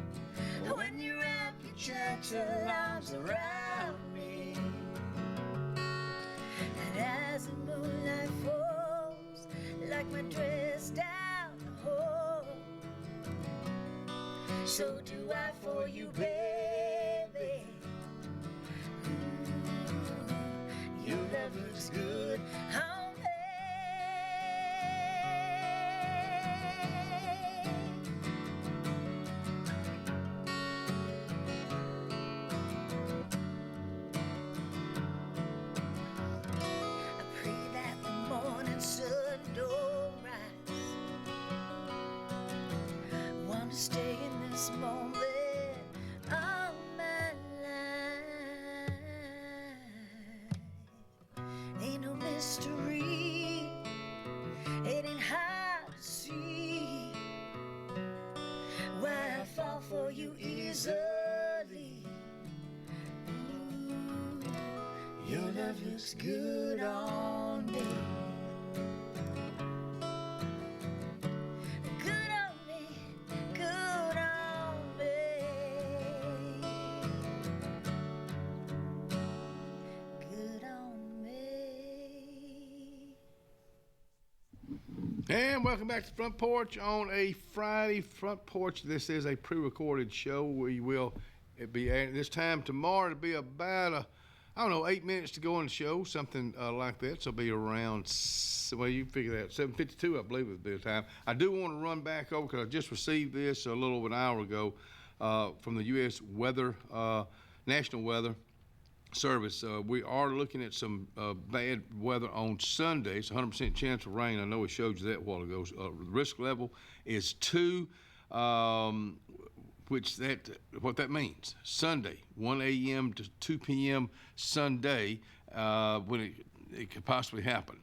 Speaker 16: when you wrap your gentle arms around me, and as the moonlight falls like my dress down the hall, so do I for you, baby. Ooh, your love looks good on me. I pray that the morning sun don't rise. Wanna stay in this moment all my life. Ain't no mystery, it ain't hard to see why I fall for you easily. Ooh, your love looks good on me. Good on me, good on me. Good on me.
Speaker 3: And welcome back to Front Porch on a Friday. Front Porch, this is a pre-recorded show. We will be at this time tomorrow. It'll be about, 8 minutes to go on the show, something like that. So it'll be around, well, you figure that, 7:52, I believe, is the time. I do want to run back over, because I just received this a little over an hour ago from the U.S. Weather, National Weather Service. We are looking at some bad weather on Sunday. It's 100% chance of rain. I know we showed you that a while ago. The risk level is 2, what that means. Sunday, 1 a.m. to 2 p.m. Sunday, when it could possibly happen.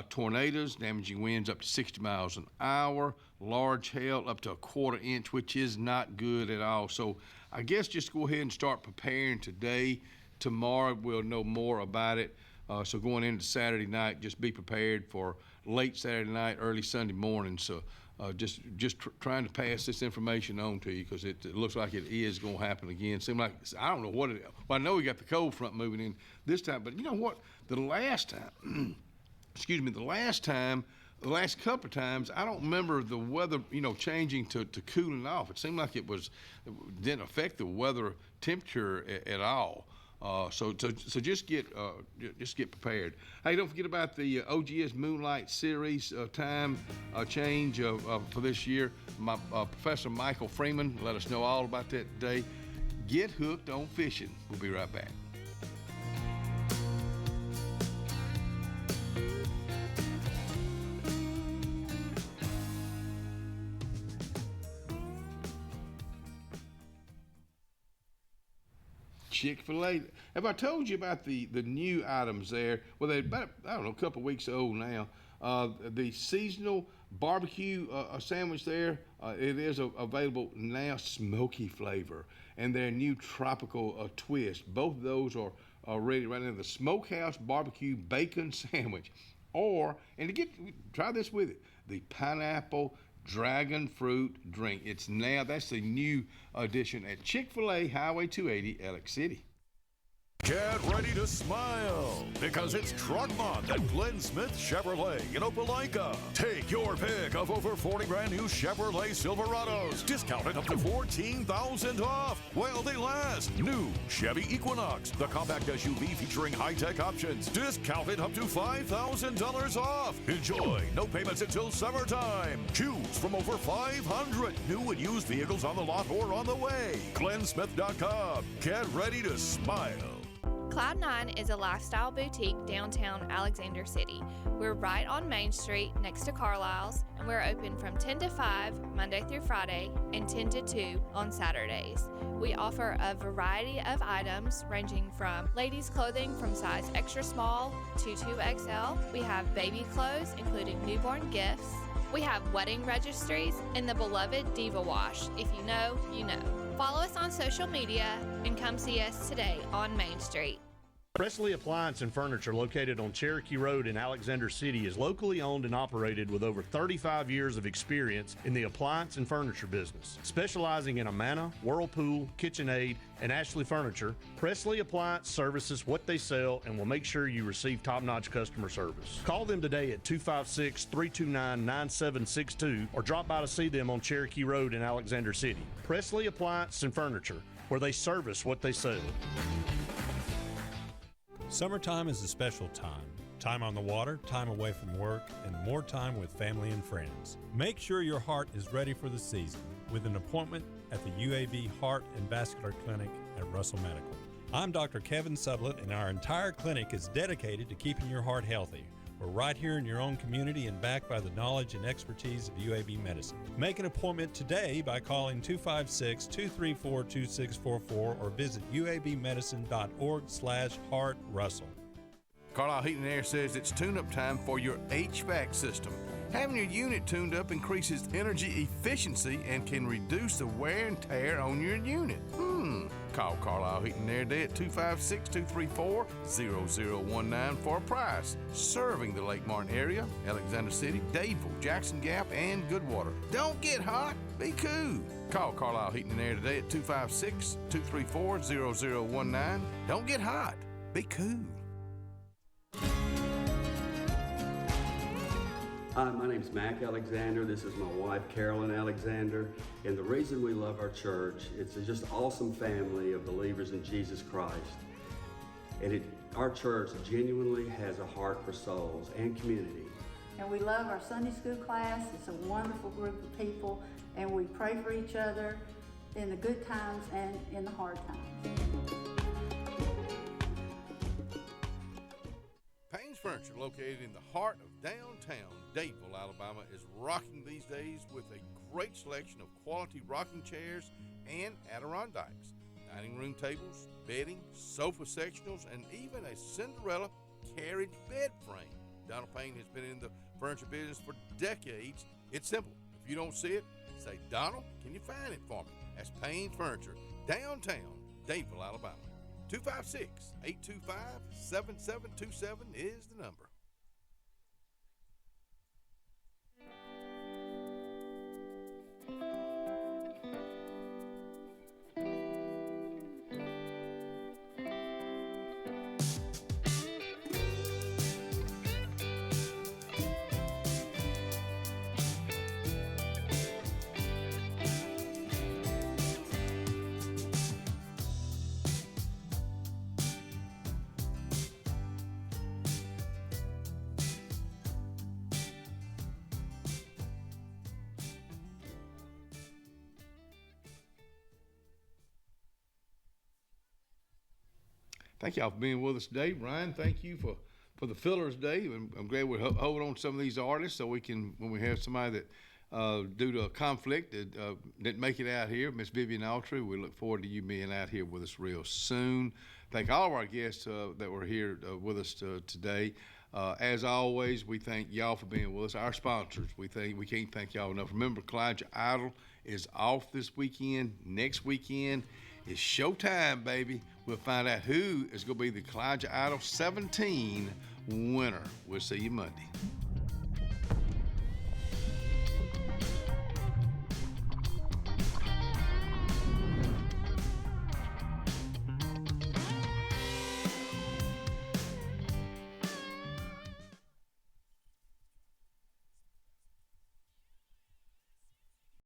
Speaker 3: Tornadoes, damaging winds up to 60 miles an hour, large hail up to a quarter inch, which is not good at all. So I guess just go ahead and start preparing today. Tomorrow we'll know more about it. So going into Saturday night, just be prepared for late Saturday night, early Sunday morning. So just trying to pass this information on to you, because it looks like it is going to happen again. Seems like, I don't know what it is. Well, I know we got the cold front moving in this time, but you know what? The last time, the last couple of times, I don't remember the weather, changing to cooling off. It seemed like it didn't affect the weather temperature at all. So just get prepared. Hey, don't forget about the OGS Moonlight Series time change for this year. My Professor Michael Freeman let us know all about that today. Get hooked on fishing. We'll be right back. Chick-fil-A. Have I told you about the new items there? Well, they're about, I don't know, a couple weeks old now. The seasonal barbecue sandwich there, it is available now, smoky flavor, and their new tropical twist. Both of those are ready right now. The Smokehouse Barbecue Bacon Sandwich, and try this with it, the Pineapple Dragon Fruit Drink. That's the new addition at Chick-fil-A, Highway 280, Alex City.
Speaker 18: Get ready to smile because it's Truck Month at Glenn Smith Chevrolet in Opelika. Take your pick of over 40 brand new Chevrolet Silverados, discounted up to $14,000 off while they last. New Chevy Equinox, the compact SUV featuring high-tech options, discounted up to $5,000 off. Enjoy no payments until summertime. Choose from over 500 new and used vehicles on the lot or on the way. GlennSmith.com. Get ready to smile.
Speaker 19: Cloud9 is a lifestyle boutique downtown Alexander City. We're right on Main Street next to Carlisle's, and we're open from 10 to 5 Monday through Friday and 10 to 2 on Saturdays. We offer a variety of items ranging from ladies' clothing from size extra small to 2XL. We have baby clothes, including newborn gifts. We have wedding registries and the beloved Diva Wash. If you know, you know. Follow us on social media and come see us today on Main Street.
Speaker 20: Presley Appliance and Furniture, located on Cherokee Road in Alexander City, is locally owned and operated with over 35 years of experience in the appliance and furniture business. Specializing in Amana, Whirlpool, KitchenAid, and Ashley Furniture, Presley Appliance services what they sell and will make sure you receive top-notch customer service. Call them today at 256-329-9762 or drop by to see them on Cherokee Road in Alexander City. Presley Appliance and Furniture, where they service what they sell.
Speaker 22: Summertime is a special time. Time on the water, time away from work, and more time with family and friends. Make sure your heart is ready for the season with an appointment at the UAB Heart and Vascular Clinic at Russell Medical. I'm Dr. Kevin Sublett, and our entire clinic is dedicated to keeping your heart healthy. We're right here in your own community and backed by the knowledge and expertise of UAB Medicine. Make an appointment today by calling 256-234-2644 or visit uabmedicine.org/heartrussell.
Speaker 3: Carlisle Heating and Air says it's tune-up time for your HVAC system. Having your unit tuned up increases energy efficiency and can reduce the wear and tear on your unit. Call Carlisle Heating and Air today at 256-234-0019 for a price. Serving the Lake Martin area, Alexander City, Dadeville, Jackson Gap, and Goodwater. Don't get hot, be cool. Call Carlisle Heating and Air today at 256-234-0019. Don't get hot, be cool.
Speaker 25: Hi, my name's Mac Alexander. This is my wife, Carolyn Alexander. And the reason we love our church, it's just an awesome family of believers in Jesus Christ. And our church genuinely has a heart for souls and community.
Speaker 26: And we love our Sunday school class. It's a wonderful group of people. And we pray for each other in the good times and in the hard times.
Speaker 3: Payne's Furniture, located in the heart of downtown Dadeville, Alabama, is rocking these days with a great selection of quality rocking chairs and Adirondacks, dining room tables, bedding, sofa sectionals, and even a Cinderella carriage bed frame. Donald Payne has been in the furniture business for decades. It's simple. If you don't see it, say, Donald, can you find it for me? That's Payne's Furniture, downtown Dadeville, Alabama. 256-825-7727 is the number. Thank y'all for being with us today. Ryan, thank you for the fillers today. I'm glad we're holding on to some of these artists so we can, when we have somebody that due to a conflict, didn't make it out here. Miss Vivian Autry, we look forward to you being out here with us real soon. Thank all of our guests that were here with us today. As always, we thank y'all for being with us. Our sponsors, we can't thank y'all enough. Remember, Clyde Idol is off this weekend. Next weekend is showtime, baby. We'll find out who is going to be the Clyde Idol 17 winner. We'll see you Monday.